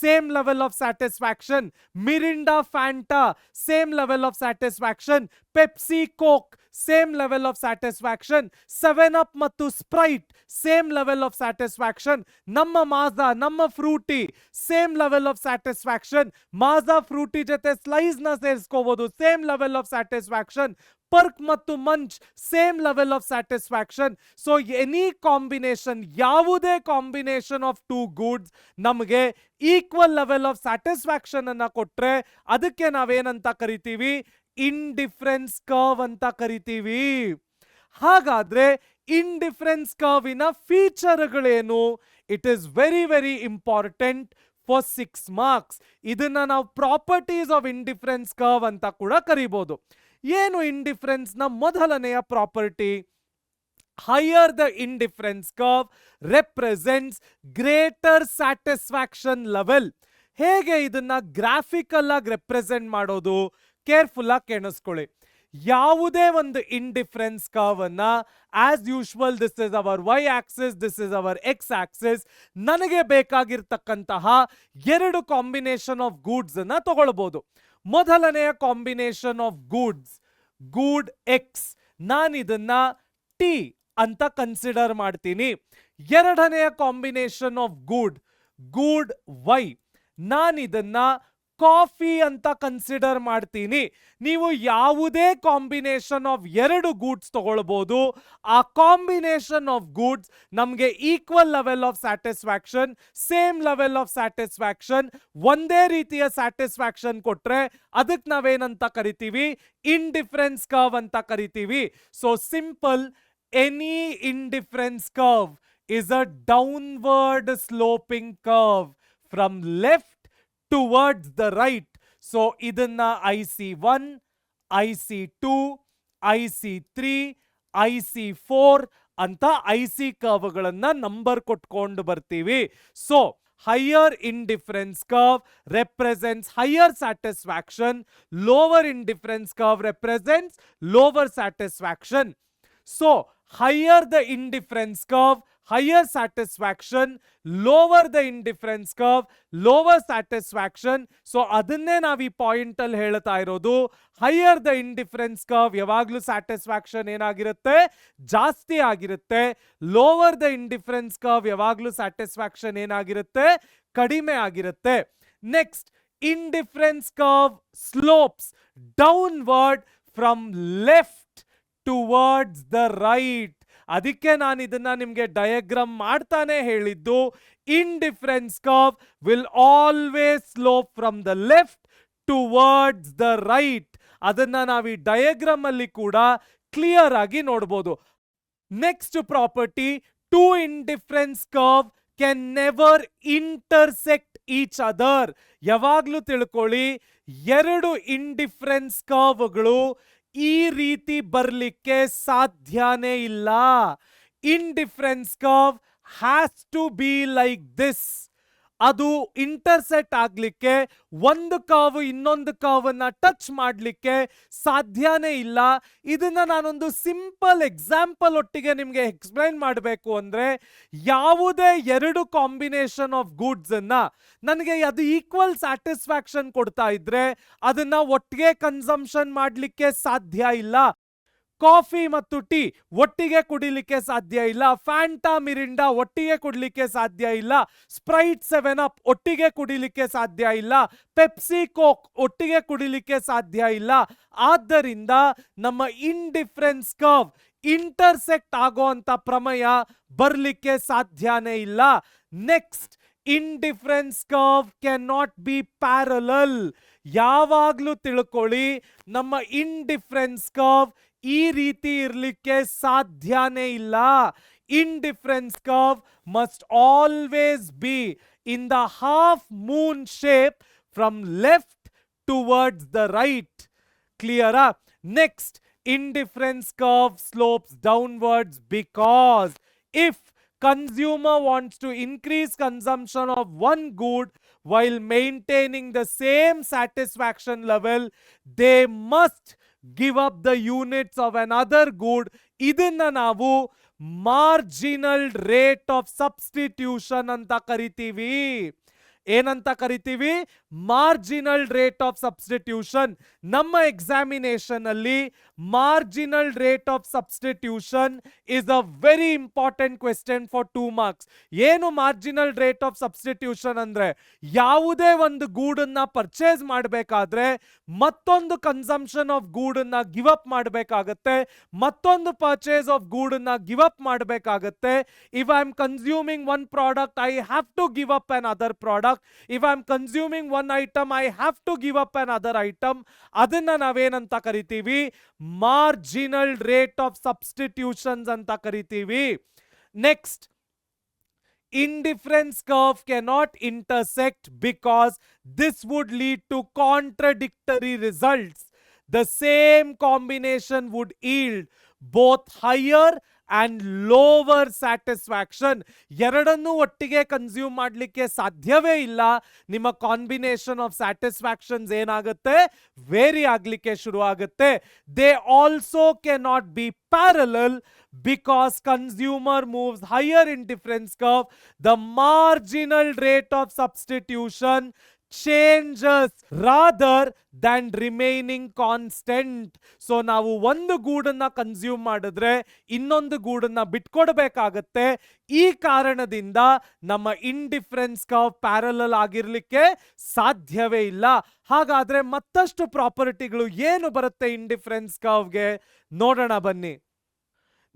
A: same level of satisfaction. Mirinda, Fanta, same level of satisfaction. Pepsi, Coke, same level of satisfaction. 7up ಮತ್ತು Sprite, same level of satisfaction. ನಮ್ಮ Maaza, ನಮ್ಮ Fruity, same level of satisfaction. Maaza Fruity ಜೊತೆ ಸ್ಲೈಸ್ ನ ಸೇರಿಸ್ಕೋಬಹುದು, same level of satisfaction. Perk ಮತ್ತು Munch, same level of satisfaction. So any combination, ಯಾವುದೇ ಕಾಂಬಿನೇಷನ್ ಆಫ್ ಟೂ ಗೂಡ್ಸ್ ನಮಗೆ ಈಕ್ವಲ್ ಲೆವೆಲ್ ಆಫ್ ಸ್ಯಾಟಿಸ್ಫ್ಯಾಕ್ಷನ್ ಅನ್ನ ಕೊಟ್ರೆ ಅದಕ್ಕೆ ನಾವೇನಂತ ಕರಿತೀವಿ? ಇಂಡಿಫರೆನ್ಸ್ ಕರ್ವ್ ಅಂತ ಕರಿತೀವಿ. ಹಾಗಾದ್ರೆ ಇಂಡಿಫರೆನ್ಸ್ ಕರ್ವಿನ ಫೀಚರ್ಗಳೇನು? It is very very important for 6 marks. ಇದನ್ನ ನಾವು ಪ್ರಾಪರ್ಟೀಸ್ ಆಫ್ ಇಂಡಿಫರೆನ್ಸ್ ಕರ್ವ್ ಅಂತ ಕೂಡ ಕರಿಬಹುದು. ಏನು ಇಂಡಿಫರೆನ್ಸ್ ನ ಮೊದಲನೆಯ property? Higher the indifference curve represents greater satisfaction level. ಹೇಗೆ ಇದನ್ನ ಗ್ರಾಫಿಕಲ್ ಆಗಿ ರೆಪ್ರೆಸೆಂಟ್ ಮಾಡೋದು? ಕೇರ್ಫುಲ್ ಆಗಿ ಕೇಳಿಸ್ಕೊಳ್ಳಿ. ಯಾವುದೇ ಒಂದು ಇಂಡಿಫರೆನ್ಸ್ ಕರ್ವ್ ಅನ್ನ as usual this is our Y axis, this is our X axis. ನನಗೆ ಬೇಕಾಗಿರ್ತಕ್ಕಂತಹ ಎರಡು ಕಾಂಬಿನೇಷನ್ ಆಫ್ ಗೂಡ್ಸ್ ಅನ್ನ ತಗೊಳ್ಬಹುದು. ಮೊದಲನೆಯ combination of goods, good X, ನಾನಿದನ್ನ ಟಿ ಅಂತ ಕನ್ಸಿಡರ್ ಮಾಡ್ತೀನಿ. ಎರಡನೆಯ combination of good, good Y, ನಾನಿದನ್ನ ಕಾಫಿ ಅಂತ ಕನ್ಸಿಡರ್ ಮಾಡ್ತೀನಿ. ನೀವು ಯಾವುದೇ ಕಾಂಬಿನೇಷನ್ ಆಫ್ ಎರಡು ಗೂಡ್ಸ್ ತಗೊಳ್ಬಹುದು. ಆ ಕಾಂಬಿನೇಷನ್ ಆಫ್ ಗೂಡ್ಸ್ ನಮಗೆ equal level of satisfaction, same level of satisfaction, ಒಂದೇ ರೀತಿಯ ಸ್ಯಾಟಿಸ್ಫ್ಯಾಕ್ಷನ್ ಕೊಟ್ರೆ ಅದಕ್ಕೆ ನಾವೇನಂತ ಕರಿತೀವಿ? ಇಂಡಿಫರೆನ್ಸ್ ಕರ್ವ್ ಅಂತ ಕರಿತೀವಿ. So simple, any indifference curve is a downward sloping curve from left towards the right. So idanna IC1, IC2, IC3, IC4 ಅಂತ IC ಕರ್ವ್ಗಳನ್ನ ನಂಬರ್ ಕೊಟ್ಕೊಂಡು ಬರ್ತೀವಿ. So higher indifference curve represents higher satisfaction, lower indifference curve represents lower satisfaction. So higher the indifference curve, higher satisfaction, lower the indifference curve, lower satisfaction. So ಅದನ್ನೇ ನಾವು ಈ ಪಾಯಿಂಟ್ ಅಲ್ಲಿ ಹೇಳ್ತಾ ಇರೋದು. ಹೈಯರ್ ದ ಇಂಡಿಫರೆನ್ಸ್ ಕರ್ವ್ ಯಾವಾಗ್ಲೂ ಸ್ಯಾಟಿಸ್ಫ್ಯಾಕ್ಷನ್ ಏನಾಗಿರುತ್ತೆ? ಜಾಸ್ತಿ ಆಗಿರುತ್ತೆ. ಲೋವರ್ ದ ಇಂಡಿಫರೆನ್ಸ್ ಕರ್ವ್ ಯಾವಾಗ್ಲೂ ಸ್ಯಾಟಿಸ್ಫ್ಯಾಕ್ಷನ್ ಏನಾಗಿರುತ್ತೆ? ಕಡಿಮೆ ಆಗಿರುತ್ತೆ. Next, indifference curve slopes downward from left towards the right. ಅದಕ್ಕೆ ನಾನು ಇದನ್ನ ನಿಮ್ಗೆ ಡಯಾಗ್ರಾಮ್ ಮಾಡ್ತಾನೆ ಹೇಳಿದ್ದು. Indifference curve will always slope from the left towards the right. ಅದನ್ನ ನಾವು ಈ ಡಯಾಗ್ರಾಮ್ ಅಲ್ಲಿ ಕೂಡ ಕ್ಲಿಯರ್ ಆಗಿ ನೋಡ್ಬೋದು. Next property, two indifference curve can never intersect each other. ಯಾವಾಗ್ಲೂ ತಿಳ್ಕೊಳ್ಳಿ, ಎರಡು ಇಂಡಿಫರೆನ್ಸ್ ಕರ್ವ್ಗಳು ಈ ರೀತಿ ಬರ್ಲಿಕ್ಕೆ ಸಾಧ್ಯನೇ ಇಲ್ಲ. Indifference curve has to be like this. ಅದು ಇಂಟರ್ಸೆಕ್ಟ್ ಆಗ್ಲಿಕ್ಕೆ, ಒಂದು ಕರ್ವ್ ಇನ್ನೊಂದು ಕರ್ವ್ ಅನ್ನ ಟಚ್ ಮಾಡ್ಲಿಕ್ಕೆ ಸಾಧ್ಯನೇ ಇಲ್ಲ. ಇದನ್ನ ನಾನೊಂದು ಸಿಂಪಲ್ ಎಕ್ಸಾಂಪಲ್ ಒಟ್ಟಿಗೆ ನಿಮ್ಗೆ ಎಕ್ಸ್ಪ್ಲೈನ್ ಮಾಡಬೇಕು ಅಂದ್ರೆ, ಯಾವುದೇ ಎರಡು ಕಾಂಬಿನೇಷನ್ ಆಫ್ ಗೂಡ್ಸ್ ಅನ್ನ ನನಗೆ ಅದು ಈಕ್ವಲ್ ಸ್ಯಾಟಿಸ್ಫ್ಯಾಕ್ಷನ್ ಕೊಡ್ತಾ ಇದ್ರೆ ಅದನ್ನ ಒಟ್ಟಿಗೆ ಕನ್ಸಂಪ್ಷನ್ ಮಾಡ್ಲಿಕ್ಕೆ ಸಾಧ್ಯ ಇಲ್ಲ. ಕಾಫಿ ಮತ್ತು ಟೀ ಒಟ್ಟಿಗೆ ಕುಡಿಲಿಕ್ಕೆ ಸಾಧ್ಯ ಇಲ್ಲ. ಫ್ಯಾಂಟಾ, ಮಿರಿಂಡಾ ಒಟ್ಟಿಗೆ ಕುಡಿಲಿಕ್ಕೆ ಸಾಧ್ಯ ಇಲ್ಲ. ಸ್ಪ್ರೈಟ್, 7up ಒಟ್ಟಿಗೆ ಕುಡಿಲಿಕ್ಕೆ ಸಾಧ್ಯ ಇಲ್ಲ. ಪೆಪ್ಸಿ, ಕೋಕ್ ಒಟ್ಟಿಗೆ ಕುಡಿಲಿಕ್ಕೆ ಸಾಧ್ಯ ಇಲ್ಲ. ಆದ್ದರಿಂದ ನಮ್ಮ ಇಂಡಿಫರೆನ್ಸ್ ಕರ್ವ್ ಇಂಟರ್ಸೆಕ್ಟ್ ಆಗೋ ಅಂತ ಪ್ರಮೇಯ ಬರ್ಲಿಕ್ಕೆ ಸಾಧ್ಯನೇ ಇಲ್ಲ. Next, indifference curve can not be parallel. ಯಾವಾಗ್ಲೂ ತಿಳ್ಕೊಳ್ಳಿ, ನಮ್ಮ ಇಂಡಿಫರೆನ್ಸ್ ಕರ್ವ್ ಈ ರೀತಿ ಇರ್ಲಿಕ್ಕೆ ಸಾಧ್ಯನೇ ಇಲ್ಲ. Indifference curve must always be in the half moon shape from left towards the right. ಕ್ಲಿಯರಾ? Next, indifference curve slopes downwards because if consumer wants to increase consumption of one good while maintaining the same satisfaction level, they must give up the units of another good. ಇದನ್ನ ನಾವು ಮಾರ್ಜಿನಲ್ ರೇಟ್ ಆಫ್ ಸಬ್ಸ್ಟಿಟ್ಯೂಷನ್ ಅಂತ ಕರಿತೀವಿ. ಏನಂತ ಕರಿತೀವಿ? Marginal rate of substitution. ನಮ್ಮ ಎಕ್ಸಾಮಿನೇಷನ್ ಅಲ್ಲಿ marginal rate of substitution is a very important question for 2 marks. ಏನು ಮಾರ್ಜಿನಲ್ ರೇಟ್ ಆಫ್ ಸಬ್ಸ್ಟಿಟ್ಯೂಷನ್ ಅಂದ್ರೆ, ಯಾವುದೇ ಒಂದು ಗೂಡನ್ನ ಪರ್ಚೇಸ್ ಮಾಡಬೇಕಾದ್ರೆ ಮತ್ತೊಂದು ಕನ್ಸಂಪ್ಷನ್ ಆಫ್ ಗೂಡನ್ನ ಗಿವ್ ಅಪ್ ಮಾಡಬೇಕಾಗತ್ತೆ, ಮತ್ತೊಂದು ಪರ್ಚೇಸ್ ಆಫ್ ಗೂಡನ್ನ ಗಿವ್ ಅಪ್ ಮಾಡಬೇಕಾಗತ್ತೆ. If I am consuming one product, I have to give up another product. If I'm consuming one item, I have to give up another item. ಅದನ್ನ ನಾವೇನಂತ ಕರಿತೀವಿ? ಮಾರ್ಜಿನಲ್ ರೇಟ್ ಆಫ್ ಸಬ್ಸ್ಟಿಟ್ಯೂಷನ್ಸ್ ಅಂತ ಕರಿತೀವಿ. Next, indifference curve cannot intersect because this would lead to contradictory results. The same combination would yield both higher and lower satisfaction. ಎರಡನ್ನೂ ಒಟ್ಟಿಗೆ ಕನ್ಸ್ಯೂಮ್ ಮಾಡಲಿಕ್ಕೆ ಸಾಧ್ಯವೇ ಇಲ್ಲ. ನಿಮ್ಮ ಕಾಂಬಿನೇಷನ್ ಆಫ್ ಸ್ಯಾಟಿಸ್ಫ್ಯಾಕ್ಷನ್ಸ್ ಏನಾಗುತ್ತೆ? ವೇರಿ ಆಗಲಿಕ್ಕೆ ಶುರು ಆಗುತ್ತೆ. They also cannot be parallel because consumer moves higher in difference curve, the marginal rate of substitution changes rather than remaining constant. So ನಾವು ಒಂದು ಗೂಡನ್ನ ಕನ್ಸ್ಯೂಮ್ ಮಾಡಿದ್ರೆ ಇನ್ನೊಂದು ಗೂಡನ್ನ ಬಿಟ್ಕೊಡ್ಬೇಕಾಗತ್ತೆ. ಈ ಕಾರಣದಿಂದ ನಮ್ಮ ಇಂಡಿಫರೆನ್ಸ್ ಕರ್ವ್ ಪ್ಯಾರಲಲ್ ಆಗಿರ್ಲಿಕ್ಕೆ ಸಾಧ್ಯವೇ ಇಲ್ಲ. ಹಾಗಾದ್ರೆ ಮತ್ತಷ್ಟು ಪ್ರಾಪರ್ಟಿಗಳು ಏನು ಬರುತ್ತೆ ಇಂಡಿಫರೆನ್ಸ್ ಕರ್ವ್ಗೆ? ನೋಡೋಣ ಬನ್ನಿ.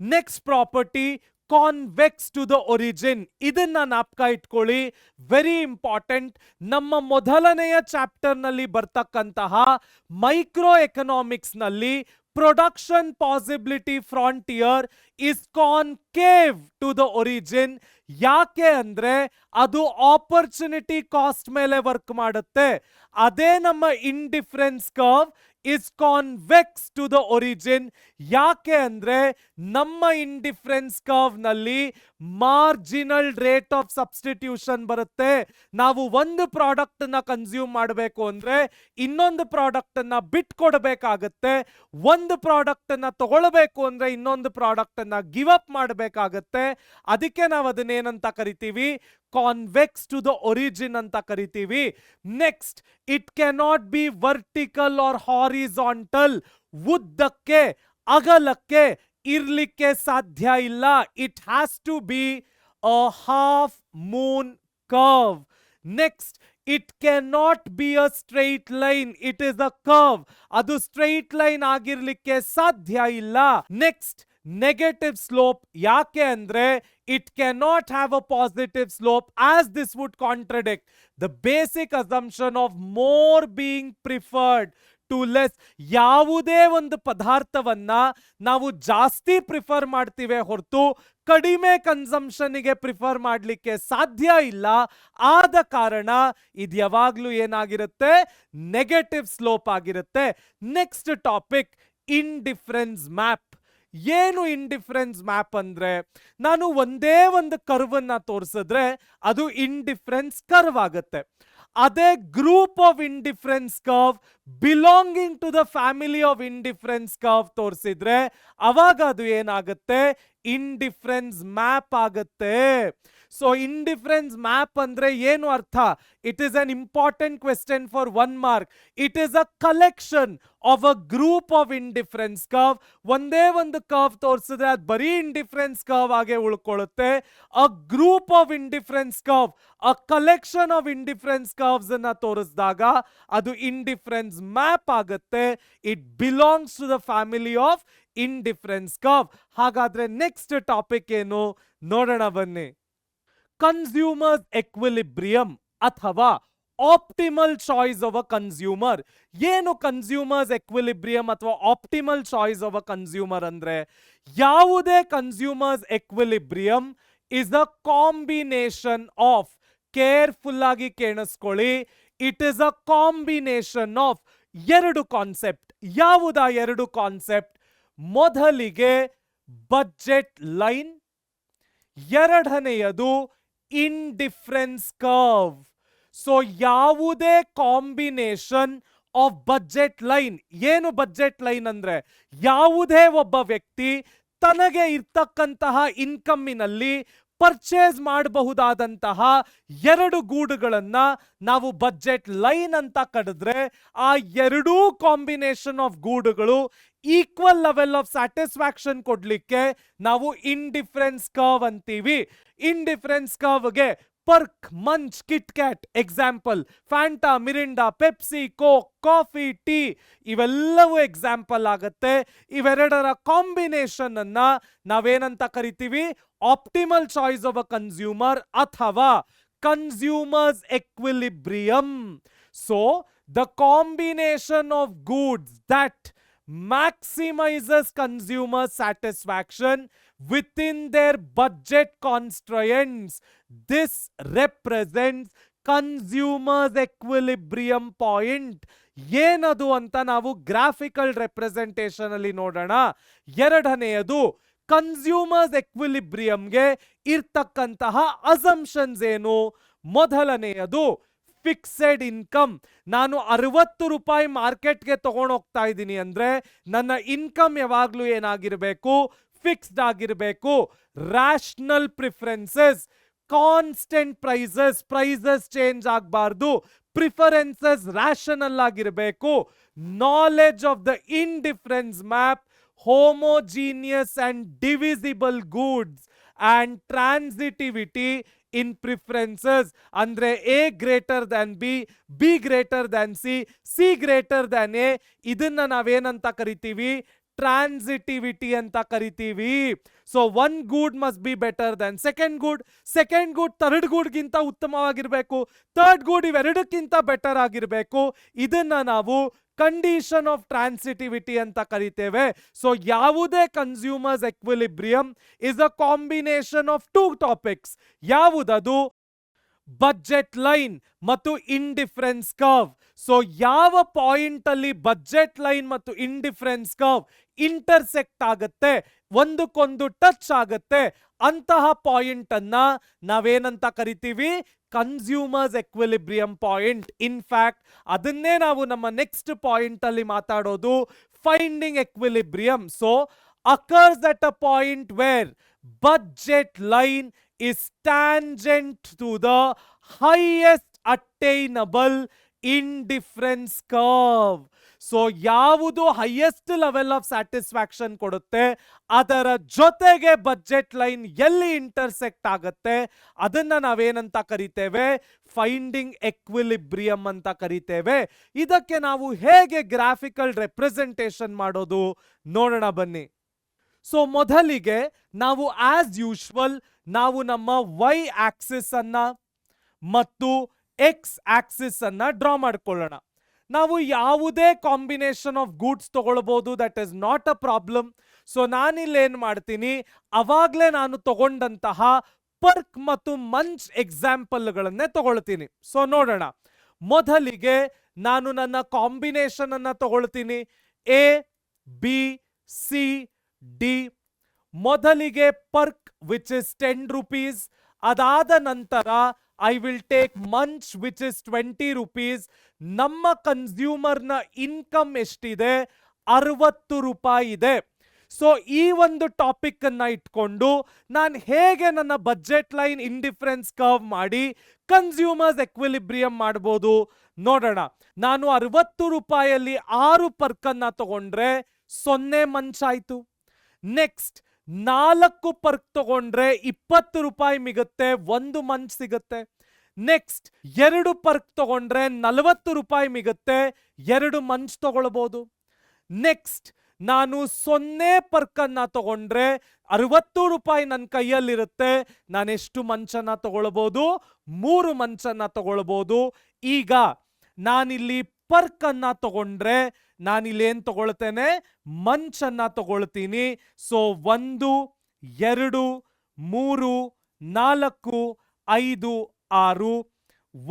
A: Next property, convex to the origin. ಇದನ್ನ ಜ್ಞಾಪಕ ಇಟ್ಕೊಳ್ಳಿ, ವೆರಿ ಇಂಪಾರ್ಟೆಂಟ್. ನಮ್ಮ ಮೊದಲನೆಯ ಚಾಪ್ಟರ್ ನಲ್ಲಿ ಬರ್ತಕ್ಕಂತಹ ಮೈಕ್ರೋ ಎಕನಾಮಿಕ್ಸ್ ನಲ್ಲಿ production possibility frontier is concave to the origin. ಯಾಕೆ ಅಂದ್ರೆ ಅದು ಆಪರ್ಚುನಿಟಿ ಕಾಸ್ಟ್ ಮೇಲೆ ವರ್ಕ್ ಮಾಡುತ್ತೆ. ಅದೇ ನಮ್ಮ indifference curve is convex to the origin. ಯಾಕೆ ಅಂದ್ರೆ ನಮ್ಮ ಇಂಡಿಫರೆನ್ಸ್ ಕರ್ವ್ ನಲ್ಲಿ ಮಾರ್ಜಿನಲ್ ರೇಟ್ ಆಫ್ ಸಬ್ಸ್ಟಿಟ್ಯೂಷನ್ ಬರುತ್ತೆ. ನಾವು ಒಂದು ಪ್ರಾಡಕ್ಟ್ ನ ಕನ್ಸ್ಯೂಮ್ ಮಾಡಬೇಕು ಅಂದ್ರೆ ಇನ್ನೊಂದು ಪ್ರಾಡಕ್ಟ್ ಅನ್ನ ಬಿಟ್ಕೊಡ್ಬೇಕಾಗತ್ತೆ. ಒಂದು ಪ್ರಾಡಕ್ಟ್ ಅನ್ನ ತಗೊಳ್ಬೇಕು ಅಂದ್ರೆ ಇನ್ನೊಂದು ಪ್ರಾಡಕ್ಟ್ ಅನ್ನ ಗಿವ್ ಅಪ್ ಮಾಡಬೇಕಾಗತ್ತೆ. ಅದಕ್ಕೆ ನಾವು ಅದನ್ನೇನಂತ ಕರಿತೀವಿ? ಕಾನ್ವೆಕ್ಸ್ ಟು ದ ಒರಿಜಿನ್ ಅಂತ ಕರಿತೀವಿ. Next, it cannot be vertical or horizontal. ಉದ್ದಕ್ಕೆ ಅಗಲಕ್ಕೆ ಇರ್ಲಿಕ್ಕೆ ಸಾಧ್ಯ ಇಲ್ಲ. It has to be a half moon curve. Next, it cannot be a straight line, it is a curve. ಅದು ಸ್ಟ್ರೈಟ್ ಲೈನ್ ಆಗಿರ್ಲಿಕ್ಕೆ ಸಾಧ್ಯ ಇಲ್ಲ. Next, negative slope. ಯಾಕೆ ಅಂದ್ರೆ it cannot have a positive slope as this would contradict the basic assumption of more being preferred to less. ಯಾವುದೇ ಒಂದು ಪದಾರ್ಥವನ್ನ ನಾವು ಜಾಸ್ತಿ ಪ್ರಿಫರ್ ಮಾಡ್ತೀವಿ ಹೊರತು ಕಡಿಮೆ ಕನ್ಸಂಪ್ಷನ್ಗೆ ಪ್ರಿಫರ್ ಮಾಡಲಿಕ್ಕೆ ಸಾಧ್ಯ ಇಲ್ಲ. ಆದ ಕಾರಣ ಇದು ಯಾವಾಗ್ಲೂ ಏನಾಗಿರುತ್ತೆ? ನೆಗೆಟಿವ್ ಸ್ಲೋಪ್ ಆಗಿರುತ್ತೆ. Next topic, indifference map. ಏನು ಇಂಡಿಫರೆನ್ಸ್ ಮ್ಯಾಪ್ ಅಂದ್ರೆ, ನಾನು ಒಂದೇ ಒಂದು ಕರ್ವ್ ಅನ್ನ ತೋರಿಸಿದ್ರೆ ಅದು ಇಂಡಿಫರೆನ್ಸ್ ಕರ್ವ್ ಆಗುತ್ತೆ. ಅದೇ group of indifference curve belonging to the family of indifference curve ತೋರಿಸಿದ್ರೆ ಅವಾಗ ಅದು ಏನಾಗುತ್ತೆ? ಇಂಡಿಫರೆನ್ಸ್ ಮ್ಯಾಪ್ ಆಗುತ್ತೆ. ಸೊ ಇಂಡಿಫರೆನ್ಸ್ ಮ್ಯಾಪ್ ಅಂದ್ರೆ ಏನು ಅರ್ಥ? It is an important question for 1 mark. It is a collection of a group of indifference curve. ಒಂದೇ ಒಂದು ಕರ್ವ್ ತೋರಿಸಿದ್ರೆ ಅದು ಬರೀ ಇಂಡಿಫರೆನ್ಸ್ ಕರ್ವ್ ಆಗಿ ಉಳ್ಕೊಳ್ಳುತ್ತೆ. A group of indifference curve, a collection of indifference curves ಅನ್ನ ತೋರಿಸಿದಾಗ ಅದು ಇಂಡಿಫರೆನ್ಸ್ ಮ್ಯಾಪ್ ಆಗುತ್ತೆ. It belongs to the family of indifference curve. ಹಾಗಾದ್ರೆ ನೆಕ್ಸ್ಟ್ ಟಾಪಿಕ್ ಏನು ನೋಡೋಣ ಬನ್ನಿ. ಕನ್ಸ್ಯೂಮರ್ಸ್ ಎಕ್ವಿಲಿಬ್ರಿಯಂ ಅಥವಾ optimal choice of a consumer. ಏನು ಕನ್ಸ್ಯೂಮರ್ಸ್ ಎಕ್ವಿಲಿಬ್ರಿಯಂ ಅಥವಾ optimal choice of a consumer ಅಂದ್ರೆ, ಯಾವುದೇ consumer's equilibrium is a combination of, careful ಆಗಿ ಕೇಳಿಸ್ಕೊಳ್ಳಿ, it is a combination of ಎರಡು ಕಾನ್ಸೆಪ್ಟ್. ಯಾವುದಾ ಎರಡು ಕಾನ್ಸೆಪ್ಟ್? ಮೊದಲಿಗೆ ಬಜೆಟ್ ಲೈನ್, ಎರಡನೆಯದು ಇಂಡಿಫರೆನ್ಸ್ ಕರ್ವ್. ಸೊ ಯಾವುದೇ ಕಾಂಬಿನೇಷನ್ ಆಫ್ ಬಜೆಟ್ ಲೈನ್, ಏನು ಬಜೆಟ್ ಲೈನ್ ಅಂದ್ರೆ, ಯಾವುದೇ ಒಬ್ಬ ವ್ಯಕ್ತಿ ತನಗೆ ಇರ್ತಕ್ಕಂತಹ ಇನ್ಕಮ್ಮಿನಲ್ಲಿ ಪರ್ಚೇಸ್ ಮಾಡಬಹುದಾದಂತಹ ಎರಡು ಗೂಡುಗಳನ್ನ ನಾವು ಬಜೆಟ್ ಲೈನ್ ಅಂತ ಕರೆದ್ರೆ, ಆ ಎರಡೂ ಕಾಂಬಿನೇಷನ್ ಆಫ್ ಗೂಡುಗಳು ಈಕ್ವಲ್ ಲೆವೆಲ್ ಆಫ್ ಸ್ಯಾಟಿಸ್ಫ್ಯಾಕ್ಷನ್ ಕೊಡ್ಲಿಕ್ಕೆ ನಾವು ಇಂಡಿಫರೆನ್ಸ್ ಕರ್ವ್ ಅಂತೀವಿ. ಇಂಡಿಫರೆನ್ಸ್ ಕರ್ವ್ಗೆ Perk, Munch, Kit Kat example, Fanta, Mirinda, Pepsi, Coke, coffee, tea ಇವೆಲ್ಲವೂ ಎಕ್ಸಾಂಪಲ್ ಆಗತ್ತೆ. ಇವೆರಡರ ಕಾಂಬಿನೇಷನ್ ಅನ್ನ ನಾವೇನಂತ ಕರಿತೀವಿ? Optimal choice of a consumer ಅಥವಾ consumer's equilibrium. So the combination of goods that maximizes consumer satisfaction within their budget constraints. This represents consumers equilibrium point. ಏನದು ಅಂತ ನಾವು ಗ್ರಾಫಿಕಲ್ ರೆಪ್ರೆಸೆಂಟೇಷನ್ ಅಲ್ಲಿ ನೋಡೋಣ. ಎರಡನೆಯದು, ಕನ್ಸ್ಯೂಮರ್ಸ್ ಎಕ್ವಿಲಿಬ್ರಿಯಂಗೆ ಇರ್ತಕ್ಕಂತಹ ಅಸಂಪ್ಷನ್ಸ್ ಏನು? ಮೊದಲನೆಯದು ಫಿಕ್ಸೆಡ್ ಇನ್ಕಮ್. ನಾನು 60 ರೂಪಾಯಿ ಮಾರ್ಕೆಟ್ಗೆ ತಗೊಂಡು ಹೋಗ್ತಾ ಇದ್ದೀನಿ ಅಂದ್ರೆ ನನ್ನ ಇನ್ಕಮ್ ಯಾವಾಗ್ಲೂ ಏನಾಗಿರ್ಬೇಕು? ಫಿಕ್ಸ್ಡ್ ಆಗಿರ್ಬೇಕು. Rational preferences, constant prices change ಆಗಬಾರ್ದು. ಪ್ರಿಫರೆನ್ಸಸ್ ರ್ಯಾಷನಲ್ ಆಗಿರಬೇಕು. Knowledge of the indifference map, homogeneous and divisible goods and transitivity in preferences. ಅಂದ್ರೆ A greater than B, B greater than C, C greater than A. ಇದನ್ನ ನಾವೇನಂತ ಕರಿತೀವಿ? ಟ್ರಾನ್ಸಿಟಿವಿಟಿ ಅಂತ ಕರಿತೀವಿ. So one good must be better than second good, second good third ಗೂಡ್ಗಿಂತ ಉತ್ತಮವಾಗಿರ್ಬೇಕು, ಥರ್ಡ್ ಗೂಡ್ ಇವೆರಡಕ್ಕಿಂತ ಬೆಟರ್ ಆಗಿರ್ಬೇಕು. ಇದನ್ನ ನಾವು ಕಂಡೀಷನ್ ಆಫ್ ಟ್ರಾನ್ಸಿಟಿವಿಟಿ ಅಂತ ಕರಿತೇವೆ. ಸೊ ಯಾವುದೇ consumer's equilibrium is a combination of two topics. ಯಾವುದದು? ಬಜೆಟ್ ಲೈನ್ ಮತ್ತು ಇಂಡಿಫರೆನ್ಸ್ ಕರ್ವ್. ಸೊ ಯಾವ ಪಾಯಿಂಟ್ ಅಲ್ಲಿ ಬಜೆಟ್ ಲೈನ್ ಮತ್ತು ಇಂಡಿಫರೆನ್ಸ್ ಕರ್ವ್ ಇಂಟರ್ಸೆಕ್ಟ್ ಆಗತ್ತೆ, ಒಂದಕ್ಕೊಂದು ಟಚ್ ಆಗತ್ತೆ, ಅಂತಹ ಪಾಯಿಂಟ್ ಅನ್ನ ನಾವೇನಂತ ಕರಿತೀವಿ? Consumers ಎಕ್ವಿಲಿಬ್ರಿಯಂ point. ಇನ್ಫ್ಯಾಕ್ಟ್ ಅದನ್ನೇ ನಾವು ನಮ್ಮ ನೆಕ್ಸ್ಟ್ ಪಾಯಿಂಟ್ ಅಲ್ಲಿ ಮಾತಾಡೋದು, finding equilibrium. So occurs at a point where budget line is tangent to the highest attainable indifference curve. So ಯಾವುದು ಹೈಯೆಸ್ಟ್ ಲೆವೆಲ್ ಆಫ್ ಸ್ಯಾಟಿಸ್ಫ್ಯಾಕ್ಷನ್ ಕೊಡುತ್ತೆ, ಅದರ ಜೊತೆಗೆ ಬಜೆಟ್ ಲೈನ್ ಎಲ್ಲಿ ಇಂಟರ್ಸೆಕ್ಟ್ ಆಗುತ್ತೆ, ಅದನ್ನ ನಾವೇನಂತ ಕರಿತೇವೆ? ಫೈಂಡಿಂಗ್ ಎಕ್ವಿಲಿಬ್ರಿಯಂ ಅಂತ ಕರಿತೇವೆ. ಇದಕ್ಕೆ ನಾವು ಹೇಗೆ ಗ್ರಾಫಿಕಲ್ ರೆಪ್ರೆಸೆಂಟೇಷನ್ ಮಾಡೋದು ನೋಡೋಣ ಬನ್ನಿ. ಸೊ ಮೊದಲಿಗೆ ನಾವು ಆಸ್ ಯೂಶುವಲ್ ನಾವು ನಮ್ಮ ವೈ ಆಕ್ಸಿಸ್ ಅನ್ನ ಮತ್ತು ಎಕ್ಸ್ ಆಕ್ಸಿಸ್ ಅನ್ನ ಡ್ರಾ ಮಾಡ್ಕೊಳ್ಳೋಣ. ನಾವು ಯಾವುದೇ ಕಾಂಬಿನೇಷನ್ ಆಫ್ ಗೂಡ್ಸ್ ತಗೊಳ್ಬಹುದು, that is not a problem. So ನಾನಿಲ್ಲಿ ಏನ್ ಮಾಡ್ತೀನಿ, ಅವಾಗ್ಲೇ ನಾನು ತಗೊಂಡಂತಹ ಪರ್ಕ್ ಮತ್ತು ಮಂಚ್ ಎಕ್ಸಾಂಪಲ್ಗಳನ್ನೇ ತಗೊಳ್ತೀನಿ. ಸೊ ನೋಡೋಣ. ಮೊದಲಿಗೆ ನಾನು ನನ್ನ ಕಾಂಬಿನೇಷನ್ ಅನ್ನ ತಗೊಳ್ತೀನಿ, ಎ ಬಿ ಸಿ ಡಿ. ಮೊದಲಿಗೆ ಪರ್ಕ್ ವಿಚ್ ಇಸ್ 10 rupees. ಅದಾದ ನಂತರ I will take Munch which is 20 rupees. ನಮ್ಮ ಕನ್ಸ್ಯೂಮರ್ನ ಇನ್ಕಮ್ ಎಷ್ಟಿದೆ? 60 ರೂಪಾಯಿ ಇದೆ. ಸೊ ಈ ಒಂದು ಟಾಪಿಕ್ ಅನ್ನ ಇಟ್ಕೊಂಡು ನಾನು ಹೇಗೆ ನನ್ನ ಬಜೆಟ್ ಲೈನ್ ಇಂಡಿಫರೆನ್ಸ್ ಕರ್ವ್ ಮಾಡಿ ಕನ್ಸ್ಯೂಮರ್ಸ್ ಎಕ್ವಿಲಿಬ್ರಿಯಂ ಮಾಡ್ಬೋದು ನೋಡೋಣ. ನಾನು 60 ರೂಪಾಯಲ್ಲಿ 6 ಪರ್ಕನ್ನ ತಗೊಂಡ್ರೆ 0 ಮಂಚ್ ಆಯ್ತು. ನೆಕ್ಸ್ಟ್ 4 ಪರ್ಕ್ ತಗೊಂಡ್ರೆ 20 ರೂಪಾಯಿ ಮಿಗುತ್ತೆ, 1 ಮಂಚ್ ಸಿಗುತ್ತೆ. ನೆಕ್ಸ್ಟ್ 2 ಪರ್ಕ್ ತಗೊಂಡ್ರೆ 40 ರೂಪಾಯಿ ಮಿಗುತ್ತೆ, 2 ಮಂಚ್ ತಗೊಳ್ಬಹುದು. ನೆಕ್ಸ್ಟ್ ನಾನು 0 ಪರ್ಕ್ ಅನ್ನ ತಗೊಂಡ್ರೆ 60 ರೂಪಾಯಿ ನನ್ನ ಕೈಯಲ್ಲಿರುತ್ತೆ, ನಾನೆಷ್ಟು ಮಂಚನ ತಗೊಳ್ಬೋದು? 3 ಮಂಚನ ತಗೊಳ್ಬೋದು. ಈಗ ನಾನಿಲ್ಲಿ ಪರ್ಕ್ ಅನ್ನ ತಗೊಂಡ್ರೆ ನಾನಿಲ್ಲಿ ಏನ್ ತಗೊಳ್ತೇನೆ? ಮಂಚನ್ನ ತಗೊಳ್ತೀನಿ. ಸೊ 1 2 3 4 5 6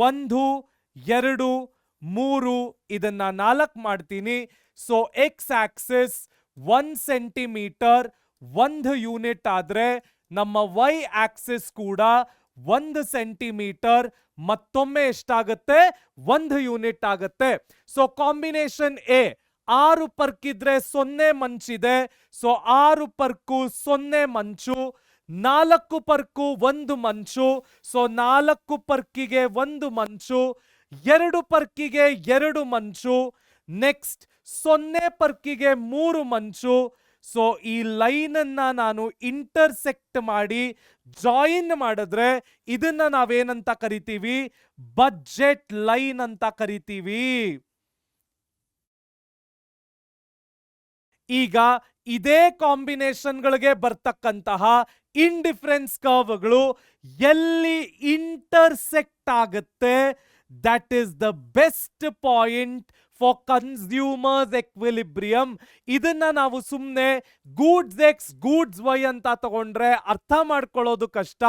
A: 1 2 3 ಇದನ್ನ 4 ಮಾಡ್ತೀನಿ. So X Axis 1 centimetre 1 unit ಆದ್ರೆ ನಮ್ಮ ವೈ ಆಕ್ಸಿಸ್ ಕೂಡ 1 ಸೆಂಟಿಮೀಟರ್ ಮತ್ತೊಮ್ಮೆ ಎಷ್ಟಾಗುತ್ತೆ? 1 ಯೂನಿಟ್ ಆಗುತ್ತೆ. ಸೊ ಕಾಂಬಿನೇಷನ್ ಎ 6 ಪರ್ಕ್ ಇದ್ರೆ 0 ಮಂಚಿದೆ. So 6 Perk 0 Munch, 4 Perk 1 Munch. So 4 ಪರ್ಕಿಗೆ 1 ಮಂಚು, 2 ಪರ್ಕಿಗೆ 2 ಮಂಚು, ನೆಕ್ಸ್ಟ್ 0 ಪರ್ಕಿಗೆ 3 ಮಂಚು. ಸೊ ಈ ಲೈನ್ ಅನ್ನ ನಾನು ಇಂಟರ್ಸೆಕ್ಟ್ ಮಾಡಿ ಜಾಯಿನ್ ಮಾಡಿದ್ರೆ ಇದನ್ನ ನಾವೇನಂತ ಕರಿತೀವಿ? ಬಜೆಟ್ ಲೈನ್ ಅಂತ ಕರಿತೀವಿ. ಈಗ ಇದೇ ಕಾಂಬಿನೇಷನ್ಗಳಿಗೆ ಬರ್ತಕ್ಕಂತಹ ಇಂಡಿಫರೆನ್ಸ್ ಕರ್ವ್ಗಳು ಎಲ್ಲಿ ಇಂಟರ್ಸೆಕ್ಟ್ ಆಗುತ್ತೆ, that is the best point for consumer's equilibrium. ಇದನ್ನ ನಾವು ಸುಮ್ಮನೆ ಗೂಡ್ಸ್ ಎಕ್ಸ್ ಗೂಡ್ಸ್ ವೈ ಅಂತ ತಗೊಂಡ್ರೆ ಅರ್ಥ ಮಾಡ್ಕೊಳ್ಳೋದು ಕಷ್ಟ.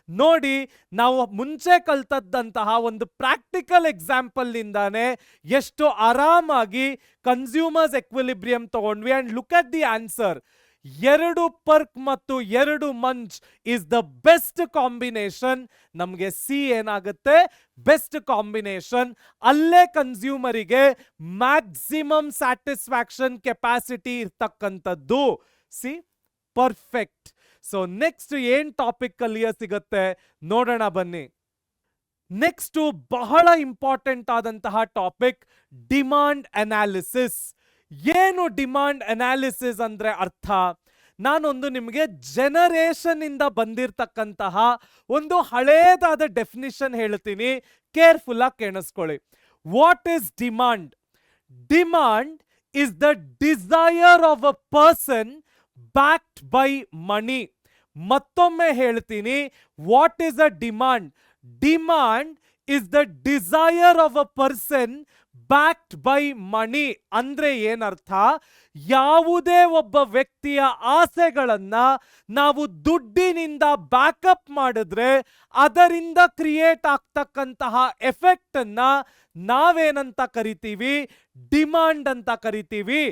A: ನೋಡಿ, ನಾವು ಮುಂಚೆ ಕಲ್ತದ್ದಂತಹ ಒಂದು ಪ್ರಾಕ್ಟಿಕಲ್ ಎಕ್ಸಾಂಪಲ್ ಇಂದಾನೆ ಎಷ್ಟು ಆರಾಮಾಗಿ ಕನ್ಸ್ಯೂಮರ್ಸ್ ಎಕ್ವಿಲಿಬ್ರಿಯಂ ತಗೊಂಡ್ವಿ. And look at the answer. 2 Perk ಮತ್ತು 2 Munch is the best combination. ನಮಗೆ ಸಿ ಏನಾಗುತ್ತೆ? Best combination. ಅಲ್ಲೇ ಕನ್ಸ್ಯೂಮರಿಗೆ ಮ್ಯಾಕ್ಸಿಮಮ್ ಸ್ಯಾಟಿಸ್ಫ್ಯಾಕ್ಷನ್ ಕೆಪಾಸಿಟಿ ಇರ್ತಕ್ಕಂಥದ್ದು. C, perfect. ಸೊ ನೆಕ್ಸ್ಟ್ ಏನ್ ಟಾಪಿಕ್ ಕಲಿಯ ಸಿಗತ್ತೆ ನೋಡೋಣ ಬನ್ನಿ. ನೆಕ್ಸ್ಟ್ ಬಹಳ ಇಂಪಾರ್ಟೆಂಟ್ ಆದಂತಹ ಟಾಪಿಕ್ ಡಿಮಾಂಡ್ ಅನಾಲಿಸಿಸ್. ಏನು ಡಿಮಾಂಡ್ ಅನಾಲಿಸಿಸ್ ಅಂದ್ರೆ ಅರ್ಥ? ನಾನೊಂದು ನಿಮಗೆ ಜನರೇಷನ್ ಇಂದ ಬಂದಿರತಕ್ಕಂತಹ ಒಂದು ಹಳೇದಾದ ಡೆಫಿನಿಷನ್ ಹೇಳ್ತೀನಿ, ಕೇರ್ಫುಲ್ ಆಗಿ ಕೇಳಿಸ್ಕೊಳ್ಳಿ. What is demand? Demand is the desire of a person backed by money. ಮತ್ತೊಮ್ಮೆ ಹೇಳ್ತೀನಿ, what is a demand? Demand is the desire of a person backed by money. ಅಂದ್ರೆ ಏನರ್ಥ? ಯಾವುದೇ ಒಬ್ಬ ವ್ಯಕ್ತಿಯ ಆಸೆಗಳನ್ನ ನಾವು ದುಡ್ಡಿನಿಂದ ಬ್ಯಾಕಪ್ ಮಾಡಿದ್ರೆ ಅದರಿಂದ ಕ್ರಿಯೇಟ್ ಆಗ್ತಕ್ಕಂತಹ ಎಫೆಕ್ಟ್ ಅನ್ನ ನಾವೇನಂತ ಕರಿತೀವಿ? ಡಿಮಾಂಡ್ ಅಂತ ಕರಿತೀವಿ.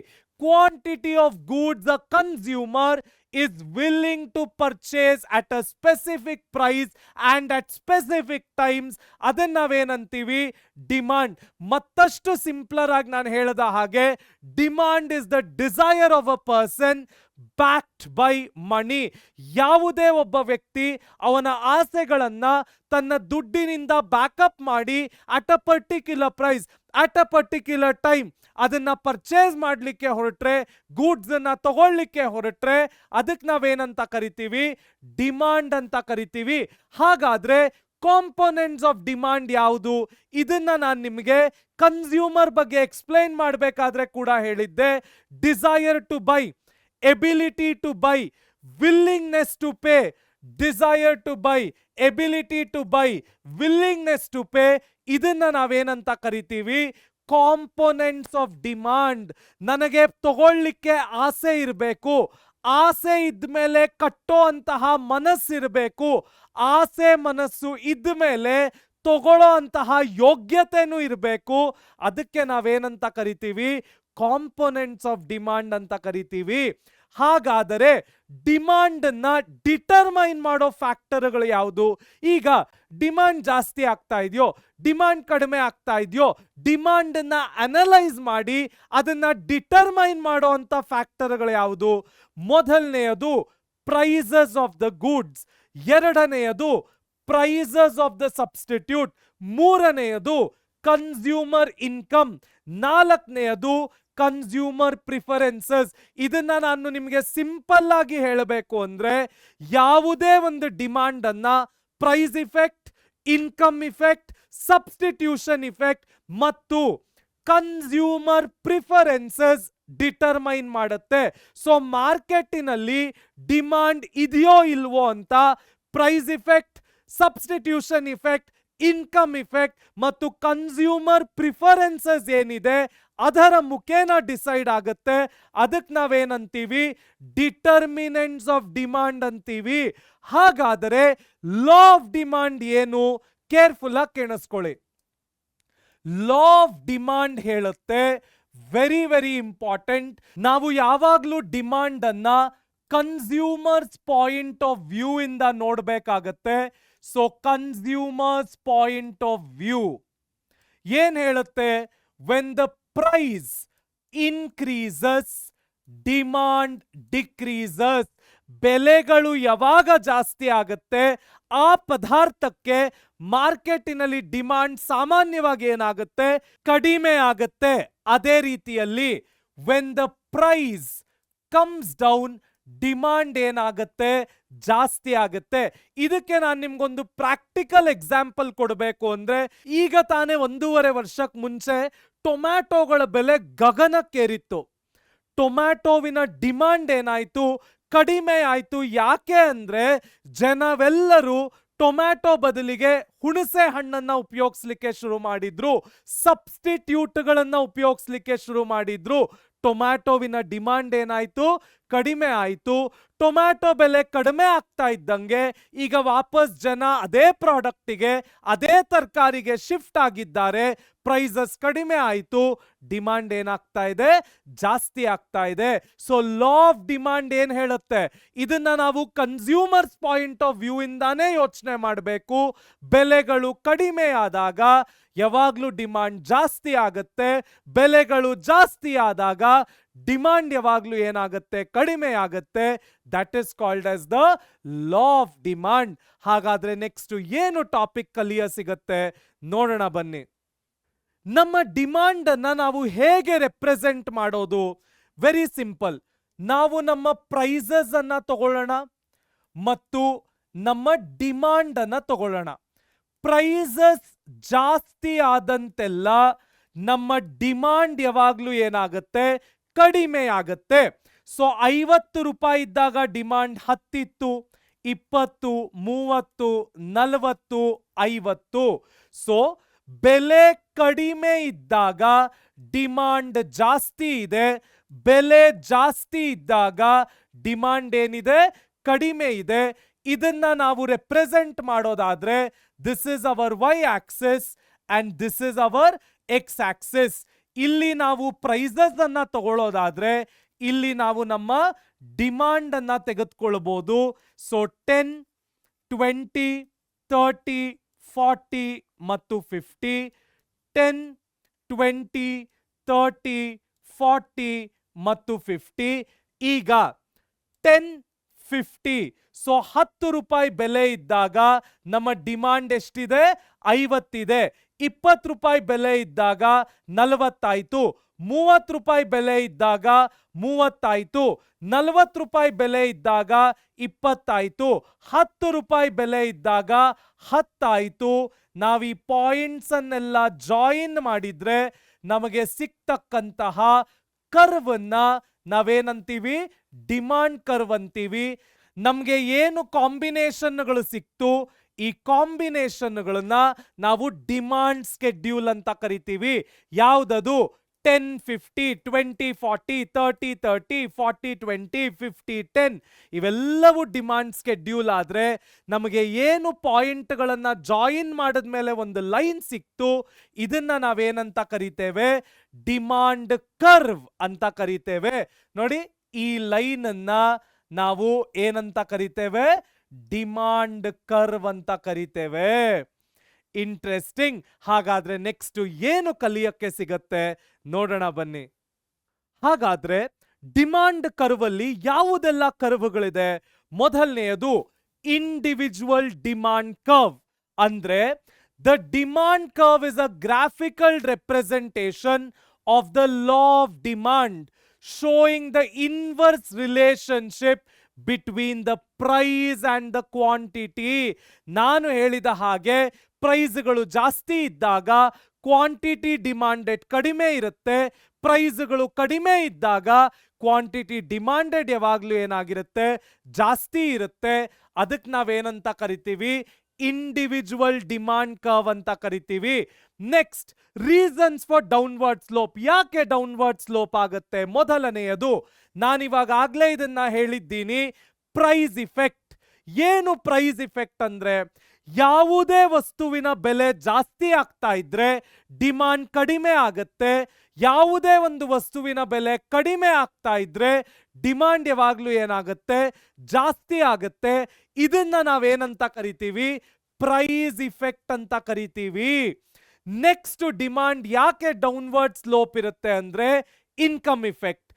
A: Quantity of goods a consumer is willing to purchase at a specific price and at specific times, ಅದನ್ನ ನಾವೇನಂತೀವಿ? ಡಿಮಾಂಡ್. ಮತ್ತಷ್ಟು ಸಿಂಪ್ಲರ್ ಆಗಿ ನಾನು ಹೇಳಿದ ಹಾಗೆ, demand is the desire of a person backed by money. ಯಾವುದೇ ಒಬ್ಬ ವ್ಯಕ್ತಿ ಅವನ ಆಸೆಗಳನ್ನ ತನ್ನ ದುಡ್ಡಿನಿಂದ ಬ್ಯಾಕಪ್ ಮಾಡಿ at a particular price at a particular time ಅದನ್ನ ಪರ್ಚೇಸ್ ಮಾಡ್ಲಿಕ್ಕೆ ಹೊರಟ್ರೆ, ಗೂಡ್ಸ್ ಅನ್ನ ತಗೊಳ್ಳಿಕ್ಕೆ ಹೊರಟ್ರೆ ಅದಕ್ಕೆ ನಾವೇನಂತ ಕರಿತೀವಿ? ಡಿಮಾಂಡ್ ಅಂತ ಕರಿತೀವಿ. ಹಾಗಾದ್ರೆ ಕಾಂಪೋನೆಂಟ್ಸ್ ಆಫ್ ಡಿಮಾಂಡ್ ಯಾವುದು? ಇದನ್ನ ನಾನು ನಿಮಗೆ ಕನ್ಸ್ಯೂಮರ್ ಬಗ್ಗೆ ಎಕ್ಸ್ಪ್ಲೈನ್ ಮಾಡಬೇಕಾದ್ರೆ ಕೂಡ ಹೇಳಿದ್ದೆ. Desire to buy, ability to buy, willingness to pay. Desire to buy, ability to buy, willingness to pay. ಇದನ್ನ ನಾವೇನಂತ ಕರಿತೀವಿ? Components of demand. ನನಗೆ ತಗೊಳ್ಳಿಕ್ಕೆ ಆಸೆ ಇರಬೇಕು, ಆಸೆ ಇದ್ಮೇಲೆ ಕಟ್ಟೋ ಅಂತಹ ಮನಸ್ಸಿರಬೇಕು, ಆಸೆ ಮನಸ್ಸು ಇದ್ಮೇಲೆ ತಗೊಳ್ಳೋ ಅಂತಹ ಯೋಗ್ಯತೆನೂ ಇರಬೇಕು. ಅದಕ್ಕೆ ನಾವೇನಂತ ಕರಿತೀವಿ? ಕಾಂಪೋನೆಂಟ್ಸ್ ಆಫ್ ಡಿಮಾಂಡ್ ಅಂತ ಕರಿತೀವಿ. ಹಾಗಾದರೆ ಡಿಮಾಂಡ್ ಅನ್ನ ಡಿಟರ್ಮೈನ್ ಮಾಡೋ ಫ್ಯಾಕ್ಟರ್ಗಳು ಯಾವುದು? ಈಗ ಡಿಮಾಂಡ್ ಜಾಸ್ತಿ ಆಗ್ತಾ ಇದೆಯೋ, ಡಿಮಾಂಡ್ ಕಡಿಮೆ ಆಗ್ತಾ ಇದೆಯೋ, ಡಿಮಾಂಡ್ ಅನ್ನ ಅನಲೈಸ್ ಮಾಡಿ ಅದನ್ನ ಡಿಟರ್ಮೈನ್ ಮಾಡೋ ಅಂತ ಫ್ಯಾಕ್ಟರ್ಗಳು ಯಾವುದು? ಮೊದಲನೆಯದು ಪ್ರೈಸಸ್ ಆಫ್ ದ ಗೂಡ್ಸ್, ಎರಡನೆಯದು ಪ್ರೈಸಸ್ ಆಫ್ ದ ಸಬ್ಸ್ಟಿಟ್ಯೂಟ್, ಮೂರನೆಯದು ಕನ್ಸ್ಯೂಮರ್ ಇನ್ಕಮ್, ನಾಲ್ಕನೆಯದು ಕನ್ಸ್ಯೂಮರ್ ಪ್ರಿಫರೆನ್ಸಸ್. ಇದನ್ನ ನಾನು ನಿಮಗೆ ಸಿಂಪಲ್ ಆಗಿ ಹೇಳಬೇಕು ಅಂದ್ರೆ, ಯಾವುದೇ ಒಂದು ಡಿಮಾಂಡ್ ಅನ್ನ price effect, income effect, substitution effect ಮತ್ತು ಕನ್ಸ್ಯೂಮರ್ ಪ್ರಿಫರೆನ್ಸಸ್ ಡಿಟರ್ಮೈನ್ ಮಾಡುತ್ತೆ. ಸೊ ಮಾರ್ಕೆಟಿನಲ್ಲಿ ಡಿಮಾಂಡ್ ಇದೆಯೋ ಇಲ್ವೋ ಅಂತ price effect, substitution effect, income effect ಮತ್ತು ಕನ್ಸ್ಯೂಮರ್ ಪ್ರಿಫರೆನ್ಸಸ್ ಏನಿದೆ ಅದರ ಮುಖೇನ ಡಿಸೈಡ್ ಆಗುತ್ತೆ. ಅದಕ್ಕೆ ನಾವೇನಂತೀವಿ, ಡಿಟರ್ಮಿನೆಂಟ್ಸ್ ಆಫ್ ಡಿಮಾಂಡ್ ಅಂತೀವಿ. ಹಾಗಾದರೆ ಲಾ ಆಫ್ ಡಿಮಾಂಡ್ ಏನು? ಕೇರ್ಫುಲ್ ಆಗಿ ಕೇಳಿಸ್ಕೊಳ್ಳಿ. ಲಾ ಆಫ್ ಡಿಮಾಂಡ್ ಹೇಳುತ್ತೆ, ವೆರಿ ವೆರಿ ಇಂಪಾರ್ಟೆಂಟ್, ನಾವು ಯಾವಾಗ್ಲೂ ಡಿಮಾಂಡ್ ಅನ್ನ ಕನ್ಸ್ಯೂಮರ್ಸ್ ಪಾಯಿಂಟ್ ಆಫ್ ವ್ಯೂ ಇಂದ ನೋಡ್ಬೇಕಾಗತ್ತೆ. So consumer's point of view ಏನ್ ಹೇಳುತ್ತೆ? When the price increases demand decreases. ಬೆಲೆಗಳು ಯಾವಾಗ ಜಾಸ್ತಿ ಆಗುತ್ತೆ ಆ ಪದಾರ್ಥಕ್ಕೆ ಮಾರ್ಕೆಟಿನಲ್ಲಿ ಡಿಮಾಂಡ್ ಸಾಮಾನ್ಯವಾಗಿ ಏನಾಗುತ್ತೆ? ಕಡಿಮೆ ಆಗುತ್ತೆ. ಅದೇ ರೀತಿಯಲ್ಲಿ when the price comes down demand ಏನಾಗುತ್ತೆ? ಜಾಸ್ತಿ ಆಗುತ್ತೆ. ಇದಕ್ಕೆ ನಾನು ನಿಮ್ಗೊಂದು ಪ್ರಾಕ್ಟಿಕಲ್ ಎಕ್ಸಾಂಪಲ್ ಕೊಡಬೇಕು ಅಂದ್ರೆ, ಈಗ ತಾನೇ 1.5 ವರ್ಷಕ್ಕೆ ಮುಂಚೆ ಟೊಮ್ಯಾಟೋಗಳ ಬೆಲೆ ಗಗನಕ್ಕೇರಿತ್ತು. ಟೊಮ್ಯಾಟೋವಿನ ಡಿಮಾಂಡ್ ಏನಾಯ್ತು? ಕಡಿಮೆ ಆಯ್ತು. ಯಾಕೆ ಅಂದ್ರೆ ಜನವೆಲ್ಲರೂ ಟೊಮ್ಯಾಟೊ ಬದಲಿಗೆ ಹುಣಸೆ ಹಣ್ಣನ್ನ ಉಪಯೋಗಿಸ್ಲಿಕ್ಕೆ ಶುರು ಮಾಡಿದ್ರು, ಸಬ್ಸ್ಟಿಟ್ಯೂಟ್ಗಳನ್ನ ಉಪಯೋಗಿಸ್ಲಿಕ್ಕೆ ಶುರು ಮಾಡಿದ್ರು. ಟೊಮ್ಯಾಟೋವಿನ ಡಿಮಾಂಡ್ ಏನಾಯ್ತು? ಕಡಿಮೆ ಆಯ್ತು. ಟೊಮ್ಯಾಟೊ ಬೆಲೆ ಕಡಿಮೆ ಆಗ್ತಾ ಇದ್ದಂಗೆ ಈಗ ವಾಪಸ್ ಜನ ಅದೇ ಪ್ರಾಡಕ್ಟಿಗೆ, ಅದೇ ತರಕಾರಿಗೆ ಶಿಫ್ಟ್ ಆಗಿದ್ದಾರೆ. ಪ್ರೈಸಸ್ ಕಡಿಮೆ ಆಯ್ತು, ಡಿಮಾಂಡ್ ಏನಾಗ್ತಾ ಇದೆ? ಜಾಸ್ತಿ ಆಗ್ತಾ ಇದೆ. ಸೊ ಲಾ ಆಫ್ ಡಿಮಾಂಡ್ ಏನ್ ಹೇಳುತ್ತೆ? ಇದನ್ನ ನಾವು ಕನ್ಸ್ಯೂಮರ್ಸ್ ಪಾಯಿಂಟ್ ಆಫ್ ವ್ಯೂ ಇಂದಾನೇ ಯೋಚನೆ ಮಾಡಬೇಕು. ಬೆಲೆಗಳು ಕಡಿಮೆ ಆದಾಗ ಯಾವಾಗ್ಲೂ ಡಿಮಾಂಡ್ ಜಾಸ್ತಿ ಆಗುತ್ತೆ. ಬೆಲೆಗಳು ಜಾಸ್ತಿ ಆದಾಗ ಡಿಮಾಂಡ್ ಯಾವಾಗ್ಲೂ ಏನಾಗುತ್ತೆ? ಕಡಿಮೆ ಆಗುತ್ತೆ. That is called as the law of demand. ಹಾಗಾದ್ರೆ ನೆಕ್ಸ್ಟ್ ಏನು ಟಾಪಿಕ್ ಕಲಿಯ ಸಿಗತ್ತೆ ನೋಡೋಣ ಬನ್ನಿ. ನಮ್ಮ ಡಿಮಾಂಡ್ ಅನ್ನ ನಾವು ಹೇಗೆ ರೆಪ್ರೆಸೆಂಟ್ ಮಾಡೋದು? Very simple. ನಾವು ನಮ್ಮ ಪ್ರೈಸಸ್ ಅನ್ನ ತಗೊಳ್ಳೋಣ ಮತ್ತು ನಮ್ಮ ಡಿಮಾಂಡ್ ಅನ್ನ ತಗೊಳ್ಳೋಣ. ಪ್ರೈಸಸ್ ಜಾಸ್ತಿ ಆದಂತೆಲ್ಲ ನಮ್ಮ ಡಿಮಾಂಡ್ ಯಾವಾಗ್ಲೂ ಏನಾಗುತ್ತೆ? ಕಡಿಮೆ ಆಗುತ್ತೆ. ಸೊ 50 ರೂಪಾಯಿ ಇದ್ದಾಗ ಡಿಮಾಂಡ್ 10 ಇತ್ತು, 20, 30, 40, 50. ಸೊ ಬೆಲೆ ಕಡಿಮೆ ಇದ್ದಾಗ ಡಿಮಾಂಡ್ ಜಾಸ್ತಿ ಇದೆ, ಬೆಲೆ ಜಾಸ್ತಿ ಇದ್ದಾಗ ಡಿಮಾಂಡ್ ಏನಿದೆ? ಕಡಿಮೆ ಇದೆ. ಇದನ್ನ ನಾವು ರೆಪ್ರೆಸೆಂಟ್ ಮಾಡೋದಾದ್ರೆ this is our Y axis and this is our X axis. ಇಲ್ಲಿ ನಾವು ಪ್ರೈಸಸ್ ಅನ್ನ ತಗೊಳ್ಳೋದಾದ್ರೆ ಇಲ್ಲಿ ನಾವು ನಮ್ಮ ಡಿಮಾಂಡ್ ಅನ್ನ ತೆಗೆದುಕೊಳ್ಬಹುದು. ಸೊ 10, 20, 30, 40 ಮತ್ತು 50. 10, 20, 30, 40 ಮತ್ತು 50. ಈಗ 10, 50. ಸೊ 10 ರೂಪಾಯಿ ಬೆಲೆ ಇದ್ದಾಗ ನಮ್ಮ ಡಿಮಾಂಡ್ ಎಷ್ಟಿದೆ? 50 ಇದೆ. 20 ರೂಪಾಯಿ ಬೆಲೆ ಇದ್ದಾಗ 40 ಆಯ್ತು. 30 ರೂಪಾಯಿ ಬೆಲೆ ಇದ್ದಾಗ 30 ಆಯ್ತು. 40 ರೂಪಾಯಿ ಬೆಲೆ ಇದ್ದಾಗ 20 ಆಯ್ತು. 10 ರೂಪಾಯಿ ಬೆಲೆ ಇದ್ದಾಗ 10 ಆಯ್ತು. ನಾವು ಈ ಪಾಯಿಂಟ್ಸ್ ಅನ್ನೆಲ್ಲ ಜಾಯಿನ್ ಮಾಡಿದ್ರೆ ನಮಗೆ ಸಿಕ್ತಕ್ಕಂತಹ ಕರ್ವ್ ಅನ್ನ ನಾವೇನಂತೀವಿ? ಡಿಮಾಂಡ್ ಕರ್ವ್ ಅಂತೀವಿ. ನಮ್ಗೆ ಏನು ಕಾಂಬಿನೇಷನ್ಗಳು ಸಿಕ್ತು, ಈ ಕಾಂಬಿನೇಷನ್ಗಳನ್ನ ನಾವು ಡಿಮಾಂಡ್ ಸ್ಕೆಡ್ಯೂಲ್ ಅಂತ ಕರಿತೀವಿ. ಯಾವ್ದದು? 10, 50, 20, 40, 30, 30, 40, 20, 50, 10 ಇವೆಲ್ಲವೂ ಡಿಮಾಂಡ್ ಸ್ಕೆಡ್ಯೂಲ್ ಆದ್ರೆ ನಮಗೆ ಏನು ಪಾಯಿಂಟ್ಗಳನ್ನ ಜಾಯಿನ್ ಮಾಡಿದ್ಮೇಲೆ ಒಂದು ಲೈನ್ ಸಿಕ್ತು, ಇದನ್ನ ನಾವೇನಂತ ಕರಿತೇವೆ? ಡಿಮಾಂಡ್ ಕರ್ವ್ ಅಂತ ಕರಿತೇವೆ. ನೋಡಿ, ಈ ಲೈನ್ ಅನ್ನ ನಾವು ಏನಂತ ಕರಿತೇವೆ? ಡಿಮಾಂಡ್ ಕರ್ವ್ ಅಂತ ಕರಿತೇವೆ. ಇಂಟ್ರೆಸ್ಟಿಂಗ್. ಹಾಗಾದ್ರೆ ನೆಕ್ಸ್ಟ್ ಏನು ಕಲಿಯಕ್ಕೆ ಸಿಗತ್ತೆ ನೋಡೋಣ ಬನ್ನಿ. ಹಾಗಾದ್ರೆ ಡಿಮಾಂಡ್ ಕರ್ವ್ ಅಲ್ಲಿ ಯಾವುದೆಲ್ಲ ಕರ್ವ್ಗಳಿದೆ? ಮೊದಲನೆಯದು ಇಂಡಿವಿಜುವಲ್ ಡಿಮಾಂಡ್ ಕರ್ವ್. ಅಂದ್ರೆ the demand curve is a graphical representation of the law of demand, showing the inverse relationship between the price and the quantity. ನಾನು ಹೇಳಿದ ಹಾಗೆ ಪ್ರೈಸ್ಗಳು ಜಾಸ್ತಿ ಇದ್ದಾಗ ಕ್ವಾಂಟಿಟಿ ಡಿಮಾಂಡೆಡ್ ಕಡಿಮೆ ಇರುತ್ತೆ, ಪ್ರೈಸ್ಗಳು ಕಡಿಮೆ ಇದ್ದಾಗ ಕ್ವಾಂಟಿಟಿ ಡಿಮಾಂಡೆಡ್ ಯಾವಾಗ್ಲೂ ಏನಾಗಿರುತ್ತೆ, ಜಾಸ್ತಿ ಇರುತ್ತೆ. ಅದಕ್ಕೆ ನಾವೇನಂತ ಕರಿತೀವಿ, ಇಂಡಿವಿಜುವಲ್ ಡಿಮಾಂಡ್ ಕರ್ವ್ ಅಂತ ಕರಿತೀವಿ. Next, reasons for downward slope. ಯಾಕೆ ಡೌನ್ವರ್ಡ್ ಸ್ಲೋಪ್ ಆಗುತ್ತೆ? ಮೊದಲನೆಯದು, ನಾನಿವಾಗ ಆಗ್ಲೇ ಇದನ್ನ ಹೇಳಿದ್ದೀನಿ, ಪ್ರೈಸ್ ಇಫೆಕ್ಟ್. ಏನು ಪ್ರೈಸ್ ಇಫೆಕ್ಟ್ ಅಂದ್ರೆ, ಯಾವುದೇ ವಸ್ತುವಿನ ಬೆಲೆ ಜಾಸ್ತಿ ಆಗ್ತಾ ಇದ್ರೆ ಡಿಮಾಂಡ್ ಕಡಿಮೆ ಆಗತ್ತೆ. ಯಾವುದೇ ಒಂದು ವಸ್ತುವಿನ ಬೆಲೆ ಕಡಿಮೆ ಆಗ್ತಾ ಇದ್ರೆ ಡಿಮಾಂಡ್ ಯಾವಾಗ್ಲೂ ಏನಾಗುತ್ತೆ, ಜಾಸ್ತಿ ಆಗತ್ತೆ. ಇದನ್ನ ನಾವೇನಂತ ಕರಿತೀವಿ, ಪ್ರೈಸ್ ಇಫೆಕ್ಟ್ ಅಂತ ಕರಿತೀವಿ. ನೆಕ್ಸ್ಟ್, ಡಿಮಾಂಡ್ ಯಾಕೆ ಡೌನ್ವರ್ಡ್ ಸ್ಲೋಪ್ ಇರುತ್ತೆ ಅಂದ್ರೆ ಇನ್ಕಮ್ ಇಫೆಕ್ಟ್.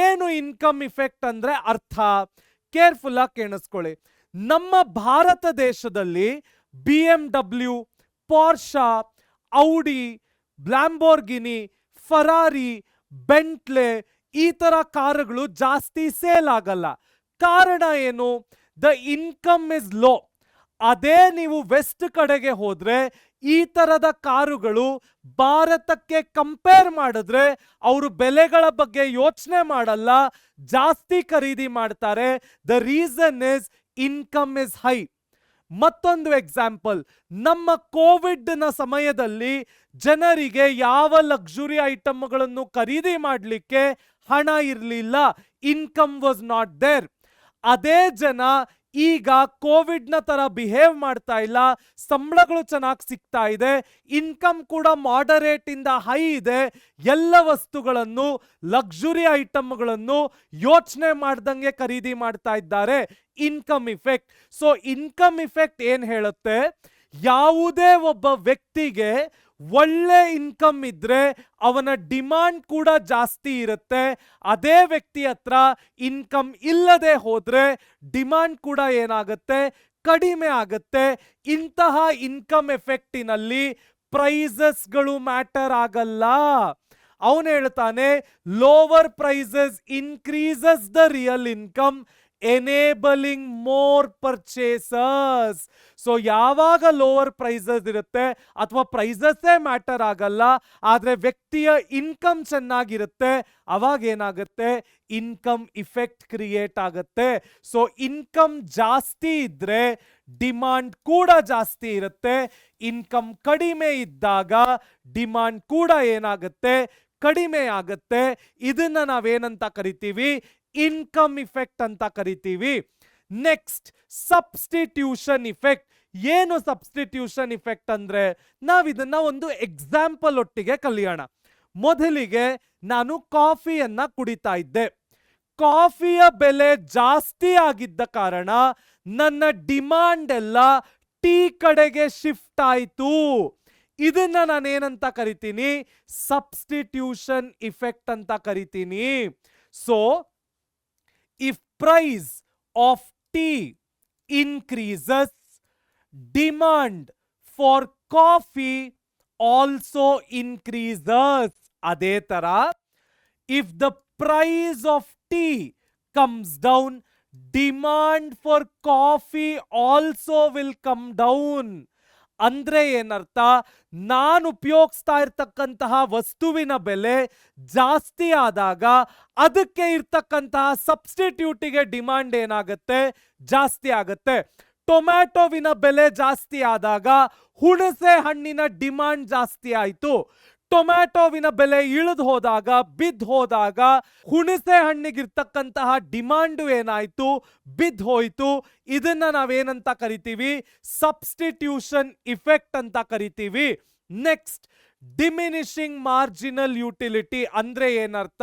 A: ಏನು ಇನ್ಕಮ್ ಇಫೆಕ್ಟ್ ಅಂದ್ರೆ ಅರ್ಥ ಕೇರ್ಫುಲ್ ಆಗಿ ಕೇಳಿಸ್ಕೊಳ್ಳಿ. ನಮ್ಮ ಭಾರತ ದೇಶದಲ್ಲಿ BMW, ಪೋರ್ಷಾ, ಔಡಿ, ಲ್ಯಾಂಬೋರ್ಗಿನಿ, ಫರಾರಿ, ಬೆಂಟ್ಲೆ ಈ ತರ ಕಾರುಗಳು ಜಾಸ್ತಿ ಸೇಲ್ ಆಗಲ್ಲ. ಕಾರಣ ಏನು? The income is low. ಅದೇ ನೀವು ವೆಸ್ಟ್ ಕಡೆಗೆ ಹೋದ್ರೆ ಈ ತರದ ಕಾರುಗಳು ಭಾರತಕ್ಕೆ ಕಂಪೇರ್ ಮಾಡಿದ್ರೆ ಅವರು ಬೆಲೆಗಳ ಬಗ್ಗೆ ಯೋಚನೆ ಮಾಡಲ್ಲ, ಜಾಸ್ತಿ ಖರೀದಿ ಮಾಡ್ತಾರೆ. The reason is income is high. ಮತ್ತೊಂದು ಎಕ್ಸಾಂಪಲ್, ನಮ್ಮ ಕೋವಿಡ್ ನ ಸಮಯದಲ್ಲಿ ಜನರಿಗೆ ಯಾವ ಲಕ್ಸುರಿ ಐಟಮ್ಗಳನ್ನು ಖರೀದಿ ಮಾಡಲಿಕ್ಕೆ ಹಣ ಇರಲಿಲ್ಲ, ಇನ್ಕಮ್ ವಾಸ್ ನಾಟ್ ದೇರ್. ಅದೇ ಜನ ಈಗ ಕೋವಿಡ್ ನ ತರ ಬಿಹೇವ್ ಮಾಡ್ತಾ ಇಲ್ಲ, ಸಂಬಳಗಳು ಚೆನ್ನಾಗಿ ಸಿಗ್ತಾ ಇದೆ, ಇನ್ಕಮ್ ಕೂಡ ಮಾಡರೇಟ್ ಇಂದ ಹೈ ಇದೆ. ಎಲ್ಲ ವಸ್ತುಗಳನ್ನು, ಲಕ್ಸುರಿ ಐಟಮ್ಗಳನ್ನು ಯೋಚನೆ ಮಾಡ್ದಂಗೆ ಖರೀದಿ ಮಾಡ್ತಾ ಇದ್ದಾರೆ. Income effect. So income effect ಏನ್ ಹೇಳುತ್ತೆ, ಯಾವುದೇ ಒಬ್ಬ ವ್ಯಕ್ತಿಗೆ ಒಳ್ಳೆ ಇನ್ಕಮ್ ಇದ್ರೆ ಅವನ ಡಿಮಾಂಡ್ ಕೂಡ ಜಾಸ್ತಿ ಇರುತ್ತೆ. ಅದೇ ವ್ಯಕ್ತಿ ಹತ್ರ ಇನ್ಕಮ್ ಇಲ್ಲದೆ ಹೋದ್ರೆ ಡಿಮಾಂಡ್ ಕೂಡ ಏನಾಗುತ್ತೆ, ಕಡಿಮೆ ಆಗತ್ತೆ. ಇಂತಹ ಇನ್ಕಮ್ ಎಫೆಕ್ಟಿನಲ್ಲಿ ಪ್ರೈಸಸ್ಗಳು ಮ್ಯಾಟರ್ ಆಗಲ್ಲ. ಅವನು ಹೇಳ್ತಾನೆ, lower prices increases the real income enabling more purchases. So ಯಾವಾಗ ಲೋವರ್ ಪ್ರೈಸಸ್ ಇರುತ್ತೆ ಅಥವಾ ಪ್ರೈಸಸ್ಸೇ ಮ್ಯಾಟರ್ ಆಗಲ್ಲ, ಆದ್ರೆ ವ್ಯಕ್ತಿಯ ಇನ್ಕಮ್ ಚೆನ್ನಾಗಿರುತ್ತೆ, ಅವಾಗ ಏನಾಗುತ್ತೆ, ಇನ್ಕಮ್ ಇಫೆಕ್ಟ್ ಕ್ರಿಯೇಟ್ ಆಗುತ್ತೆ. ಸೊ ಇನ್ಕಮ್ ಜಾಸ್ತಿ ಇದ್ರೆ ಡಿಮಾಂಡ್ ಕೂಡ ಜಾಸ್ತಿ ಇರುತ್ತೆ. ಇನ್ಕಮ್ ಕಡಿಮೆ ಇದ್ದಾಗ ಡಿಮಾಂಡ್ ಕೂಡ ಏನಾಗುತ್ತೆ, ಕಡಿಮೆ ಆಗತ್ತೆ. ಇದನ್ನ ನಾವೇನಂತ ಕರಿತೀವಿ, ಇನ್ಕಮ್ ಇಫೆಕ್ಟ್ ಅಂತ ಕರಿತೀವಿ. Next, substitution effect. ಏನು ಸಬ್ಸ್ಟಿಟ್ಯೂಷನ್ ಇಫೆಕ್ಟ್ ಅಂದ್ರೆ, ನಾವಿದನ್ನ ಒಂದು ಎಕ್ಸಾಂಪಲ್ ಒಟ್ಟಿಗೆ ಕಲಿಯೋಣ. ಮೊದಲಿಗೆ ನಾನು ಕಾಫಿಯನ್ನ ಕುಡಿತಾ ಇದ್ದೆ. ಕಾಫಿಯ ಬೆಲೆ ಜಾಸ್ತಿ ಆಗಿದ್ದ ಕಾರಣ ನನ್ನ ಡಿಮಾಂಡ್ ಎಲ್ಲ ಟೀ ಕಡೆಗೆ ಶಿಫ್ಟ್ ಆಯ್ತು. ಇದನ್ನ ನಾನೇನಂತ ಕರಿತೀನಿ, ಸಬ್ಸ್ಟಿಟ್ಯೂಷನ್ ಇಫೆಕ್ಟ್ ಅಂತ ಕರಿತೀನಿ. So if price of tea increases, demand for coffee also increases. ಅದೇ ತರ, if the price of tea comes down, demand for coffee also will come down. ಅಂದ್ರೆ ಏನರ್ಥ, ನಾನು ಉಪಯೋಗಿಸ್ತಾ ಇರ್ತಕ್ಕಂತಹ ವಸ್ತುವಿನ ಬೆಲೆ ಜಾಸ್ತಿ ಆದಾಗ ಅದಕ್ಕೆ ಇರ್ತಕ್ಕಂತಹ ಸಬ್ಸ್ಟಿಟ್ಯೂಟಿಗೆ ಡಿಮಾಂಡ್ ಏನಾಗುತ್ತೆ, ಜಾಸ್ತಿ ಆಗತ್ತೆ. ಟೊಮ್ಯಾಟೋವಿನ ಬೆಲೆ ಜಾಸ್ತಿ ಆದಾಗ ಹುಣಸೆ ಹಣ್ಣಿನ ಡಿಮಾಂಡ್ ಜಾಸ್ತಿ ಆಯ್ತು. ಟೊಮ್ಯಾಟೋವಿನ ಬೆಲೆ ಇಳಿದು ಹೋದಾಗ, ಬಿದ್ದು ಹೋದಾಗ ಹುಣಸೆ ಹಣ್ಣಿಗಿರ್ತಕ್ಕಂತಹ ಡಿಮಾಂಡು ಏನಾಯ್ತು, ಬಿದ್ದು ಹೋಯ್ತು. ಇದನ್ನ ನಾವೇನಂತ ಕರಿತೀವಿ, ಸಬ್ಸ್ಟಿಟ್ಯೂಷನ್ ಇಫೆಕ್ಟ್ ಅಂತ ಕರಿತೀವಿ. ನೆಕ್ಸ್ಟ್, ಡಿಮಿನಿಷಿಂಗ್ ಮಾರ್ಜಿನಲ್ ಯುಟಿಲಿಟಿ ಅಂದ್ರೆ ಏನರ್ಥ,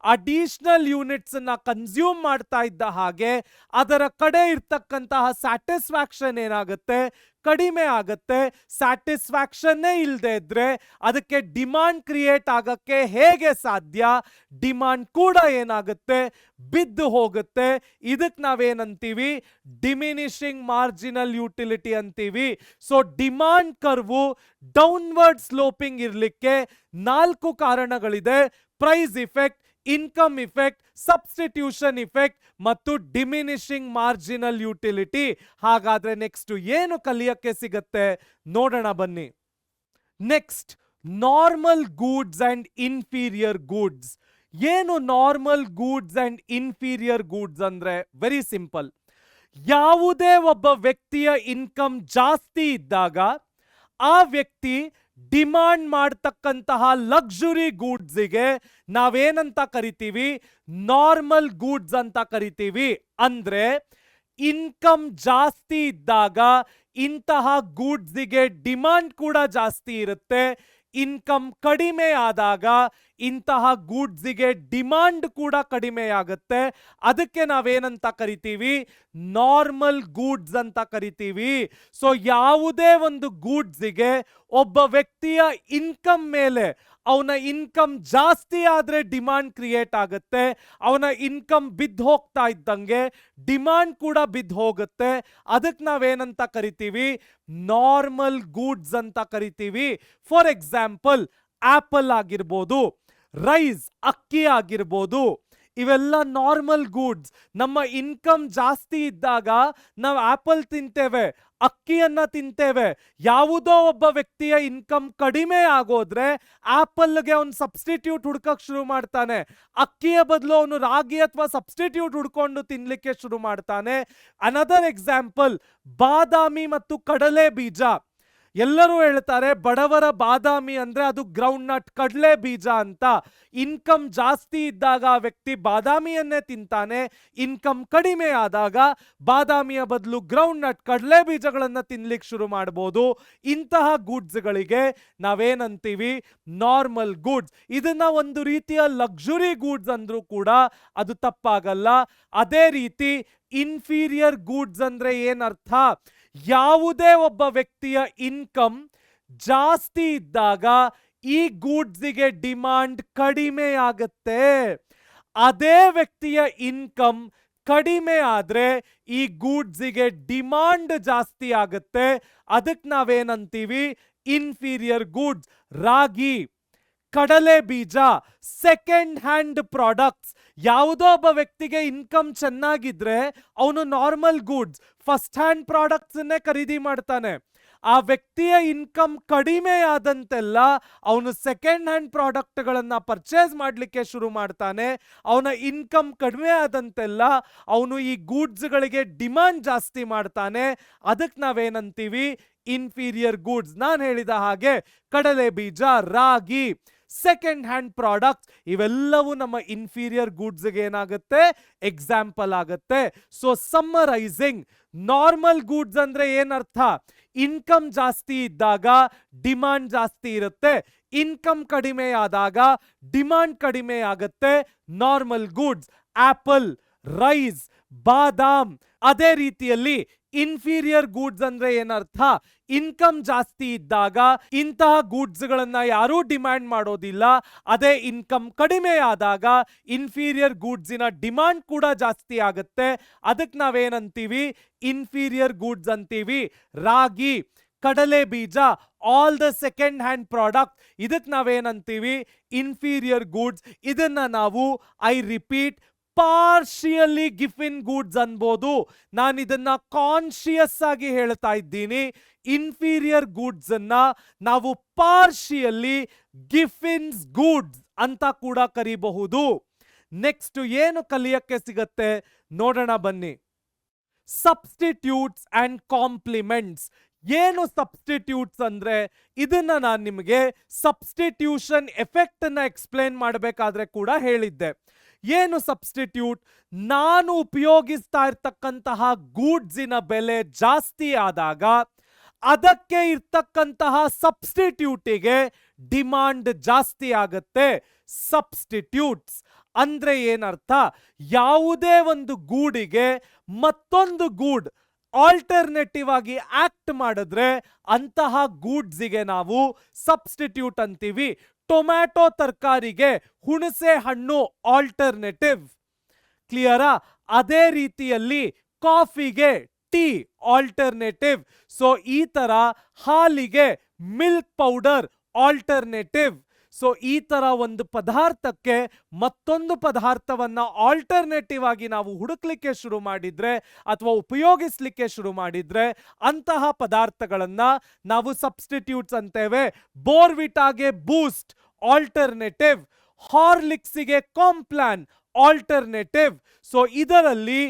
A: ಅಡಿಷನಲ್ ಯೂನಿಟ್ಸ್ ಅನ್ನ ಕನ್ಸ್ಯೂಮ್ ಮಾಡ್ತಾ ಇದ್ದ ಹಾಗೆ ಅದರ ಕಡೆ ಇರ್ತಕ್ಕಂತಹ ಸ್ಯಾಟಿಸ್ಫ್ಯಾಕ್ಷನ್ ಏನಾಗುತ್ತೆ, ಕಡಿಮೆ ಆಗತ್ತೆ. ಸ್ಯಾಟಿಸ್ಫ್ಯಾಕ್ಷನ್ನೇ ಇಲ್ಲದೆ ಇದ್ರೆ ಅದಕ್ಕೆ ಡಿಮಾಂಡ್ ಕ್ರಿಯೇಟ್ ಆಗಕ್ಕೆ ಹೇಗೆ ಸಾಧ್ಯ? ಡಿಮಾಂಡ್ ಕೂಡ ಏನಾಗುತ್ತೆ, ಬಿದ್ದು ಹೋಗುತ್ತೆ. ಇದಕ್ಕೆ ನಾವೇನಂತೀವಿ, ಡಿಮಿನಿಷಿಂಗ್ ಮಾರ್ಜಿನಲ್ ಯುಟಿಲಿಟಿ ಅಂತೀವಿ. So demand curve downward sloping ಇರ್ಲಿಕ್ಕೆ 4 ಕಾರಣಗಳಿದೆ: price effect, income effect, substitution effect ಮತ್ತು ಡಿಮಿನಿಷಿಂಗ್ ಮಾರ್ಜಿನಲ್ ಯುಟಿಲಿಟಿ. ಹಾಗಾದ್ರೆ ನೆಕ್ಸ್ಟ್ ಏನು ಕಲಿಯಕ್ಕೆ ಸಿಗತ್ತೆ ನೋಡೋಣ ಬನ್ನಿ. Next, normal goods and inferior goods. ಏನು normal goods and inferior goods ಅಂದ್ರೆ ವೆರಿ ಸಿಂಪಲ್. ಯಾವುದೇ ಒಬ್ಬ ವ್ಯಕ್ತಿಯ ಇನ್ಕಮ್ ಜಾಸ್ತಿ ಇದ್ದಾಗ ಆ ವ್ಯಕ್ತಿ ಡಿಮಾಂಡ್ ಮಾಡ್ತಕ್ಕಂತಹ ಲಕ್ಸುರಿ ಗೂಡ್ಸ್ಗೆ ನಾವೇನಂತ ಕರಿತೀವಿ? ನಾರ್ಮಲ್ ಗೂಡ್ಸ್ ಅಂತ ಕರಿತೀವಿ. ಅಂದ್ರೆ ಇನ್ಕಮ್ ಜಾಸ್ತಿ ಇದ್ದಾಗ ಇಂತಹ ಗೂಡ್ಸ್ಗೆ ಡಿಮಾಂಡ್ ಕೂಡ ಜಾಸ್ತಿ ಇರುತ್ತೆ. ಇನ್ಕಮ್ ಕಡಿಮೆ ಆದಾಗ ಇಂತಹ ಗೂಡ್ಸ್ಗೆ ಡಿಮಾಂಡ್ ಕೂಡ ಕಡಿಮೆ ಆಗುತ್ತೆ. ಅದಕ್ಕೆ ನಾವೇನಂತ ಕರಿತೀವಿ? ನಾರ್ಮಲ್ ಗೂಡ್ಸ್ ಅಂತ ಕರಿತೀವಿ. ಸೊ ಯಾವುದೇ ಒಂದು ಗೂಡ್ಸ್ಗೆ ಒಬ್ಬ ವ್ಯಕ್ತಿಯ ಇನ್ಕಮ್ ಮೇಲೆ, ಅವನ ಇನ್ಕಮ್ ಜಾಸ್ತಿ ಆದ್ರೆ ಡಿಮಾಂಡ್ ಕ್ರಿಯೇಟ್ ಆಗುತ್ತೆ. ಅವನ ಇನ್ಕಮ್ ಬಿದ್ದು ಹೋಗ್ತಾ ಇದ್ದಂಗೆ ಡಿಮಾಂಡ್ ಕೂಡ ಬಿದ್ದು ಹೋಗುತ್ತೆ. ಅದಕ್ಕೆ ನಾವೇನಂತ ಕರಿತೀವಿ? ನಾರ್ಮಲ್ ಗೂಡ್ಸ್ ಅಂತ ಕರಿತೀವಿ. ಫಾರ್ ಎಕ್ಸಾಂಪಲ್, ಆಪಲ್ ಆಗಿರ್ಬೋದು, ರೈಸ್ ಅಕ್ಕಿ ಆಗಿರ್ಬೋದು, ಇವೆಲ್ಲ ನಾರ್ಮಲ್ ಗೂಡ್ಸ್. ನಮ್ಮ ಇನ್ಕಮ್ ಜಾಸ್ತಿ ಇದ್ದಾಗ ನಾವು ಆಪಲ್ ತಿಂತೇವೆ, ಅಕ್ಕಿಯನ್ನ ತಿಂತೇವೆ. ಯಾವುದೋ ಒಬ್ಬ ವ್ಯಕ್ತಿಯ ಇನ್ಕಮ್ ಕಡಿಮೆ ಆಗೋದ್ರೆ ಆಪಲ್ಗೆ ಅವನು ಸಬ್ಸ್ಟಿಟ್ಯೂಟ್ ಹುಡ್ಕಕ್ ಶುರು ಮಾಡ್ತಾನೆ. ಅಕ್ಕಿಯ ಬದಲು ಅವನು ರಾಗಿ ಅಥವಾ ಸಬ್ಸ್ಟಿಟ್ಯೂಟ್ ಹುಡ್ಕೊಂಡು ತಿನ್ಲಿಕ್ಕೆ ಶುರು ಮಾಡ್ತಾನೆ. ಅನದರ್ ಎಕ್ಸಾಂಪಲ್, ಬಾದಾಮಿ ಮತ್ತು ಕಡಲೆ ಬೀಜ. ಎಲ್ಲರೂ ಹೇಳ್ತಾರೆ ಬಡವರ ಬಾದಾಮಿ ಅಂದ್ರೆ ಅದು ಗ್ರೌಂಡ್ ನಟ್, ಕಡಲೆ ಬೀಜ ಅಂತ. ಇನ್ಕಮ್ ಜಾಸ್ತಿ ಇದ್ದಾಗ ಆ ವ್ಯಕ್ತಿ ಬಾದಾಮಿಯನ್ನೇ ತಿಂತಾನೆ. ಇನ್ಕಮ್ ಕಡಿಮೆ ಆದಾಗ ಬಾದಾಮಿಯ ಬದಲು ಗ್ರೌಂಡ್ ನಟ್, ಕಡಲೆ ಬೀಜಗಳನ್ನ ತಿನ್ಲಿಕ್ಕೆ ಶುರು ಮಾಡಬಹುದು. ಇಂತಹ ಗೂಡ್ಸ್ಗಳಿಗೆ ನಾವೇನಂತೀವಿ? Normal goods. ಇದನ್ನ ಒಂದು ರೀತಿಯ ಲಕ್ಸುರಿ ಗೂಡ್ಸ್ ಅಂದ್ರೂ ಕೂಡ ಅದು ತಪ್ಪಾಗಲ್ಲ. ಅದೇ ರೀತಿ ಇನ್ಫೀರಿಯರ್ ಗೂಡ್ಸ್ ಅಂದ್ರೆ ಏನರ್ಥ? ಯಾವುದೇ ಒಬ್ಬ ವ್ಯಕ್ತಿಯ ಇನ್ಕಮ್ ಜಾಸ್ತಿ ಇದ್ದಾಗ ಈ ಗೂಡ್ಸ್ಗೆ ಡಿಮಾಂಡ್ ಕಡಿಮೆ ಆಗುತ್ತೆ. ಅದೇ ವ್ಯಕ್ತಿಯ ಇನ್ಕಮ್ ಕಡಿಮೆ ಆದ್ರೆ ಈ ಗೂಡ್ಸ್ಗೆ ಡಿಮಾಂಡ್ ಜಾಸ್ತಿ ಆಗುತ್ತೆ. ಅದಕ್ಕೆ ನಾವೇನಂತೀವಿ? Inferior goods. ರಾಗಿ, ಕಡಲೆ ಬೀಜ, ಸೆಕೆಂಡ್ ಹ್ಯಾಂಡ್ ಪ್ರಾಡಕ್ಟ್ಸ್. ಯಾವುದೋ ಒಬ್ಬ ವ್ಯಕ್ತಿಗೆ ಇನ್ಕಮ್ ಚೆನ್ನಾಗಿದ್ರೆ ಅವನು normal goods, first hand products ಅನ್ನೇ ಖರೀದಿ ಮಾಡ್ತಾನೆ. ಆ ವ್ಯಕ್ತಿಯ ಇನ್ಕಮ್ ಕಡಿಮೆ ಆದಂತೆಲ್ಲ ಅವನು ಸೆಕೆಂಡ್ ಹ್ಯಾಂಡ್ ಪ್ರಾಡಕ್ಟ್ಗಳನ್ನ ಪರ್ಚೇಸ್ ಮಾಡಲಿಕ್ಕೆ ಶುರು ಮಾಡ್ತಾನೆ. ಅವನ ಇನ್ಕಮ್ ಕಡಿಮೆ ಆದಂತೆಲ್ಲ ಅವನು ಈ ಗೂಡ್ಸ್ಗಳಿಗೆ ಡಿಮಾಂಡ್ ಜಾಸ್ತಿ ಮಾಡ್ತಾನೆ. ಅದಕ್ಕೆ ನಾವೇನಂತೀವಿ? Inferior goods. ನಾನು ಹೇಳಿದ ಹಾಗೆ ಕಡಲೆ ಬೀಜ, ರಾಗಿ, ಸೆಕೆಂಡ್ ಹ್ಯಾಂಡ್ ಪ್ರಾಡಕ್ಟ್ಸ್ ಇವೆಲ್ಲವೂ ನಮ್ಮ ಇನ್ಫೀರಿಯರ್ ಗೂಡ್ಸ್ಗೆ ಏನಾಗುತ್ತೆ? ಎಕ್ಸಾಂಪಲ್ ಆಗುತ್ತೆ. ಸೊ ಸಮ್ಮರೈಸಿಂಗ್, ನಾರ್ಮಲ್ ಗೂಡ್ಸ್ ಅಂದ್ರೆ ಏನರ್ಥ? ಇನ್ಕಮ್ ಜಾಸ್ತಿ ಇದ್ದಾಗ ಡಿಮಾಂಡ್ ಜಾಸ್ತಿ ಇರುತ್ತೆ, ಇನ್ಕಮ್ ಕಡಿಮೆ ಆದಾಗ ಡಿಮಾಂಡ್ ಕಡಿಮೆ ಆಗುತ್ತೆ. ನಾರ್ಮಲ್ ಗೂಡ್ಸ್ ಆಪಲ್, ರೈಸ್, ಬಾದಾಮ್. ಅದೇ ರೀತಿಯಲ್ಲಿ ಇನ್ಫೀರಿಯರ್ ಗೂಡ್ಸ್ ಅಂದ್ರೆ ಏನರ್ಥ? ಇನ್ಕಮ್ ಜಾಸ್ತಿ ಇದ್ದಾಗ ಇಂತಹ ಗೂಡ್ಸ್ ಗಳನ್ನ ಯಾರೂ ಡಿಮ್ಯಾಂಡ್ ಮಾಡೋದಿಲ್ಲ. ಅದೇ ಇನ್ಕಮ್ ಕಡಿಮೆ ಆದಾಗ ಇನ್ಫೀರಿಯರ್ ಗೂಡ್ಸಿನ ಡಿಮಾಂಡ್ ಕೂಡ ಜಾಸ್ತಿ ಆಗುತ್ತೆ. ಅದಕ್ಕೆ ನಾವೇನಂತೀವಿ? ಇನ್ಫೀರಿಯರ್ ಗೂಡ್ಸ್ ಅಂತೀವಿ. ರಾಗಿ, ಕಡಲೆ ಬೀಜ, all the second hand product, ಇದಕ್ಕೆ ನಾವೇನಂತೀವಿ? Inferior goods. ಇದನ್ನ ನಾವು, I repeat, partially Giffen goods ಅನ್ಬೋದು. ನಾನು ಇದನ್ನ ಕಾನ್ಶಿಯಸ್ ಆಗಿ ಹೇಳ್ತಾ ಇದ್ದೀನಿ. ಇನ್ಫೀರಿಯರ್ ಗೂಡ್ಸ್ ಅನ್ನ ನಾವು ಪಾರ್ಷಿಯಲಿ ಗಿಫಿನ್ಸ್ ಗೂಡ್ಸ್ ಅಂತ ಕೂಡ ಕರಿಬಹುದು. ನೆಕ್ಸ್ಟ್ ಏನು ಕಲಿಯಕ್ಕೆ ಸಿಗತ್ತೆ ನೋಡೋಣ ಬನ್ನಿ. Substitutes and compliments. ಏನು ಸಬ್ಸ್ಟಿಟ್ಯೂಟ್ಸ್ ಅಂದ್ರೆ, ಇದನ್ನ ನಾನು ನಿಮಗೆ ಸಬ್ಸ್ಟಿಟ್ಯೂಷನ್ ಎಫೆಕ್ಟ್ ಅನ್ನ ಎಕ್ಸ್ಪ್ಲೇನ್ ಮಾಡಬೇಕಾದ್ರೆ ಕೂಡ ಹೇಳಿದ್ದೆ. ಏನು ಸಬ್ಸ್ಟಿಟ್ಯೂಟ್? ನಾನು ಉಪಯೋಗಿಸ್ತಾ ಇರ್ತಕ್ಕಂತಹ ಗೂಡ್ಸಿನ ಬೆಲೆ ಜಾಸ್ತಿ ಆದಾಗ ಅದಕ್ಕೆ ಇರ್ತಕ್ಕಂತಹ ಸಬ್ಸ್ಟಿಟ್ಯೂಟಿಗೆ ಡಿಮಾಂಡ್ ಜಾಸ್ತಿ ಆಗುತ್ತೆ. ಸಬ್ಸ್ಟಿಟ್ಯೂಟ್ಸ್ ಅಂದ್ರೆ ಏನರ್ಥ? ಯಾವುದೇ ಒಂದು ಗೂಡಿಗೆ ಮತ್ತೊಂದು ಗೂಡ್ ಆಲ್ಟರ್ನೇಟಿವ್ ಆಗಿ ಆಕ್ಟ್ ಮಾಡಿದ್ರೆ ಅಂತಹ ಗೂಡ್ಸ್ಗೆ ನಾವು ಸಬ್ಸ್ಟಿಟ್ಯೂಟ್ ಅಂತೀವಿ. ಟೊಮ್ಯಾಟೊ ತರಕಾರಿಗೆ ಹುಣಸೆ ಹಣ್ಣು ಆಲ್ಟರ್ನೇಟಿವ್. ಕ್ಲಿಯರಾ? ಅದೇ ರೀತಿಯಲ್ಲಿ ಕಾಫಿಗೆ ಟೀ ಆಲ್ಟರ್ನೇಟಿವ್. ಸೊ ಈ ತರ ಹಾಲಿಗೆ ಮಿಲ್ಕ್ ಪೌಡರ್ ಆಲ್ಟರ್ನೇಟಿವ್. ಸೊ ಈ ತರ ಒಂದು ಪದಾರ್ಥಕ್ಕೆ ಮತ್ತೊಂದು ಪದಾರ್ಥವನ್ನ ಆಲ್ಟರ್ನೇಟಿವ್ ಆಗಿ ನಾವು ಹುಡುಕ್ಲಿಕ್ಕೆ ಶುರು ಮಾಡಿದ್ರೆ ಅಥವಾ ಉಪಯೋಗಿಸ್ಲಿಕ್ಕೆ ಶುರು ಮಾಡಿದ್ರೆ ಅಂತಹ ಪದಾರ್ಥಗಳನ್ನ ನಾವು ಸಬ್ಸ್ಟಿಟ್ಯೂಟ್ಸ್ ಅಂತೇವೆ. ಬೋರ್ವಿಟಾಗೆ ಬೂಸ್ಟ್ ಆಲ್ಟರ್ನೇಟಿವ್, ಹಾರ್ಲಿಕ್ಸಿಗೆ ಕಾಂಪ್ಲಾನ್ ಆಲ್ಟರ್ನೇಟಿವ್. ಸೊ ಇದರಲ್ಲಿ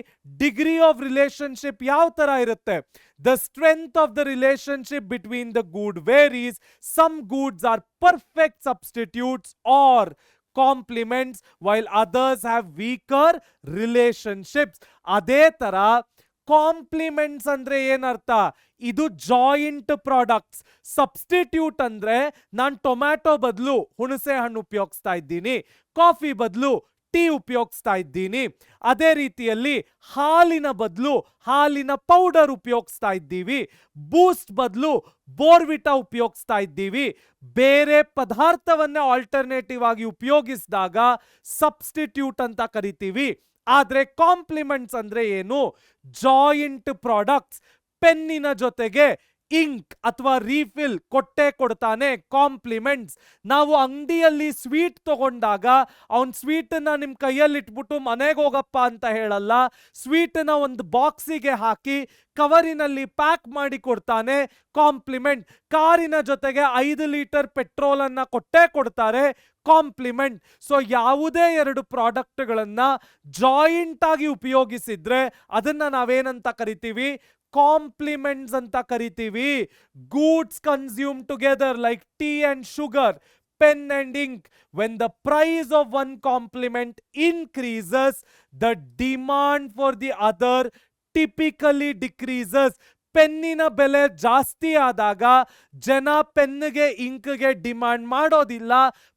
A: ಡಿಗ್ರಿ ಆಫ್ ರಿಲೇಶನ್ಶಿಪ್ ಯಾವ ತರ ಇರುತ್ತೆ? The strength of the relationship between the good varies. Some goods are perfect substitutes or complements while others have weaker relationships. ಅದೇ ತರ ಕಾಂಪ್ಲಿಮೆಂಟ್ಸ್ ಅಂದ್ರೆ ಏನರ್ಥ? ಇದು ಜಾಯಿಂಟ್ ಪ್ರಾಡಕ್ಟ್ಸ್. ಸಬ್ಸ್ಟಿಟ್ಯೂಟ್ ಅಂದ್ರೆ ನಾನು ಟೊಮ್ಯಾಟೊ ಬದಲು ಹುಣಸೆ ಹಣ್ಣು ಉಪಯೋಗಿಸ್ತಾ ಇದ್ದೀನಿ, ಕಾಫಿ ಬದಲು ಟೀ ಉಪಯೋಗಿಸ್ತಾ ಇದ್ದೀನಿ. ಅದೇ ರೀತಿಯಲ್ಲಿ ಹಾಲಿನ ಬದಲು ಹಾಲಿನ ಪೌಡರ್ ಉಪಯೋಗಿಸ್ತಾ ಇದ್ದೀವಿ, ಬೂಸ್ಟ್ ಬದಲು ಬೋರ್ವಿಟಾ ಉಪಯೋಗಿಸ್ತಾ ಇದ್ದೀವಿ. ಬೇರೆ ಪದಾರ್ಥವನ್ನೇ ಆಲ್ಟರ್ನೇಟಿವ್ ಆಗಿ ಉಪಯೋಗಿಸಿದಾಗ ಸಬ್ಸ್ಟಿಟ್ಯೂಟ್ ಅಂತ ಕರಿತೀವಿ. ಆದ್ರೆ ಕಾಂಪ್ಲಿಮೆಂಟ್ಸ್ ಅಂದ್ರೆ ಏನು? Joint products. ಪೆನ್ನಿನ ಜೊತೆಗೆ ಇಂಕ್ ಅಥವಾ ರೀಫಿಲ್ ಕೊಡ್ತಾನೆ, ಕಾಂಪ್ಲಿಮೆಂಟ್ಸ್. ನಾವು ಅಂಗಡಿಯಲ್ಲಿ ಸ್ವೀಟ್ ತಗೊಂಡಾಗ ಅವನ್ ಸ್ವೀಟನ್ನ ನಿಮ್ ಕೈಯಲ್ಲಿ ಇಟ್ಬಿಟ್ಟು ಮನೆಗೆ ಹೋಗಪ್ಪ ಅಂತ ಹೇಳಲ್ಲ. ಸ್ವೀಟನ್ನ ಒಂದು ಬಾಕ್ಸಿಗೆ ಹಾಕಿ ಕವರಿನಲ್ಲಿ ಪ್ಯಾಕ್ ಮಾಡಿ ಕೊಡ್ತಾನೆ, ಕಾಂಪ್ಲಿಮೆಂಟ್. ಕಾರಿನ ಜೊತೆಗೆ 5 ಲೀಟರ್ ಪೆಟ್ರೋಲ್ ಅನ್ನ ಕೊಡ್ತಾರೆ, ಕಾಂಪ್ಲಿಮೆಂಟ್. ಸೊ ಯಾವುದೇ ಎರಡು ಪ್ರಾಡಕ್ಟ್ಗಳನ್ನ ಜಾಯಿಂಟ್ ಆಗಿ ಉಪಯೋಗಿಸಿದ್ರೆ ಅದನ್ನ ನಾವೇನಂತ ಕರಿತೀವಿ? ಕಾಂಪ್ಲಿಮೆಂಟ್ಸ್ ಅಂತ ಕರಿತೀವಿ. Goods consume together like tea and sugar, pen and ink. When the price of one complement increases, the demand for the other typically decreases. ಪೆನ್ನಿನ ಬೆಲೆ ಜಾಸ್ತಿ ಆದಾಗ ಜನ ಪೆನ್ನಿಗೆ ಇಂಕ್ಗೆ ಡಿಮಾಂಡ್ ಮಾಡೋದಿಲ್ಲ,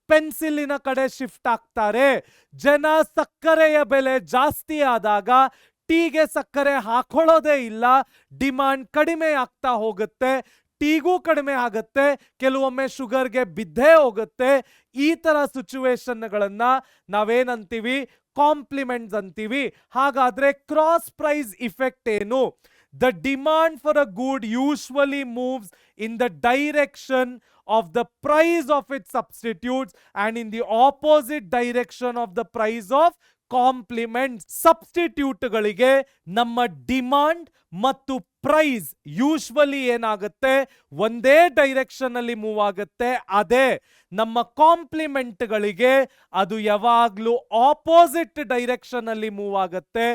A: ಪೆನ್ಸಿಲಿನ ಕಡೆ ಶಿಫ್ಟ್ ಆಗ್ತಾರೆ. ಜನ ಸಕ್ಕರೆಯ ಬೆಲೆ ಜಾಸ್ತಿ ಆದಾಗ ಟೀಗೆ ಸಕ್ಕರೆ ಹಾಕೊಳ್ಳೋದೇ ಇಲ್ಲ, ಡಿಮಾಂಡ್ ಕಡಿಮೆ ಆಗ್ತಾ ಹೋಗುತ್ತೆ, ಟೀಗೂ ಕಡಿಮೆ ಆಗುತ್ತೆ, ಕೆಲವೊಮ್ಮೆ ಶುಗರ್ಗೆ ಬಿದ್ದೇ ಹೋಗುತ್ತೆ. ಈ ತರ ಸಿಚುವೇಶನ್ಗಳನ್ನ ನಾವೇನಂತೀವಿ? ಕಾಂಪ್ಲಿಮೆಂಟ್ಸ್ ಅಂತೀವಿ. ಹಾಗಾದ್ರೆ ಕ್ರಾಸ್ ಪ್ರೈಸ್ ಇಫೆಕ್ಟ್ ಏನು? The demand for a good usually moves in the direction of the price of its substitutes and in the opposite direction of the price of complements. ಸಬ್ಸ್ಟಿಟ್ಯೂಟ್ಗಳಿಗೆ ನಮ್ಮ ಡಿಮಾಂಡ್ ಮತ್ತು ಪ್ರೈಸ್ ಯೂಶ್ವಲಿ ಏನಾಗುತ್ತೆ? ಒಂದೇ ಡೈರೆಕ್ಷನ್ ಅಲ್ಲಿ ಮೂವ್ ಆಗುತ್ತೆ. ಅದೇ ನಮ್ಮ ಕಾಂಪ್ಲಿಮೆಂಟ್ಗಳಿಗೆ ಅದು ಯಾವಾಗ್ಲೂ ಆಪೋಸಿಟ್ ಡೈರೆಕ್ಷನ್ ಅಲ್ಲಿ ಮೂವ್ ಆಗುತ್ತೆ.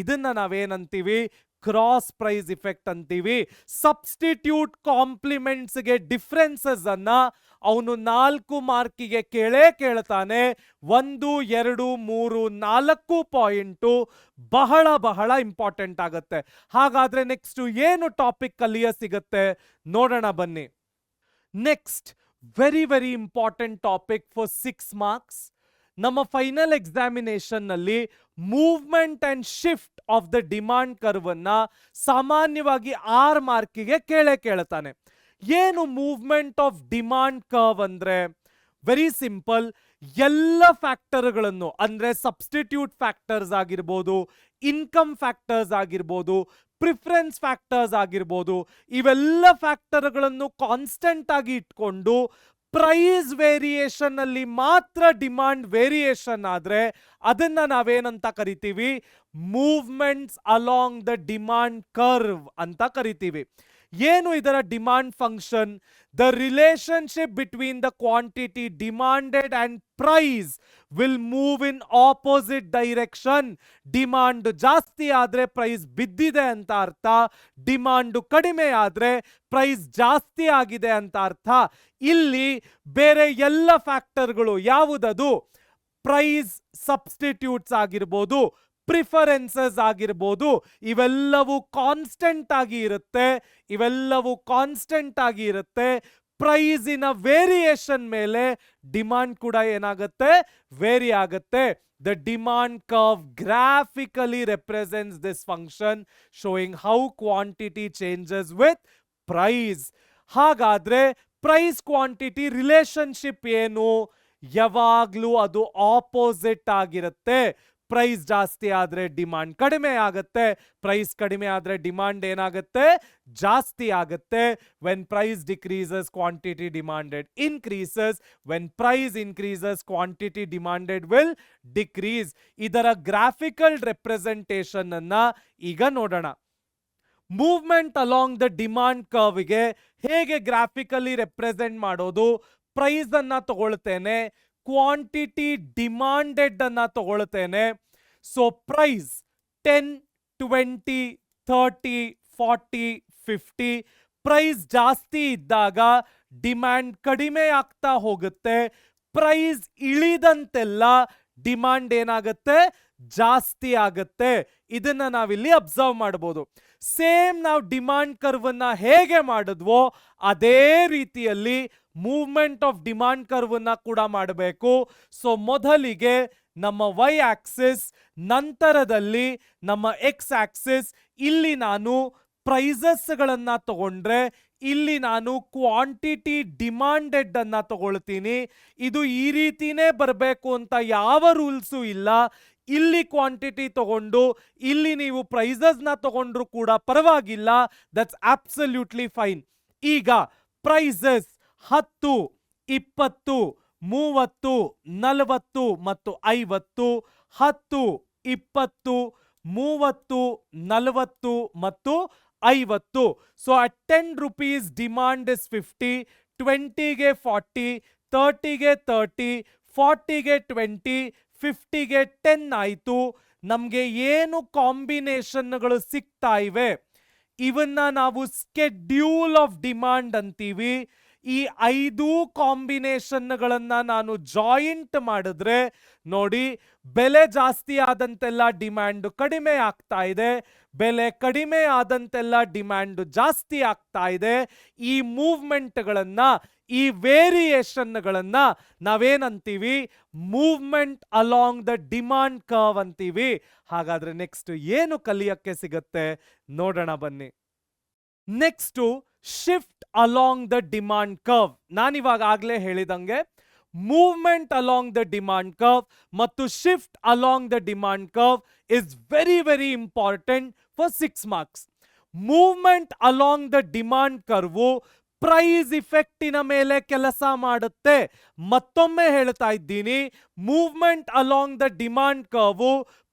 A: ಇದನ್ನ ನಾವೇನಂತೀವಿ? ಕ್ರಾಸ್ ಪ್ರೈಸ್ ಇಫೆಕ್ಟ್ ಅಂತೀವಿ. ಸಬ್ಸ್ಟಿಟ್ಯೂಟ್ ಕಾಂಪ್ಲಿಮೆಂಟ್ಸ್ಗೆ ಡಿಫ್ರೆನ್ಸಸ್ ಅನ್ನ ಅವನು 4 ಮಾರ್ಕಿಗೆ ಕೇಳ್ತಾನೆ. 1, 2, 3, 4 ಪಾಯಿಂಟು ಬಹಳ ಬಹಳ ಇಂಪಾರ್ಟೆಂಟ್ ಆಗುತ್ತೆ. ಹಾಗಾದ್ರೆ ನೆಕ್ಸ್ಟ್ ಏನು ಟಾಪಿಕ್ ಕಲಿಯ ಸಿಗುತ್ತೆ ನೋಡೋಣ ಬನ್ನಿ. Next very very important topic for 6 marks. ನಮ್ಮ ಫೈನಲ್ ಎಕ್ಸಾಮಿನೇಷನ್ ನಲ್ಲಿ movement and shift of the demand curve ಅನ್ನ ಸಾಮಾನ್ಯವಾಗಿ 6 ಮಾರ್ಕಿಗೆ ಕೇಳ್ತಾನೆ. ಏನು ಮೂವ್ಮೆಂಟ್ ಆಫ್ ಡಿಮಾಂಡ್ ಕರ್ವ್ ಅಂದ್ರೆ? Very simple. ಎಲ್ಲ ಫ್ಯಾಕ್ಟರ್ಗಳನ್ನು ಅಂದ್ರೆ ಸಬ್ಸ್ಟಿಟ್ಯೂಟ್ ಫ್ಯಾಕ್ಟರ್ಸ್ ಆಗಿರ್ಬೋದು, ಇನ್ಕಮ್ ಫ್ಯಾಕ್ಟರ್ಸ್ ಆಗಿರ್ಬೋದು, ಪ್ರಿಫರೆನ್ಸ್ ಫ್ಯಾಕ್ಟರ್ಸ್ ಆಗಿರ್ಬೋದು, ಇವೆಲ್ಲ ಫ್ಯಾಕ್ಟರ್ಗಳನ್ನು ಕಾನ್ಸ್ಟೆಂಟ್ ಆಗಿ ಇಟ್ಕೊಂಡು ಪ್ರೈಸ್ ವೇರಿಯೇಷನ್ ಅಲ್ಲಿ ಮಾತ್ರ ಡಿಮಾಂಡ್ ವೇರಿಯೇಷನ್ ಆದ್ರೆ ಅದನ್ನ ನಾವೇನಂತ ಕರಿತೀವಿ? Movements along the demand curve ಅಂತ ಕರಿತೀವಿ. ಏನು ಇದರ demand function? The relationship between the quantity demanded and price will move in opposite direction. Demand ಜಾಸ್ತಿ ಆದ್ರೆ ಪ್ರೈಸ್ ಬಿದ್ದಿದೆ ಅಂತ ಅರ್ಥ, ಡಿಮಾಂಡ್ ಕಡಿಮೆ ಆದ್ರೆ ಪ್ರೈಸ್ ಜಾಸ್ತಿ ಆಗಿದೆ ಅಂತ ಅರ್ಥ. ಇಲ್ಲಿ ಬೇರೆ ಎಲ್ಲ ಫ್ಯಾಕ್ಟರ್ಗಳು ಯಾವುದದು? ಪ್ರೈಸ್ ಸಬ್ಸ್ಟಿಟ್ಯೂಟ್ಸ್ ಆಗಿರ್ಬೋದು, ಪ್ರಿಫರೆನ್ಸಸ್ ಆಗಿರ್ಬೋದು, ಇವೆಲ್ಲವೂ ಕಾನ್ಸ್ಟೆಂಟ್ ಆಗಿ ಇರುತ್ತೆ. ಪ್ರೈಸಿನ ವೇರಿಯೇಷನ್ ಮೇಲೆ ಡಿಮಾಂಡ್ ಕೂಡ ಏನಾಗುತ್ತೆ? ವೇರಿ ಆಗುತ್ತೆ. The demand curve graphically represents this function, showing how quantity changes with price. ಹಾಗಾದ್ರೆ ಪ್ರೈಸ್ ಕ್ವಾಂಟಿಟಿ ರಿಲೇಶನ್ಶಿಪ್ ಏನು? ಯಾವಾಗ್ಲೂ ಅದು ಆಪೋಸಿಟ್ ಆಗಿರುತ್ತೆ. ಪ್ರೈಸ್ ಜಾಸ್ತಿ ಆದ್ರೆ ಡಿಮಾಂಡ್ ಕಡಿಮೆ ಆಗುತ್ತೆ, ಪ್ರೈಸ್ ಕಡಿಮೆ ಆದ್ರೆ ಡಿಮಾಂಡ್ ಏನಾಗುತ್ತೆ, ಜಾಸ್ತಿ ಆಗುತ್ತೆ. When price decreases quantity demanded increases, when price increases quantity demanded will decrease. ಇದರ ಗ್ರಾಫಿಕಲ್ ರೆಪ್ರೆಸೆಂಟೇಷನ್ ಅನ್ನ ಈಗ ನೋಡೋಣ. ಮೂವ್ಮೆಂಟ್ ಅಲಾಂಗ್ ದ ಡಿಮಾಂಡ್ ಕರ್ವ್ಗೆ ಹೇಗೆ ಗ್ರಾಫಿಕಲಿ ರೆಪ್ರೆಸೆಂಟ್ ಮಾಡೋದು? ಪ್ರೈಸ್ ಅನ್ನ ತಗೊಳ್ತೇನೆ, ಕ್ವಾಂಟಿಟಿ ಡಿಮಾಂಡೆಡ್ ಅನ್ನ ತಗೊಳ್ತೇನೆ. So price 10, 20, 30, 40, 50. ಪ್ರೈಸ್ ಜಾಸ್ತಿ ಇದ್ದಾಗ ಡಿಮ್ಯಾಂಡ್ ಕಡಿಮೆ ಆಗ್ತಾ ಹೋಗುತ್ತೆ. ಪ್ರೈಸ್ ಇಳಿದಂತೆಲ್ಲ ಡಿಮಾಂಡ್ ಏನಾಗುತ್ತೆ, ಜಾಸ್ತಿ ಆಗುತ್ತೆ. ಇದನ್ನ ನಾವಿಲ್ಲಿ ಅಬ್ಸರ್ವ್ ಮಾಡಬಹುದು. ಸೇಮ್ ನಾವು ಡಿಮಾಂಡ್ ಕರ್ವ್ ಅನ್ನ ಹೇಗೆ ಮಾಡಿದ್ವೋ ಅದೇ ರೀತಿಯಲ್ಲಿ ಮೂವ್ಮೆಂಟ್ ಆಫ್ ಡಿಮಾಂಡ್ ಕರ್ವ್ ಅನ್ನ ಕೂಡ ಮಾಡಬೇಕು. ಸೊ ಮೊದಲಿಗೆ ನಮ್ಮ ವೈ ಆಕ್ಸಿಸ್, ನಂತರದಲ್ಲಿ ನಮ್ಮ ಎಕ್ಸ್ ಆಕ್ಸಿಸ್. ಇಲ್ಲಿ ನಾನು ಪ್ರೈಸಸ್ ಗಳನ್ನ ತಗೊಂಡ್ರೆ ಇಲ್ಲಿ ನಾನು ಕ್ವಾಂಟಿಟಿ ಡಿಮಾಂಡೆಡ್ ಅನ್ನ ತಗೊಳ್ತೀನಿ. ಇದು ಈ ರೀತಿನೇ ಬರಬೇಕು ಅಂತ ಯಾವ ರೂಲ್ಸು ಇಲ್ಲ. ಇಲ್ಲಿ ಕ್ವಾಂಟಿಟಿ ತಗೊಂಡು ಇಲ್ಲಿ ನೀವು ಪ್ರೈಸಸ್ ನ ತಗೊಂಡ್ರು ಕೂಡ ಪರವಾಗಿಲ್ಲ, ದಟ್ಸ್ ಅಬ್ಸಲ್ಯೂಟ್ಲಿ ಫೈನ್. ಈಗ ಪ್ರೈಸಸ್ 10, 20, 30, 40 ಮತ್ತು 50. 10, 20, 30, 40 ಮತ್ತು 50. So at 10 rupees demand is 50, 20ಗೆ 40, 30ಗೆ 30, 40ಗೆ 20, 50ಗೆ 10 ಆಯ್ತು. ನಮ್ಗೆ ಏನು ಕಾಂಬಿನೇಷನ್ಗಳು ಸಿಗ್ತಾ ಇವೆ ಇವನ್ನ ನಾವು ಸ್ಕೆಡ್ಯೂಲ್ ಆಫ್ ಡಿಮಾಂಡ್ ಅಂತೀವಿ. ಈ 5 ಕಾಂಬಿನೇಷನ್ಗಳನ್ನ ನಾನು ಜಾಯಿಂಟ್ ಮಾಡಿದ್ರೆ ನೋಡಿ, ಬೆಲೆ ಜಾಸ್ತಿ ಆದಂತೆಲ್ಲ ಡಿಮ್ಯಾಂಡ್ ಕಡಿಮೆ ಆಗ್ತಾ ಇದೆ, ಬೆಲೆ ಕಡಿಮೆ ಆದಂತೆಲ್ಲ ಡಿಮ್ಯಾಂಡ್ ಜಾಸ್ತಿ ಆಗ್ತಾ ಇದೆ. ಈ ಮೂವ್ಮೆಂಟ್ಗಳನ್ನ, ಈ ವೇರಿಯೇಷನ್ಗಳನ್ನ ನಾವೇನಂತೀವಿ, movement along the demand curve ಅಂತೀವಿ. ಹಾಗಾದ್ರೆ ನೆಕ್ಸ್ಟ್ ಏನು ಕಲಿಯಕ್ಕೆ ಸಿಗತ್ತೆ ನೋಡೋಣ ಬನ್ನಿ. Next shift along the demand curve. ನಾನಿವಾಗ ಆಗ್ಲೇ ಹೇಳಿದಂಗೆ movement along the demand curve ಮತ್ತು shift along the demand curve is very very important for 6 marks. Movement along the demand curve price ಇಫೆಕ್ಟಿನ ಮೇಲೆ ಕೆಲಸ ಮಾಡುತ್ತೆ. ಮತ್ತೊಮ್ಮೆ ಹೇಳ್ತಾ ಇದ್ದೀನಿ, movement along the demand curve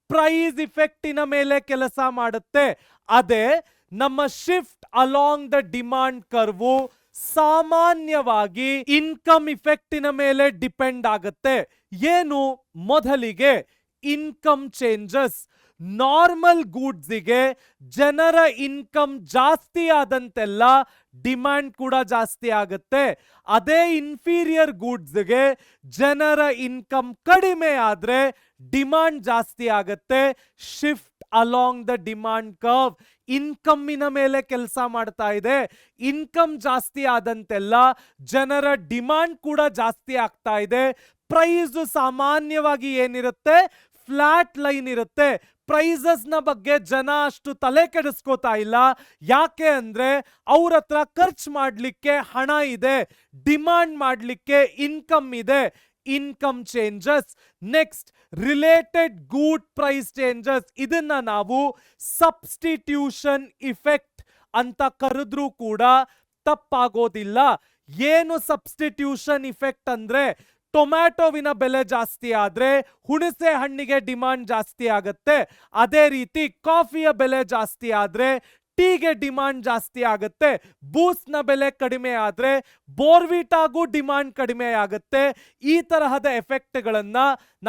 A: price ಇಫೆಕ್ಟಿನ ಮೇಲೆ ಕೆಲಸ ಮಾಡುತ್ತೆ. ಅದೇ ನಮ್ಮ shift along the demand curve ಸಾಮಾನ್ಯವಾಗಿ ಇನ್ಕಮ್ ಇಫೆಕ್ಟಿನ ಮೇಲೆ ಡಿಪೆಂಡ್ ಆಗುತ್ತೆ. ಏನು? ಮೊದಲಿಗೆ ಇನ್ಕಮ್ ಚೇಂಜಸ್. ನಾರ್ಮಲ್ ಗೂಡ್ಸ್ಗೆ ಜನರ ಇನ್ಕಮ್ ಜಾಸ್ತಿ ಆದಂತೆಲ್ಲ ಡಿಮ್ಯಾಂಡ್ ಕೂಡ ಜಾಸ್ತಿ ಆಗುತ್ತೆ. ಅದೇ ಇನ್ಫೀರಿಯರ್ ಗೂಡ್ಸ್ಗೆ ಜನರ ಇನ್ಕಮ್ ಕಡಿಮೆ ಆದ್ರೆ ಡಿಮ್ಯಾಂಡ್ ಜಾಸ್ತಿ ಆಗುತ್ತೆ. Shift along the demand curve ಇನ್ಕಮ್ಮಿನ ಮೇಲೆ ಕೆಲಸ ಮಾಡ್ತಾ ಇದೆ. ಇನ್ಕಮ್ ಜಾಸ್ತಿ ಆದಂತೆಲ್ಲ ಜನರ ಡಿಮಾಂಡ್ ಕೂಡ ಜಾಸ್ತಿ ಆಗ್ತಾ ಇದೆ. ಪ್ರೈಸ್ ಸಾಮಾನ್ಯವಾಗಿ ಏನಿರುತ್ತೆ, ಫ್ಲಾಟ್ ಲೈನ್ ಇರುತ್ತೆ. ಪ್ರೈಸಸ್ ನ ಬಗ್ಗೆ ಜನ ಅಷ್ಟು ತಲೆ ಕೆಡಿಸ್ಕೋತಾ ಇಲ್ಲ. ಯಾಕೆ ಅಂದ್ರೆ ಅವ್ರ ಹತ್ರ ಖರ್ಚು ಮಾಡ್ಲಿಕ್ಕೆ ಹಣ ಇದೆ, ಡಿಮಾಂಡ್ ಮಾಡ್ಲಿಕ್ಕೆ ಇನ್ಕಮ್ ಇದೆ. Income changes. ನೆಕ್ಸ್ಟ್ ರಿಲೇಟೆಡ್ ಗೂಡ್ ಪ್ರೈಸ್ ಚೇಂಜಸ್. ಇದನ್ನ ನಾವು ಸಬ್ಸ್ಟಿಟ್ಯೂಷನ್ ಇಫೆಕ್ಟ್ ಅಂತ ಕರೆದ್ರೂ ಕೂಡ ತಪ್ಪಾಗೋದಿಲ್ಲ. ಏನು ಸಬ್ಸ್ಟಿಟ್ಯೂಷನ್ ಇಫೆಕ್ಟ್ ಅಂದ್ರೆ, ಟೊಮ್ಯಾಟೋವಿನ ಬೆಲೆ ಜಾಸ್ತಿ ಆದ್ರೆ ಹುಣಸೆ ಹಣ್ಣಿಗೆ ಡಿಮಾಂಡ್ ಜಾಸ್ತಿ ಆಗುತ್ತೆ. ಅದೇ ರೀತಿ ಕಾಫಿಯ ಬೆಲೆ ಜಾಸ್ತಿ ಆದ್ರೆ ಟೀಗೆ ಡಿಮಾಂಡ್ ಜಾಸ್ತಿ ಆಗುತ್ತೆ. ಬೂಸ್ಟ್ನ ಬೆಲೆ ಕಡಿಮೆ ಆದ್ರೆ ಬೋರ್ವಿಟಾಗೂ ಡಿಮಾಂಡ್ ಕಡಿಮೆ ಆಗುತ್ತೆ. ಈ ತರಹದ ಎಫೆಕ್ಟ್ಗಳನ್ನ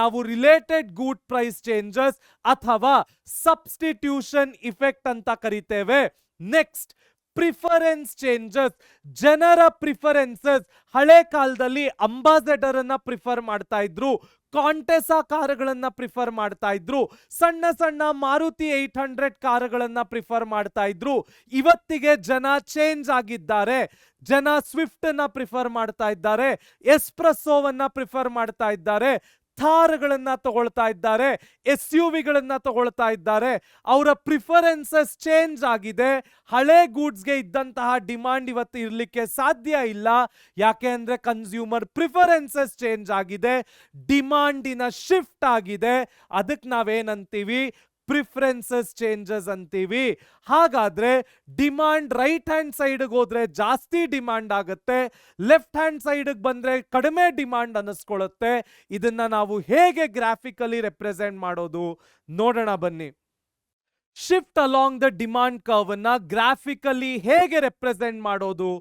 A: ನಾವು ರಿಲೇಟೆಡ್ ಗೂಡ್ ಪ್ರೈಸ್ ಚೇಂಜಸ್ ಅಥವಾ ಸಬ್ಸ್ಟಿಟ್ಯೂಷನ್ ಇಫೆಕ್ಟ್ ಅಂತ ಕರಿತೇವೆ. Next preference changes. ಜನರ ಪ್ರಿಫರೆನ್ಸಸ್. ಹಳೆ ಕಾಲದಲ್ಲಿ ಅಂಬಾಸೆಡರ್ ಅನ್ನ ಪ್ರಿಫರ್ ಮಾಡ್ತಾ ಇದ್ರು, ಕಾಂಟೆಸಾ ಕಾರುಗಳನ್ನ ಪ್ರಿಫರ್ ಮಾಡ್ತಾ ಇದ್ರು, ಸಣ್ಣ ಸಣ್ಣ ಮಾರುತಿ 800 ಕಾರುಗಳನ್ನ ಪ್ರಿಫರ್ ಮಾಡ್ತಾ ಇದ್ರು. ಇವತ್ತಿಗೆ ಜನ ಚೇಂಜ್ ಆಗಿದ್ದಾರೆ. ಜನ ಸ್ವಿಫ್ಟ್ ಅನ್ನ ಪ್ರಿಫರ್ ಮಾಡ್ತಾ ಇದ್ದಾರೆ, ಎಸ್ಪ್ರೆಸ್ಸೋವನ್ನ ಪ್ರಿಫರ್ ಮಾಡ್ತಾ ಇದ್ದಾರೆ, ಥಾರ್ಗಳನ್ನ ತಗೊಳ್ತಾ ಇದ್ದಾರೆ, SUVಗಳನ್ನ ತಗೊಳ್ತಾ ಇದ್ದಾರೆ. ಅವರ ಪ್ರಿಫರೆನ್ಸಸ್ ಚೇಂಜ್ ಆಗಿದೆ. ಹಳೆ ಗೂಡ್ಸ್ಗೆ ಇದ್ದಂತಹ ಡಿಮಾಂಡ್ ಇವತ್ತು ಇರಲಿಕ್ಕೆ ಸಾಧ್ಯ ಇಲ್ಲ. ಯಾಕೆ ಅಂದ್ರೆ ಕನ್ಸ್ಯೂಮರ್ ಪ್ರಿಫರೆನ್ಸಸ್ ಚೇಂಜ್ ಆಗಿದೆ, ಡಿಮಾಂಡಿನ ಶಿಫ್ಟ್ ಆಗಿದೆ. ಅದಕ್ಕೆ ನಾವೇನಂತೀವಿ, ಪ್ರಿಫರೆನ್ಸಸ್ ಚೇಂಜಸ್ ಅಂತೀವಿ. ಹಾಗಾದ್ರೆ ಡಿಮಾಂಡ್ ರೈಟ್ ಹ್ಯಾಂಡ್ ಸೈಡ್ಗೆ ಹೋದ್ರೆ ಜಾಸ್ತಿ ಡಿಮಾಂಡ್ ಆಗುತ್ತೆ, ಲೆಫ್ಟ್ ಹ್ಯಾಂಡ್ ಸೈಡ್ಗೆ ಬಂದ್ರೆ ಕಡಿಮೆ ಡಿಮಾಂಡ್ ಅನ್ನಿಸ್ಕೊಳ್ಳುತ್ತೆ. ಇದನ್ನ ನಾವು ಹೇಗೆ ಗ್ರಾಫಿಕಲಿ ರೆಪ್ರೆಸೆಂಟ್ ಮಾಡೋದು ನೋಡೋಣ ಬನ್ನಿ. Shift along the demand curve ಅನ್ನ ಗ್ರಾಫಿಕಲಿ ಹೇಗೆ ರೆಪ್ರೆಸೆಂಟ್ ಮಾಡೋದು?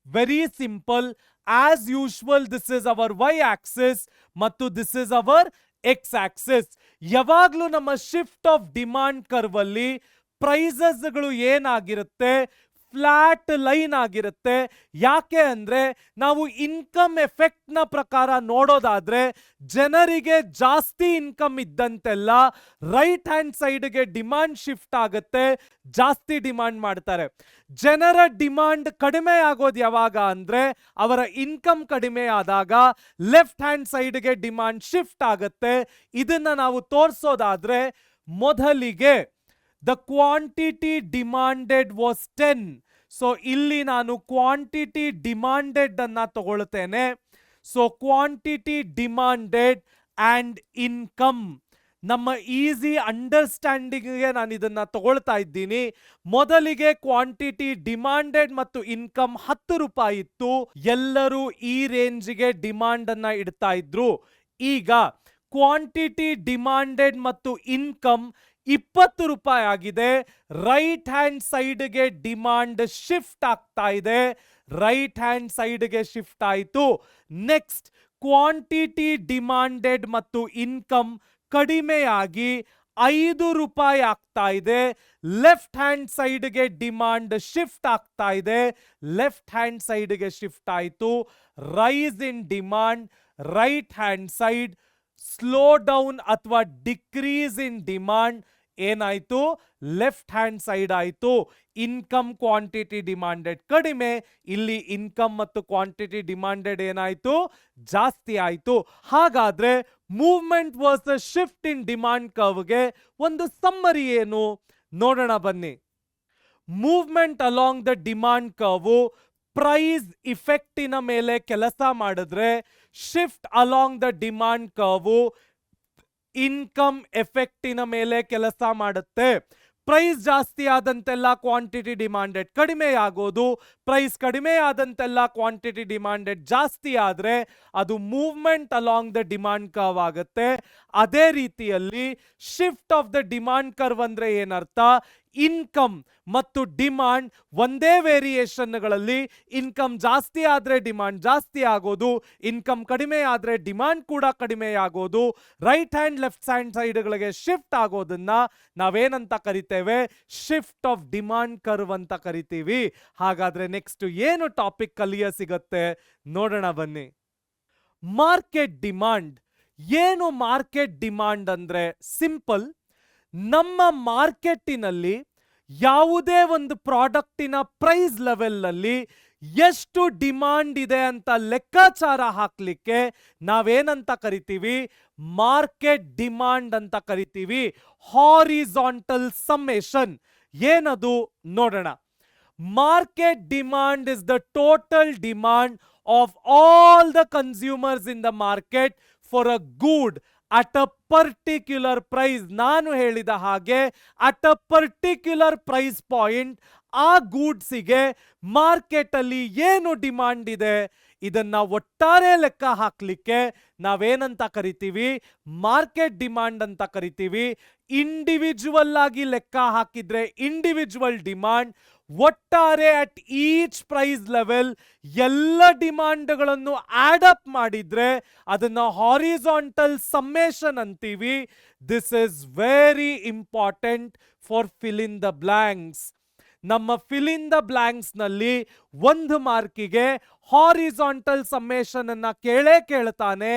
A: Very simple. As usual this is our Y axis ಮತ್ತು this is our X axis. ಯಾವಾಗ್ಲೂ ನಮ್ಮ ಶಿಫ್ಟ್ ಆಫ್ ಡಿಮಾಂಡ್ ಕರ್ವ್ ಅಲ್ಲಿ ಪ್ರೈಸಸ್ಗಳು ಏನಾಗಿರುತ್ತೆ, ಫ್ಲಾಟ್ ಲೈನ್ ಆಗಿರುತ್ತೆ. ಯಾಕೆ ಅಂದ್ರೆ ನಾವು ಇನ್ಕಮ್ ಎಫೆಕ್ಟ್ ನ ಪ್ರಕಾರ ನೋಡೋದಾದ್ರೆ ಜನರಿಗೆ ಜಾಸ್ತಿ ಇನ್ಕಮ್ ಇದ್ದಂತೆಲ್ಲ ರೈಟ್ ಹ್ಯಾಂಡ್ ಸೈಡ್ಗೆ ಡಿಮಾಂಡ್ ಶಿಫ್ಟ್ ಆಗುತ್ತೆ, ಜಾಸ್ತಿ ಡಿಮಾಂಡ್ ಮಾಡ್ತಾರೆ. ಜನರ ಡಿಮಾಂಡ್ ಕಡಿಮೆ ಆಗೋದು ಯಾವಾಗ ಅಂದ್ರೆ ಅವರ ಇನ್ಕಮ್ ಕಡಿಮೆ ಆದಾಗ ಲೆಫ್ಟ್ ಹ್ಯಾಂಡ್ ಸೈಡ್ಗೆ ಡಿಮಾಂಡ್ ಶಿಫ್ಟ್ ಆಗುತ್ತೆ. ಇದನ್ನ ನಾವು ತೋರಿಸೋದಾದ್ರೆ ಮೊದಲಿಗೆ the quantity demanded was 10. So ಇಲ್ಲಿ ನಾನು ಕ್ವಾಂಟಿಟಿ ಡಿಮಾಂಡೆಡ್ ಅನ್ನ ತಗೊಳ್ತೇನೆ. So quantity demanded and income, ನಮ್ಮ ಈಸಿ ಅಂಡರ್ಸ್ಟ್ಯಾಂಡಿಂಗ್ಗೆ ನಾನು ಇದನ್ನ ತಗೊಳ್ತಾ ಇದ್ದೀನಿ. ಮೊದಲಿಗೆ ಕ್ವಾಂಟಿಟಿ ಡಿಮಾಂಡೆಡ್ ಮತ್ತು ಇನ್ಕಮ್ 10 ರೂಪಾಯಿ ಇತ್ತು. ಎಲ್ಲರೂ ಈ ರೇಂಜ್ಗೆ ಡಿಮಾಂಡ್ ಅನ್ನ ಇಡ್ತಾ ಇದ್ರು. ಈಗ ಕ್ವಾಂಟಿಟಿ ಡಿಮಾಂಡೆಡ್ ಮತ್ತು ಇನ್ಕಮ್ 20 ರೂಪಾಯಿ ಆಗಿದೆ. ರೈಟ್ ಹ್ಯಾಂಡ್ ಸೈಡ್ಗೆ ಡಿಮಾಂಡ್ ಶಿಫ್ಟ್ ಆಗ್ತಾ ಇದೆ, ರೈಟ್ ಹ್ಯಾಂಡ್ ಸೈಡ್ಗೆ ಶಿಫ್ಟ್ ಆಯಿತು. ನೆಕ್ಸ್ಟ್ ಕ್ವಾಂಟಿಟಿ ಡಿಮಾಂಡೆಡ್ ಮತ್ತು ಇನ್ಕಮ್ ಕಡಿಮೆಯಾಗಿ 5 ರೂಪಾಯಿ ಆಗ್ತಾ ಇದೆ. ಲೆಫ್ಟ್ ಹ್ಯಾಂಡ್ ಸೈಡ್ಗೆ ಡಿಮಾಂಡ್ ಶಿಫ್ಟ್ ಆಗ್ತಾ ಇದೆ, ಲೆಫ್ಟ್ ಹ್ಯಾಂಡ್ ಸೈಡ್ಗೆ ಶಿಫ್ಟ್ ಆಯಿತು. Rise in demand, right hand side. Slow down ಅಥವಾ ಡಿಕ್ರೀಸ್ ಇನ್ ಡಿಮಾಂಡ್ ಏನಾಯ್ತು, ಲೆಫ್ಟ್ ಹ್ಯಾಂಡ್ ಸೈಡ್ ಆಯ್ತು. ಇನ್ಕಮ್ ಕ್ವಾಂಟಿಟಿ ಡಿಮಾಂಡೆಡ್ ಕಡಿಮೆ, ಇಲ್ಲಿ ಇನ್ಕಮ್ ಮತ್ತು ಕ್ವಾಂಟಿಟಿ ಡಿಮಾಂಡೆಡ್ ಏನಾಯ್ತು, ಜಾಸ್ತಿ ಆಯ್ತು. ಹಾಗಾದ್ರೆ movement versus shift in demand ಕರ್ವ್ಗೆ ಒಂದು ಸಮ್ಮರಿ ಏನು ನೋಡೋಣ ಬನ್ನಿ. Movement along the demand curve price ಇಫೆಕ್ಟಿನ ಮೇಲೆ ಕೆಲಸ ಮಾಡಿದ್ರೆ, shift along the demand curve income ಎಫೆಕ್ಟಿನ ಮೇಲೆ ಕೆಲಸ ಮಾಡುತ್ತೆ. ಪ್ರೈಸ್ ಜಾಸ್ತಿ ಆದಂತೆಲ್ಲ ಕ್ವಾಂಟಿಟಿ ಡಿಮಾಂಡೆಡ್ ಕಡಿಮೆ ಆಗೋದು, ಪ್ರೈಸ್ ಕಡಿಮೆ ಆದಂತೆಲ್ಲ ಕ್ವಾಂಟಿಟಿ ಡಿಮಾಂಡೆಡ್ ಜಾಸ್ತಿ ಆದ್ರೆ ಅದು movement along the demand curve ಆಗುತ್ತೆ. ಅದೇ ರೀತಿಯಲ್ಲಿ shift of the demand curve ಅಂದ್ರೆ ಏನರ್ಥ, ಇನ್ಕಮ್ ಮತ್ತು ಡಿಮಾಂಡ್ ಒಂದೇ ವೇರಿಯೇಷನ್ಗಳಲ್ಲಿ ಇನ್ಕಮ್ ಜಾಸ್ತಿ ಆದ್ರೆ ಡಿಮಾಂಡ್ ಜಾಸ್ತಿ ಆಗೋದು, ಇನ್ಕಮ್ ಕಡಿಮೆ ಆದ್ರೆ ಡಿಮಾಂಡ್ ಕೂಡ ಕಡಿಮೆ ಆಗೋದು. ರೈಟ್ ಹ್ಯಾಂಡ್ ಲೆಫ್ಟ್ ಹ್ಯಾಂಡ್ ಸೈಡ್ಗಳಿಗೆ ಶಿಫ್ಟ್ ಆಗೋದನ್ನ ನಾವೇನಂತ ಕರಿತೇವೆ, ಶಿಫ್ಟ್ ಆಫ್ ಡಿಮಾಂಡ್ ಕರ್ವ್ ಅಂತ ಕರಿತೀವಿ. ಹಾಗಾದ್ರೆ ನೆಕ್ಸ್ಟ್ ಏನು ಟಾಪಿಕ್ ಕಲಿಯ ಸಿಗತ್ತೆ ನೋಡೋಣ ಬನ್ನಿ. Market demand. ಏನು ಮಾರ್ಕೆಟ್ ಡಿಮಾಂಡ್ ಅಂದ್ರೆ ಸಿಂಪಲ್, ನಮ್ಮ ಮಾರ್ಕೆಟಿನಲ್ಲಿ ಯಾವುದೇ ಒಂದು ಪ್ರಾಡಕ್ಟಿನ ಪ್ರೈಸ್ ಲೆವೆಲ್ ಅಲ್ಲಿ ಎಷ್ಟು ಡಿಮಾಂಡ್ ಇದೆ ಅಂತ ಲೆಕ್ಕಾಚಾರ ಹಾಕ್ಲಿಕ್ಕೆ ನಾವೇನಂತ ಕರಿತೀವಿ, ಮಾರ್ಕೆಟ್ ಡಿಮಾಂಡ್ ಅಂತ ಕರಿತೀವಿ. ಹಾರಿಜಾಂಟಲ್ ಸಮ್ಮೇಷನ್ ಏನದು ನೋಡೋಣ. Market demand is the total demand of all the consumers in the market for a good at a particular price. ನಾನು ಹೇಳಿದ ಹಾಗೆ at a particular price point ಆ ಗೂಡ್ಸಿಗೆ ಮಾರ್ಕೆಟ್ ಅಲ್ಲಿ ಏನು ಡಿಮಾಂಡ್ ಇದೆ ಇದನ್ನ ಒಟ್ಟಾರೆ ಲೆಕ್ಕ ಹಾಕ್ಲಿಕ್ಕೆ ನಾವೇನಂತ ಕರಿತೀವಿ, ಮಾರ್ಕೆಟ್ ಡಿಮಾಂಡ್ ಅಂತ ಕರಿತೀವಿ. ಇಂಡಿವಿಜುವಲ್ ಆಗಿ ಲೆಕ್ಕ ಹಾಕಿದ್ರೆ ಇಂಡಿವಿಜುವಲ್ ಡಿಮಾಂಡ್, ಒಟ್ಟಾರೆ ಅಟ್ ಈಚ್ ಪ್ರೈಸ್ ಲೆವೆಲ್ ಎಲ್ಲ ಡಿಮಾಂಡ್ಗಳನ್ನು ಆಡ್ ಅಪ್ ಮಾಡಿದ್ರೆ ಅದನ್ನ ಹಾರಿಜಾಂಟಲ್ ಸಮ್ಮೇಷನ್ ಅಂತೀವಿ. This is very important for fill in the blanks. ನಮ್ಮ ಫಿಲ್ ಇನ್ ದ ಬ್ಲಾಂಕ್ಸ್ ನಲ್ಲಿ ಒಂದು ಮಾರ್ಕಿಗೆ ಹಾರಿಜಾಂಟಲ್ ಸಮ್ಮೇಷನ್ ಅನ್ನ ಕೇಳೇ ಕೇಳ್ತಾನೆ.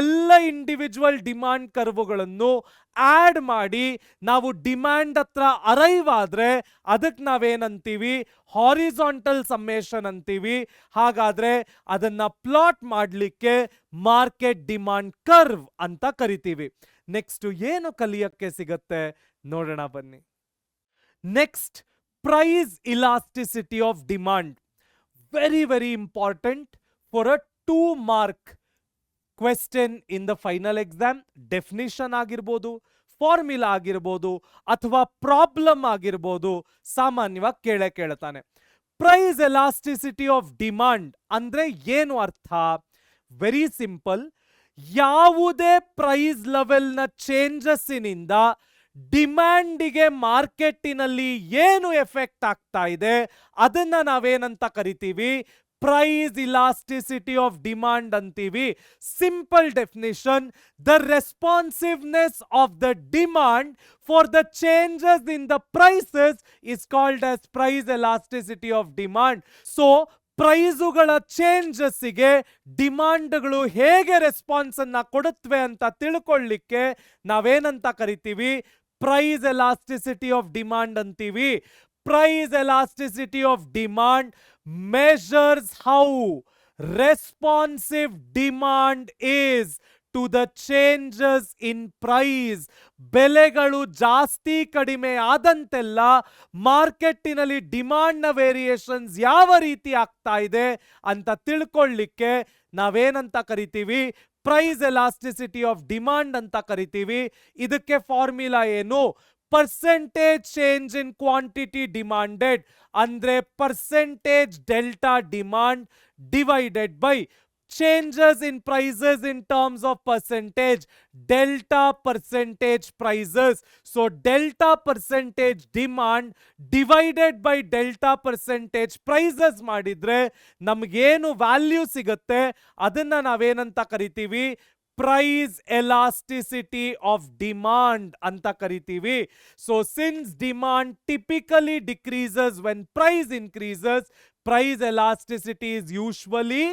A: ಎಲ್ಲ ಇಂಡಿವಿಜುವಲ್ ಡಿಮಾಂಡ್ ಕರ್ವ್ಗಳನ್ನು ಆಡ್ ಮಾಡಿ ನಾವು ಡಿಮ್ಯಾಂಡ್ ಹತ್ರ ಅರೈವ್ ಆದ್ರೆ ಅದಕ್ಕೆ ನಾವೇನಂತೀವಿ, ಹಾರಿಜಾಂಟಲ್ ಸಮ್ಮೇಷನ್ ಅಂತೀವಿ. ಹಾಗಾದ್ರೆ ಅದನ್ನ ಪ್ಲಾಟ್ ಮಾಡಲಿಕ್ಕೆ ಮಾರ್ಕೆಟ್ ಡಿಮಾಂಡ್ ಕರ್ವ್ ಅಂತ ಕರಿತೀವಿ. ನೆಕ್ಸ್ಟ್ ಏನು ಕಲಿಯಕ್ಕೆ ಸಿಗತ್ತೆ ನೋಡೋಣ ಬನ್ನಿ. Next, price elasticity of demand. Very important for a 2 mark question in the final exam. Definition ಆಗಿರ್ಬೋದು, ಫಾರ್ಮುಲಾ ಆಗಿರ್ಬೋದು, ಅಥವಾ ಪ್ರಾಬ್ಲಮ್ ಆಗಿರ್ಬೋದು, ಸಾಮಾನ್ಯವಾಗಿ ಕೇಳ್ತಾನೆ. ಪ್ರೈಸ್ ಎಲಾಸ್ಟಿಸಿಟಿ ಆಫ್ ಡಿಮಾಂಡ್ ಅಂದ್ರೆ ಏನು ಅರ್ಥ? Very simple. ಯಾವುದೇ ಪ್ರೈಸ್ ಲೆವೆಲ್ನ ಚೇಂಜಸ್ಸಿನಿಂದ ಡಿಮ್ಯಾಂಡಿಗೆ ಮಾರ್ಕೆಟಿನಲ್ಲಿ ಏನು ಎಫೆಕ್ಟ್ ಆಗ್ತಾ ಇದೆ ಅದನ್ನ ನಾವೇನಂತ ಕರಿತೀವಿ? ಪ್ರೈಸ್ ಇಲಾಸ್ಟಿಸಿಟಿ ಆಫ್ ಡಿಮಾಂಡ್ ಅಂತೀವಿ. Simple definition: the responsiveness of the demand for the changes in the prices is called as price elasticity of demand. So ಪ್ರೈಸುಗಳ ಚೇಂಜಸ್ಸಿಗೆ ಡಿಮಾಂಡ್ಗಳು ಹೇಗೆ ರೆಸ್ಪಾನ್ಸ್ ಅನ್ನ ಕೊಡುತ್ತವೆ ಅಂತ ತಿಳ್ಕೊಳ್ಳಿಕ್ಕೆ ನಾವೇನಂತ ಕರಿತೀವಿ? ಪ್ರೈಸ್ ಎಲಾಸ್ಟಿಸಿಟಿ ಆಫ್ ಡಿಮಾಂಡ್ ಅಂತೀವಿ. Price elasticity of demand measures how responsive demand is to the changes in price. ಬೆಲೆಗಳು ಜಾಸ್ತಿ ಕಡಿಮೆ ಆದಂತೆಲ್ಲ ಮಾರ್ಕೆಟಿನಲ್ಲಿ ಡಿಮಾಂಡ್ನ ವೇರಿಯೇಷನ್ಸ್ ಯಾವ ರೀತಿ ಆಗ್ತಾ ಇದೆ ಅಂತ ತಿಳ್ಕೊಳ್ಳಿಕ್ಕೆ ನಾವೇನಂತ ಕರಿತೀವಿ? ಪ್ರೈಸ್ ಎಲಾಸ್ಟಿಸಿಟಿ ಆಫ್ ಡಿಮಾಂಡ್ ಅಂತ ಕರಿತೀವಿ. ಇದಕ್ಕೆ ಫಾರ್ಮುಲಾ ಏನು? Percentage change in quantity demanded ಅಂದ್ರೆ percentage delta demand divided by changes in prices in terms of percentage, delta percentage prices. So delta percentage demand divided by delta percentage prices ಮಾಡಿದ್ರೆ ನಮಗೇನು ವ್ಯಾಲ್ಯೂ ಸಿಗುತ್ತೆ ಅದನ್ನ ನಾವೇನಂತ ಕರಿತೀವಿ? ಪ್ರೈಸ್ ಎಲಾಸ್ಟಿಸಿಟಿ ಆಫ್ ಡಿಮಾಂಡ್ ಅಂತ ಕರಿತೀವಿ. So since demand typically decreases when price increases, price elasticity is usually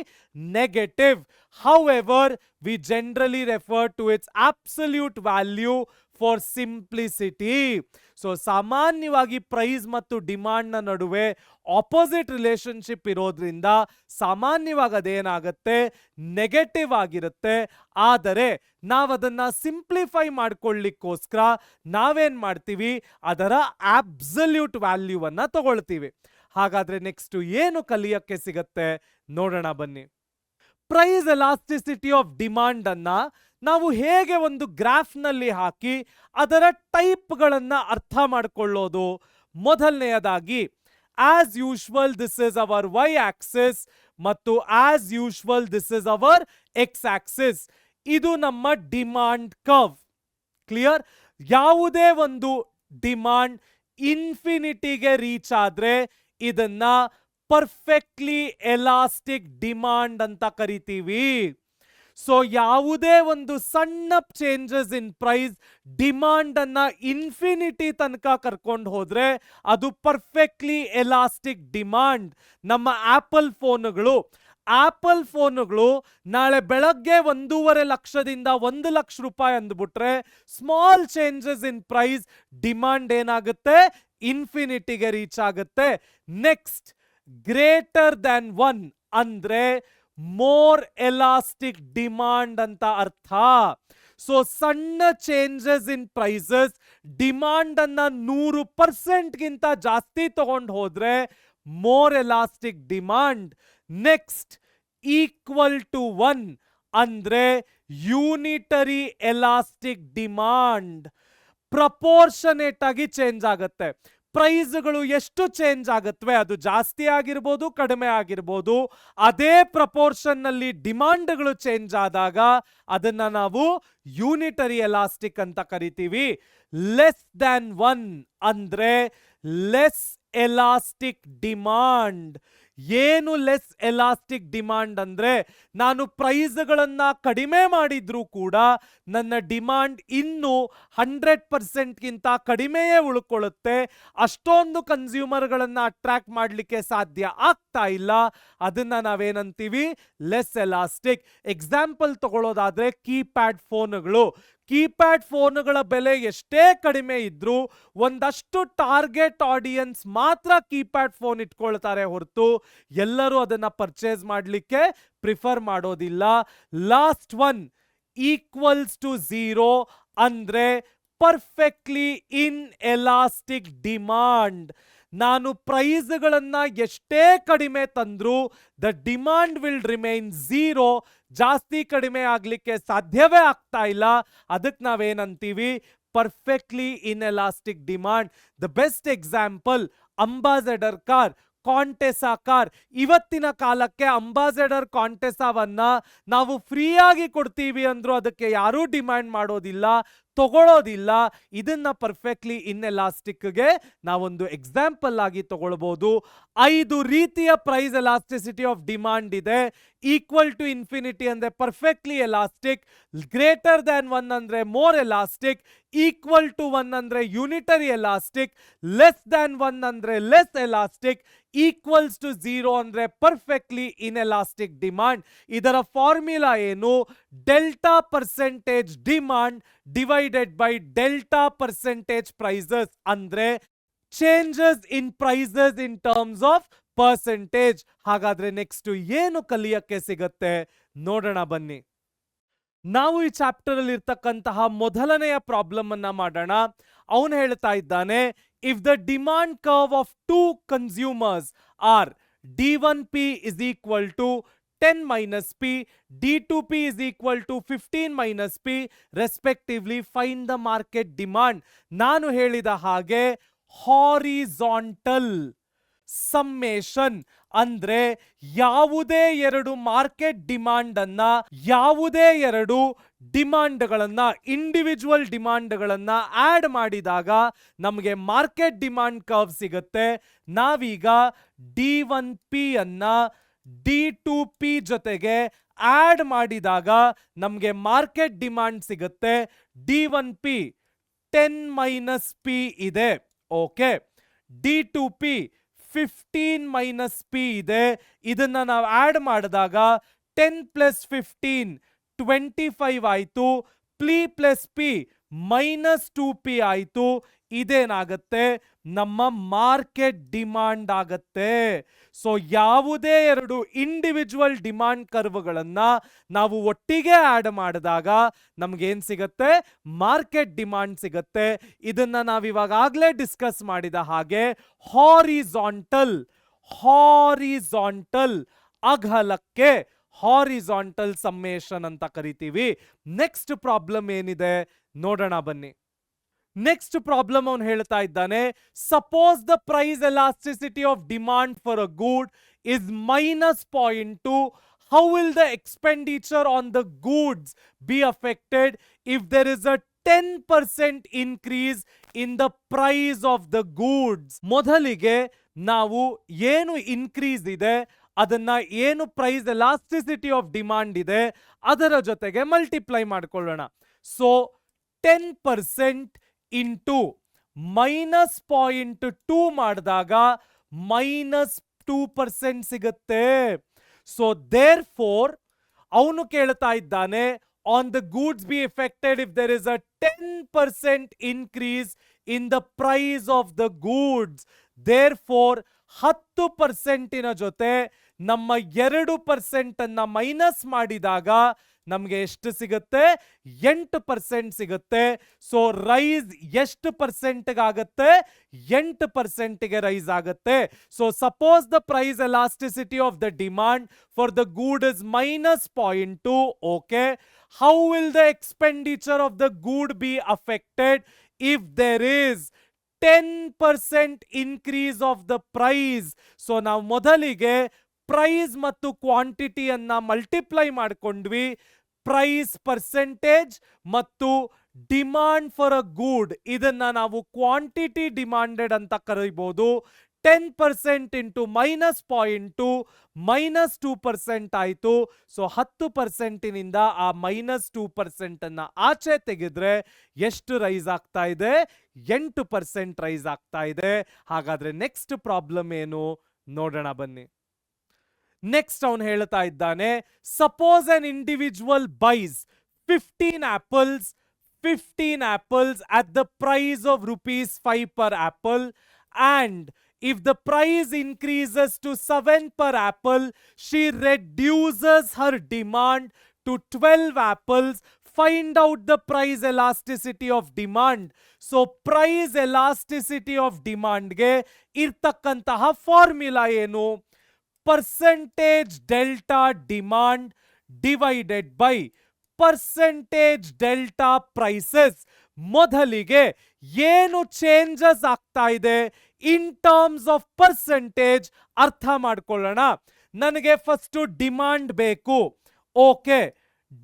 A: negative. However, we generally refer to its absolute value for simplicity. So ಸಾಮಾನ್ಯವಾಗಿ ಪ್ರೈಸ್ ಮತ್ತು ಡಿಮಾಂಡ್ ನ ನಡುವೆ ಆಪೋಸಿಟ್ ರಿಲೇಶನ್ಶಿಪ್ ಇರೋದ್ರಿಂದ ಸಾಮಾನ್ಯವಾಗಿ ಅದೇನಾಗುತ್ತೆ? ನೆಗೆಟಿವ್ ಆಗಿರುತ್ತೆ. ಆದರೆ ನಾವದನ್ನ ಸಿಂಪ್ಲಿಫೈ ಮಾಡ್ಕೊಳ್ಳಿಕ್ಕೋಸ್ಕರ ನಾವೇನ್ ಮಾಡ್ತೀವಿ? ಅದರ ಅಬ್ಸಲ್ಯೂಟ್ ವ್ಯಾಲ್ಯೂವನ್ನ ತಗೊಳ್ತೀವಿ. ಹಾಗಾದ್ರೆ ನೆಕ್ಸ್ಟ್ ಏನು ಕಲಿಯಕ್ಕೆ ಸಿಗತ್ತೆ ನೋಡೋಣ ಬನ್ನಿ. ಪ್ರೈಸ್ ಎಲಾಸ್ಟಿಸಿಟಿ ಆಫ್ ಡಿಮಾಂಡ್ ಅನ್ನ ನಾವು ಹೇಗೆ ಒಂದು ಗ್ರಾಫ್ ನಲ್ಲಿ ಹಾಕಿ ಅದರ ಟೈಪ್ಗಳನ್ನ ಅರ್ಥ ಮಾಡಿಕೊಳ್ಳೋದು? ಮೊದಲನೆಯದಾಗಿ, as usual this is our Y axis ಮತ್ತು as usual this is our X axis. ಇದು ನಮ್ಮ ಡಿಮಾಂಡ್ ಕರ್ವ್. ಕ್ಲಿಯರ್? ಯಾವುದೇ ಒಂದು ಡಿಮಾಂಡ್ ಇನ್ಫಿನಿಟಿಗೆ ರೀಚ್ ಆದ್ರೆ ಇದನ್ನ ಪರ್ಫೆಕ್ಟ್ಲಿ ಎಲಾಸ್ಟಿಕ್ ಡಿಮಾಂಡ್ ಅಂತ ಕರಿತೀವಿ. ಸೊ ಯಾವುದೇ ಒಂದು ಸಣ್ಣ ಚೇಂಜಸ್ ಇನ್ ಪ್ರೈಸ್ ಡಿಮಾಂಡ್ ಅನ್ನ ಇನ್ಫಿನಿಟಿ ತನಕ ಕರ್ಕೊಂಡು ಹೋದ್ರೆ ಅದು ಪರ್ಫೆಕ್ಟ್ಲಿ ಎಲಾಸ್ಟಿಕ್ ಡಿಮಾಂಡ್. ನಮ್ಮ ಆಪಲ್ ಫೋನುಗಳು ನಾಳೆ ಬೆಳಗ್ಗೆ 1.5 ಲಕ್ಷದಿಂದ 1 ಲಕ್ಷ ರೂಪಾಯಿ ಅಂದ್ಬಿಟ್ರೆ small changes in price demand ಏನಾಗುತ್ತೆ? ಇನ್ಫಿನಿಟಿಗೆ ರೀಚ್ ಆಗುತ್ತೆ. ನೆಕ್ಸ್ಟ್, ಗ್ರೇಟರ್ ದ್ಯಾನ್ 1 ಅಂದ್ರೆ ಮೋರ್ ಎಲಾಸ್ಟಿಕ್ ಡಿಮಾಂಡ್ ಅಂತ ಅರ್ಥ. ಸೊ ಸಣ್ಣ ಚೇಂಜಸ್ ಇನ್ ಪ್ರೈಸಸ್ ಡಿಮಾಂಡ್ ಅನ್ನ 100% ಗಿಂತ ಜಾಸ್ತಿ ತಗೊಂಡು ಹೋದ್ರೆ more elastic demand. Next, equal to 1 ಅಂದ್ರೆ ಯೂನಿಟರಿ ಎಲಾಸ್ಟಿಕ್ ಡಿಮಾಂಡ್. ಪ್ರಪೋರ್ಷನೇಟ್ ಆಗಿ ಚೇಂಜ್ ಆಗುತ್ತೆ. ಪ್ರೈಸ್ಗಳು ಎಷ್ಟು ಚೇಂಜ್ ಆಗುತ್ತವೆ, ಅದು ಜಾಸ್ತಿ ಆಗಿರ್ಬೋದು, ಕಡಿಮೆ ಆಗಿರ್ಬೋದು, ಅದೇ ಪ್ರಪೋರ್ಷನ್ ನಲ್ಲಿ ಡಿಮಾಂಡ್ಗಳು ಚೇಂಜ್ ಆದಾಗ ಅದನ್ನ ನಾವು ಯೂನಿಟರಿ ಎಲಾಸ್ಟಿಕ್ ಅಂತ ಕರಿತೀವಿ. ಲೆಸ್ ದ್ಯಾನ್ 1 ಅಂದ್ರೆ ಲೆಸ್ ಎಲಾಸ್ಟಿಕ್ ಡಿಮಾಂಡ್. ಏನು ಲೆಸ್ ಎಲಾಸ್ಟಿಕ್ ಡಿಮಾಂಡ್ ಅಂದ್ರೆ ನಾನು ಪ್ರೈಸ್ಗಳನ್ನ ಕಡಿಮೆ ಮಾಡಿದ್ರೂ ಕೂಡ ನನ್ನ ಡಿಮಾಂಡ್ ಇನ್ನು 100%ಗಿಂತ ಕಡಿಮೆಯೇ ಉಳ್ಕೊಳ್ಳುತ್ತೆ. ಅಷ್ಟೊಂದು ಕನ್ಸ್ಯೂಮರ್ಗಳನ್ನ ಅಟ್ರಾಕ್ಟ್ ಮಾಡಲಿಕ್ಕೆ ಸಾಧ್ಯ ಆಗ್ತಾ ಇಲ್ಲ. ಅದನ್ನ ನಾವೇನಂತೀವಿ, ಲೆಸ್ ಎಲಾಸ್ಟಿಕ್. ಎಕ್ಸಾಂಪಲ್ ತಗೊಳ್ಳೋದಾದ್ರೆ ಕೀಪ್ಯಾಡ್ ಫೋನ್ಗಳು. ಕೀಪ್ಯಾಡ್ ಫೋನ್ಗಳ ಬೆಲೆ ಎಷ್ಟೇ ಕಡಿಮೆ ಇದ್ರೂ ಒಂದಷ್ಟು ಟಾರ್ಗೆಟ್ ಆಡಿಯನ್ಸ್ ಮಾತ್ರ ಕೀಪ್ಯಾಡ್ ಫೋನ್ ಇಟ್ಕೊಳ್ತಾರೆ ಹೊರತು ಎಲ್ಲರೂ ಅದನ್ನ ಪರ್ಚೇಸ್ ಮಾಡಲಿಕ್ಕೆ ಪ್ರಿಫರ್ ಮಾಡೋದಿಲ್ಲ. Last one, equals to zero ಅಂದ್ರೆ ಪರ್ಫೆಕ್ಟ್ಲಿ ಇನ್ ಎಲಾಸ್ಟಿಕ್ ಡಿಮಾಂಡ್. ನಾನು ಪ್ರೈಸ್ಗಳನ್ನ ಎಷ್ಟೇ ಕಡಿಮೆ ತಂದ್ರೂ the demand will remain zero. ಜಾಸ್ತಿ ಕಡಿಮೆ ಆಗ್ಲಿಕ್ಕೆ ಸಾಧ್ಯವೇ ಆಗ್ತಾ ಇಲ್ಲ. ಅದಕ್ಕೆ ನಾವೇನಂತೀವಿ, perfectly inelastic demand. The best example Ambassador car, Contessa car. ಇವತ್ತಿನ ಕಾಲಕ್ಕೆ ಅಂಬಾಸೆಡರ್ ಕಾಂಟೆಸಾವನ್ನ ನಾವು ಫ್ರೀಯಾಗಿ ಕೊಡ್ತೀವಿ ಅಂದ್ರೂ ಅದಕ್ಕೆ ಯಾರೂ ಡಿಮ್ಯಾಂಡ್ ಮಾಡೋದಿಲ್ಲ, ತಗೊಳ್ಳೋದಿಲ್ಲ. ಇದನ್ನ ಪರ್ಫೆಕ್ಟ್ಲಿ ಇನ್ ಎಲಾಸ್ಟಿಕ್ಗೆ ನಾವೊಂದು ಎಕ್ಸಾಂಪಲ್ ಆಗಿ ತಗೊಳ್ಬಹುದು. 5 ರೀತಿಯ ಪ್ರೈಸ್ ಎಲಾಸ್ಟಿಸಿಟಿ ಆಫ್ ಡಿಮಾಂಡ್ ಇದೆ. ಈಕ್ವಲ್ ಟು ಇನ್ಫಿನಿಟಿ ಅಂದ್ರೆ ಪರ್ಫೆಕ್ಟ್ಲಿ ಎಲಾಸ್ಟಿಕ್, ಗ್ರೇಟರ್ ದ್ಯಾನ್ 1 ಅಂದ್ರೆ ಮೋರ್ ಎಲಾಸ್ಟಿಕ್, ಈಕ್ವಲ್ ಟು 1 ಅಂದ್ರೆ ಯೂನಿಟರಿ ಎಲಾಸ್ಟಿಕ್, ಲೆಸ್ ದ್ಯಾನ್ 1 ಅಂದ್ರೆ ಲೆಸ್ ಎಲಾಸ್ಟಿಕ್, ಈಕ್ವಲ್ಸ್ ಟು 0 ಅಂದ್ರೆ ಪರ್ಫೆಕ್ಟ್ಲಿ ಇನ್ ಎಲಾಸ್ಟಿಕ್ ಡಿಮಾಂಡ್. ಇದರ ಫಾರ್ಮ್ಯುಲಾ ಏನು? Delta percentage demand divided by delta percentage prices, ಅಂದ್ರೆ changes in prices in terms of percentage. ಹಾಗಾದ್ರೆ ನೆಕ್ಸ್ಟ್ ಏನು ಕಲಿಯಕ್ಕೆ ಸಿಗತ್ತೆ ನೋಡೋಣ ಬನ್ನಿ. ನಾವು ಈ ಚಾಪ್ಟರ್ ಅಲ್ಲಿ ಇರ್ತಕ್ಕಂತಹ ಮೊದಲನೆಯ ಪ್ರಾಬ್ಲಮ್ ಅನ್ನ ಮಾಡೋಣ. ಅವನು ಹೇಳ್ತಾ ಇದ್ದಾನೆ, if the demand curve of 2 consumers are D1P is equal to 10 minus P, D2P is equal to 15 minus P, respectively find the market demand. ನಾನು ಹೇಳಿದ ಹಾಗೆ ಹಾರಿಜಾಂಟಲ್ ಸಮ್ಮೇಷನ್ ಅಂದ್ರೆ ಯಾವುದೇ 2 ಮಾರ್ಕೆಟ್ ಡಿಮಾಂಡ್ ಅನ್ನ, ಯಾವುದೇ 2 ಡಿಮಾಂಡ್ಗಳನ್ನ, ಇಂಡಿವಿಜುವಲ್ ಡಿಮಾಂಡ್ಗಳನ್ನ ಆಡ್ ಮಾಡಿದಾಗ ನಮಗೆ ಮಾರ್ಕೆಟ್ ಡಿಮಾಂಡ್ ಕರ್ವ್ ಸಿಗುತ್ತೆ. ನಾವೀಗ D1P ಅನ್ನ D2P ಜೊತೆಗೆ ಆಡ್ ಮಾಡಿದಾಗ ನಮಗೆ ಮಾರ್ಕೆಟ್ ಡಿಮಾಂಡ್ ಸಿಗುತ್ತೆ. D1P 10 ಮೈನಸ್ P ಇದೆ, ಓಕೆ. D2P 15 ಮೈನಸ್ P ಇದೆ. ಇದನ್ನ ನಾವು ಆಡ್ ಮಾಡಿದಾಗ 10 ಪ್ಲಸ್ 15 25 ಆಯ್ತು. P plus P minus 2P ಆಯ್ತು. ಇದೇನಾಗತ್ತೆ, ನಮ್ಮ ಮಾರ್ಕೆಟ್ ಡಿಮಾಂಡ್ ಆಗತ್ತೆ. ಸೊ ಯಾವುದೇ 2 ಇಂಡಿವಿಜುವಲ್ ಡಿಮಾಂಡ್ ಕರ್ವ್ಗಳನ್ನ ನಾವು ಒಟ್ಟಿಗೆ ಆಡ್ ಮಾಡಿದಾಗ ನಮ್ಗೇನ್ ಸಿಗತ್ತೆ, ಮಾರ್ಕೆಟ್ ಡಿಮಾಂಡ್ ಸಿಗತ್ತೆ. ಇದನ್ನ ನಾವಿವಾಗಲೇ ಡಿಸ್ಕಸ್ ಮಾಡಿದ ಹಾಗೆ ಹಾರಿಜಾಂಟಲ್ ಅಗಲಕ್ಕೆ ಹಾರಿಜಾಂಟಲ್ ಸಮ್ಮೇಷನ್ ಅಂತ ಕರಿತೀವಿ. ನೆಕ್ಸ್ಟ್ ಪ್ರಾಬ್ಲಮ್ ಏನಿದೆ ನೋಡೋಣ ಬನ್ನಿ. ನೆಕ್ಸ್ಟ್ ಪ್ರಾಬ್ಲಮ್ ಅವನು ಹೇಳ್ತಾ ಇದ್ದಾನೆ, suppose the price elasticity of demand for a good is -0.2, how will the expenditure on the goods be affected if there is a 10% increase in the price of the goods? ಮೊದಲಿಗೆ ನಾವು ಏನು ಇನ್ಕ್ರೀಸ್ ಇದೆ ಅದನ್ನ, ಏನು ಪ್ರೈಸ್ ಎಲಾಸ್ಟಿಸಿಟಿ ಆಫ್ ಡಿಮಾಂಡ್ ಇದೆ ಅದರ ಜೊತೆಗೆ ಮಲ್ಟಿಪ್ಲೈ ಮಾಡ್ಕೊಳ್ಳೋಣ. ಸೊ 10% ಇಂಟು -0.2 ಮಾಡಿದಾಗ -2% ಸಿಗುತ್ತೆ. ಸೊ ದೇರ್ ಫೋರ್ ಅವನು ಕೇಳ್ತಾ ಇದ್ದಾನೆ, on the goods be affected if there is a 10% increase in the price of the goods. Therefore 10% ಜೊತೆ ನಮ್ಮ 2% ಅನ್ನ ಮೈನಸ್ ಮಾಡಿದಾಗ ನಮ್ಗೆ ಎಷ್ಟು ಸಿಗುತ್ತೆ, 8% ಸಿಗುತ್ತೆ. ಸೊ ರೈಸ್ ಎಷ್ಟು ಪರ್ಸೆಂಟ್ಗೆ ಆಗುತ್ತೆ, 8% ರೈಸ್ ಆಗುತ್ತೆ. So suppose the price elasticity of the demand for the good is -0.2, okay. How will the expenditure of the good be affected if there is 10% increase of the price? So ನಾವು ಮೊದಲಿಗೆ ಪ್ರೈಸ್ ಮತ್ತು ಕ್ವಾಂಟಿಟಿಯನ್ನ ಮಲ್ಟಿಪ್ಲೈ ಮಾಡ್ಕೊಂಡ್ವಿ. ಪ್ರೈಸ್ ಪರ್ಸೆಂಟೇಜ್ ಮತ್ತು ಡಿಮಾಂಡ್ ಫಾರ್ ಅ ಗೂಡ್, ಇದನ್ನ ನಾವು ಕ್ವಾಂಟಿಟಿ ಡಿಮಾಂಡೆಡ್ ಅಂತ ಕರೀಬಹುದು. 10% ಇಂಟು -0.2 -2% ಆಯಿತು. ಸೊ 10%ನಿಂದ ಆ -2% ಅನ್ನ ಆಚೆ ತೆಗೆದ್ರೆ ಎಷ್ಟು ರೈಸ್ ಆಗ್ತಾ ಇದೆ? 8% ರೈಸ್ ಆಗ್ತಾ ಇದೆ. ಹಾಗಾದ್ರೆ ನೆಕ್ಸ್ಟ್ ಪ್ರಾಬ್ಲಮ್ ಏನು ನೋಡೋಣ ಬನ್ನಿ. ನೆಕ್ಸ್ಟ್ ಅವನು ಹೇಳ್ತಾ ಇದ್ದಾನೆ, suppose an individual byes 15 apples at the price of rupees 5 per apple, and if the price increases to 7 per apple, she reduces her demand to 12 apples. Find out the price elasticity of demand. So price elasticity of demand ಗೆ ಇರ್ತಕ್ಕಂತಹ ಫಾರ್ಮುಲಾ ಏನು? Percentage delta demand divided by percentage delta prices. ಮೊದಲಿಗೆ ಏನು ಚೇಂಜಸ್ ಆಗ್ತಾ ಇದೆ ಇನ್ ಟರ್ಮ್ಸ್ ಆಫ್ ಪರ್ಸೆಂಟೇಜ್ ಅರ್ಥ ಮಾಡ್ಕೊಳ್ಳೋಣ. ನನಗೆ ಫಸ್ಟ್ ಡಿಮಾಂಡ್ ಬೇಕು. ಓಕೆ,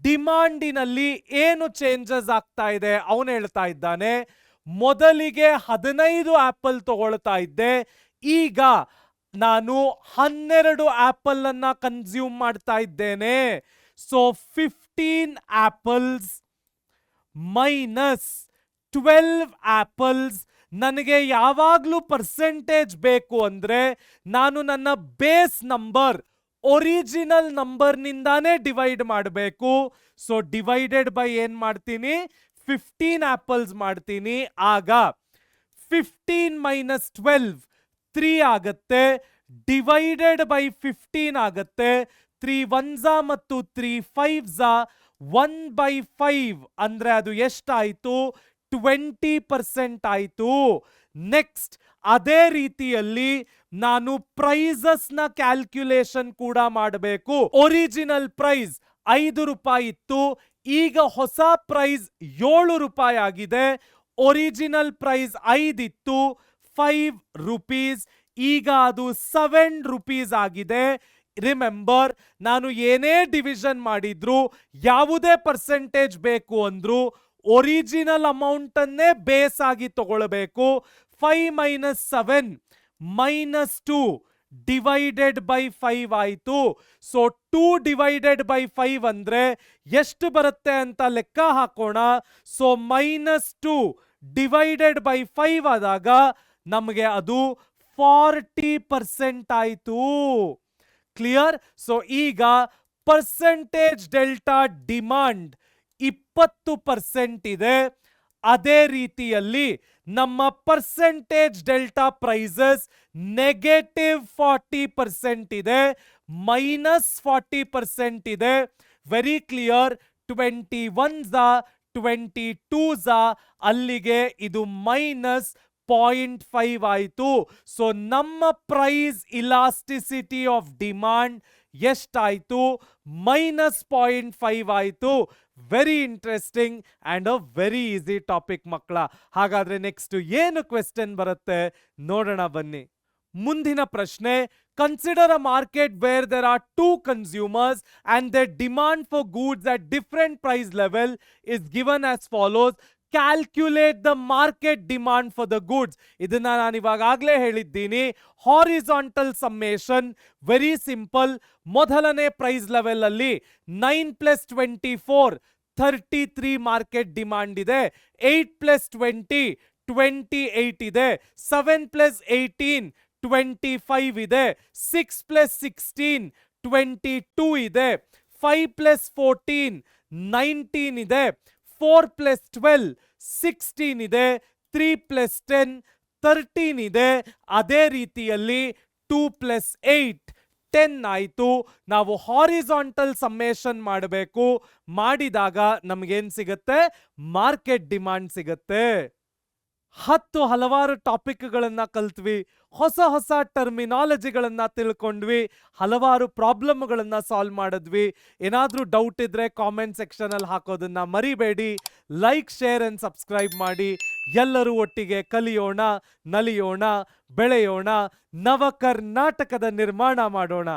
A: ಡಿಮಾಂಡಿನಲ್ಲಿ ಏನು ಚೇಂಜಸ್ ಆಗ್ತಾ ಇದೆ? ಅವನು ಹೇಳ್ತಾ ಇದ್ದಾನೆ, ಮೊದಲಿಗೆ 15 ಆಪಲ್ ತಗೊಳ್ತಾ ಇದ್ದೆ, ಈಗ ನಾನು 12 ಆಪಲ್ ಅನ್ನ ಕನ್ಸ್ಯೂಮ್ ಮಾಡ್ತಾ ಇದ್ದೇನೆ. So 15 apples minus 12 apples. ನನಗೆ ಯಾವಾಗ್ಲೂ ಪರ್ಸೆಂಟೇಜ್ ಬೇಕು ಅಂದ್ರೆ ನಾನು ನನ್ನ ಬೇಸ್ ನಂಬರ್ ಒರಿಜಿನಲ್ ನಂಬರ್ ನಿಂದಾನೇ ಡಿವೈಡ್ ಮಾಡಬೇಕು. ಸೊ ಡಿವೈಡೆಡ್ ಬೈ ಏನ್ ಮಾಡ್ತೀನಿ? 15 apples ಮಾಡ್ತೀನಿ. ಆಗ 15 ಮೈನಸ್ 12 3 ಆಗತ್ತೆ. ಡಿವೈಡೆಡ್ ಬೈ 15 ಆಗತ್ತೆ. 3 1s ಮತ್ತು 3 5s 1/5 ಅಂದ್ರೆ ಅದು ಎಷ್ಟಾಯ್ತು? 20% ಆಯ್ತು. ನೆಕ್ಸ್ಟ್ ಅದೇ ರೀತಿಯಲ್ಲಿ ನಾನು ಪ್ರೈಸಸ್ ನ ಕ್ಯಾಲ್ಕ್ಯುಲೇಷನ್ ಕೂಡ ಮಾಡಬೇಕು. ಒರಿಜಿನಲ್ ಪ್ರೈಸ್ 5 ರೂಪಾಯಿ ಇತ್ತು, ಈಗ ಹೊಸ ಪ್ರೈಸ್ 7 ರೂಪಾಯಿ ಆಗಿದೆ. ಒರಿಜಿನಲ್ ಪ್ರೈಸ್ 5 ಇತ್ತು, 5 rupees, ಈಗ ಅದು 7 rupees ಆಗಿದೆ. ರಿಮೆಂಬರ್, ನಾನು ಏನೇ ಡಿವಿಷನ್ ಮಾಡಿದ್ರು, ಯಾವುದೇ ಪರ್ಸೆಂಟೇಜ್ ಬೇಕು ಅಂದ್ರು ಒರಿಜಿನಲ್ ಅಮೌಂಟ್ ಅನ್ನೇ ಬೇಸ್ ಆಗಿ ತಗೊಳ್ಬೇಕು. 5 ಮೈನಸ್ 7 ಮೈನಸ್ 2 ಡಿವೈಡೆಡ್ ಬೈ 5 ಆಯ್ತು. ಸೊ 2 ಡಿವೈಡೆಡ್ ಬೈ 5 ಅಂದ್ರೆ ಎಷ್ಟು ಬರುತ್ತೆ ಅಂತ ಲೆಕ್ಕ ಹಾಕೋಣ. ಸೊ -2 ಡಿವೈಡೆಡ್ ಬೈ 5 ಆದಾಗ ನಮಗೆ ಅದು 40% ಆಯ್ತು. ಕ್ಲಿಯರ್? ಸೊ ಈಗ ಪರ್ಸೆಂಟೇಜ್ ಡೆಲ್ಟಾ ಡಿಮಾಂಡ್ 20% ಇದೆ. ಅದೇ ರೀತಿಯಲ್ಲಿ ನಮ್ಮ ಪರ್ಸೆಂಟೇಜ್ ಡೆಲ್ಟಾ ಪ್ರೈಸಸ್ -40% ಇದೆ, -40% ಇದೆ. Very clear. 21s 22s ಅಲ್ಲಿಗೆ ಇದು -0.5 ಆಯಿತು. ಸೊ ನಮ್ಮ ಪ್ರೈಸ್ ಇಲಾಸ್ಟಿಸಿಟಿ ಆಫ್ ಡಿಮಾಂಡ್ ಎಷ್ಟಾಯಿತು? -0.5 ಆಯಿತು. Very interesting and a very easy topic ಮಕ್ಕಳ. ಹಾಗಾದ್ರೆ ನೆಕ್ಸ್ಟ್ ಏನು ಕ್ವೆಶ್ಚನ್ ಬರುತ್ತೆ ನೋಡೋಣ ಬನ್ನಿ. ಮುಂದಿನ ಪ್ರಶ್ನೆ, consider a market where there are 2 consumers and their demand for goods at different price level is given as follows. Calculate the market demand for the goods. ಇದನ್ನ ನಾನು ಇವಾಗಲೇ ಹೇಳಿದ್ದೀನಿ. Horizontal summation very simple. ಮೊದಲನೇ ಪ್ರೈಸ್ ಲೆವೆಲ್ ಅಲ್ಲಿ 9 + 24 33 ಮಾರ್ಕೆಟ್ ಡಿಮಾಂಡ್ ಇದೆ. 8 + 20 28 ಇದೆ. 7 + 18 25 ಇದೆ. 6 + 16 22 ಇದೆ. 5 + 14 19 ಇದೆ. 4 + 12 16 ಇದೆ. 3 + 10 13 ಇದೆ. ಅದೇ ರೀತಿಯಲ್ಲಿ 2 + 8 10 ಆಯಿತು. ನಾವು ಹಾರಿಜಾಂಟಲ್ ಸಮ್ಮೇಷನ್ ಮಾಡಬೇಕು. ಮಾಡಿದಾಗ ನಮಗೇನ್ ಸಿಗುತ್ತೆ? ಮಾರ್ಕೆಟ್ ಡಿಮಾಂಡ್ ಸಿಗುತ್ತೆ. ಹಲವಾರು ಟಾಪಿಕ್ಗಳನ್ನ ಕಲ್ತ್ವಿ, ಹೊಸ ಹೊಸ ಟರ್ಮಿನಾಲಜಿಗಳನ್ನ ತಿಳ್ಕೊಂಡ್ವಿ, ಹಲವಾರು ಪ್ರಾಬ್ಲಮ್ಗಳನ್ನ ಸಾಲ್ವ್ ಮಾಡಿದ್ವಿ. ಏನಾದ್ರೂ ಡೌಟ್ ಇದ್ರೆ ಕಾಮೆಂಟ್ ಸೆಕ್ಷನ್ ಅಲ್ಲಿ ಹಾಕೋದನ್ನ ಮರಿಬೇಡಿ. ಲೈಕ್, ಶೇರ್ ಅಂಡ್ ಸಬ್ಸ್ಕ್ರೈಬ್ ಮಾಡಿ. ಎಲ್ಲರೂ ಒಟ್ಟಿಗೆ ಕಲಿಯೋಣ, ನಲಿಯೋಣ, ಬೆಳೆಯೋಣ, ನವ ಕರ್ನಾಟಕದ ನಿರ್ಮಾಣ ಮಾಡೋಣ.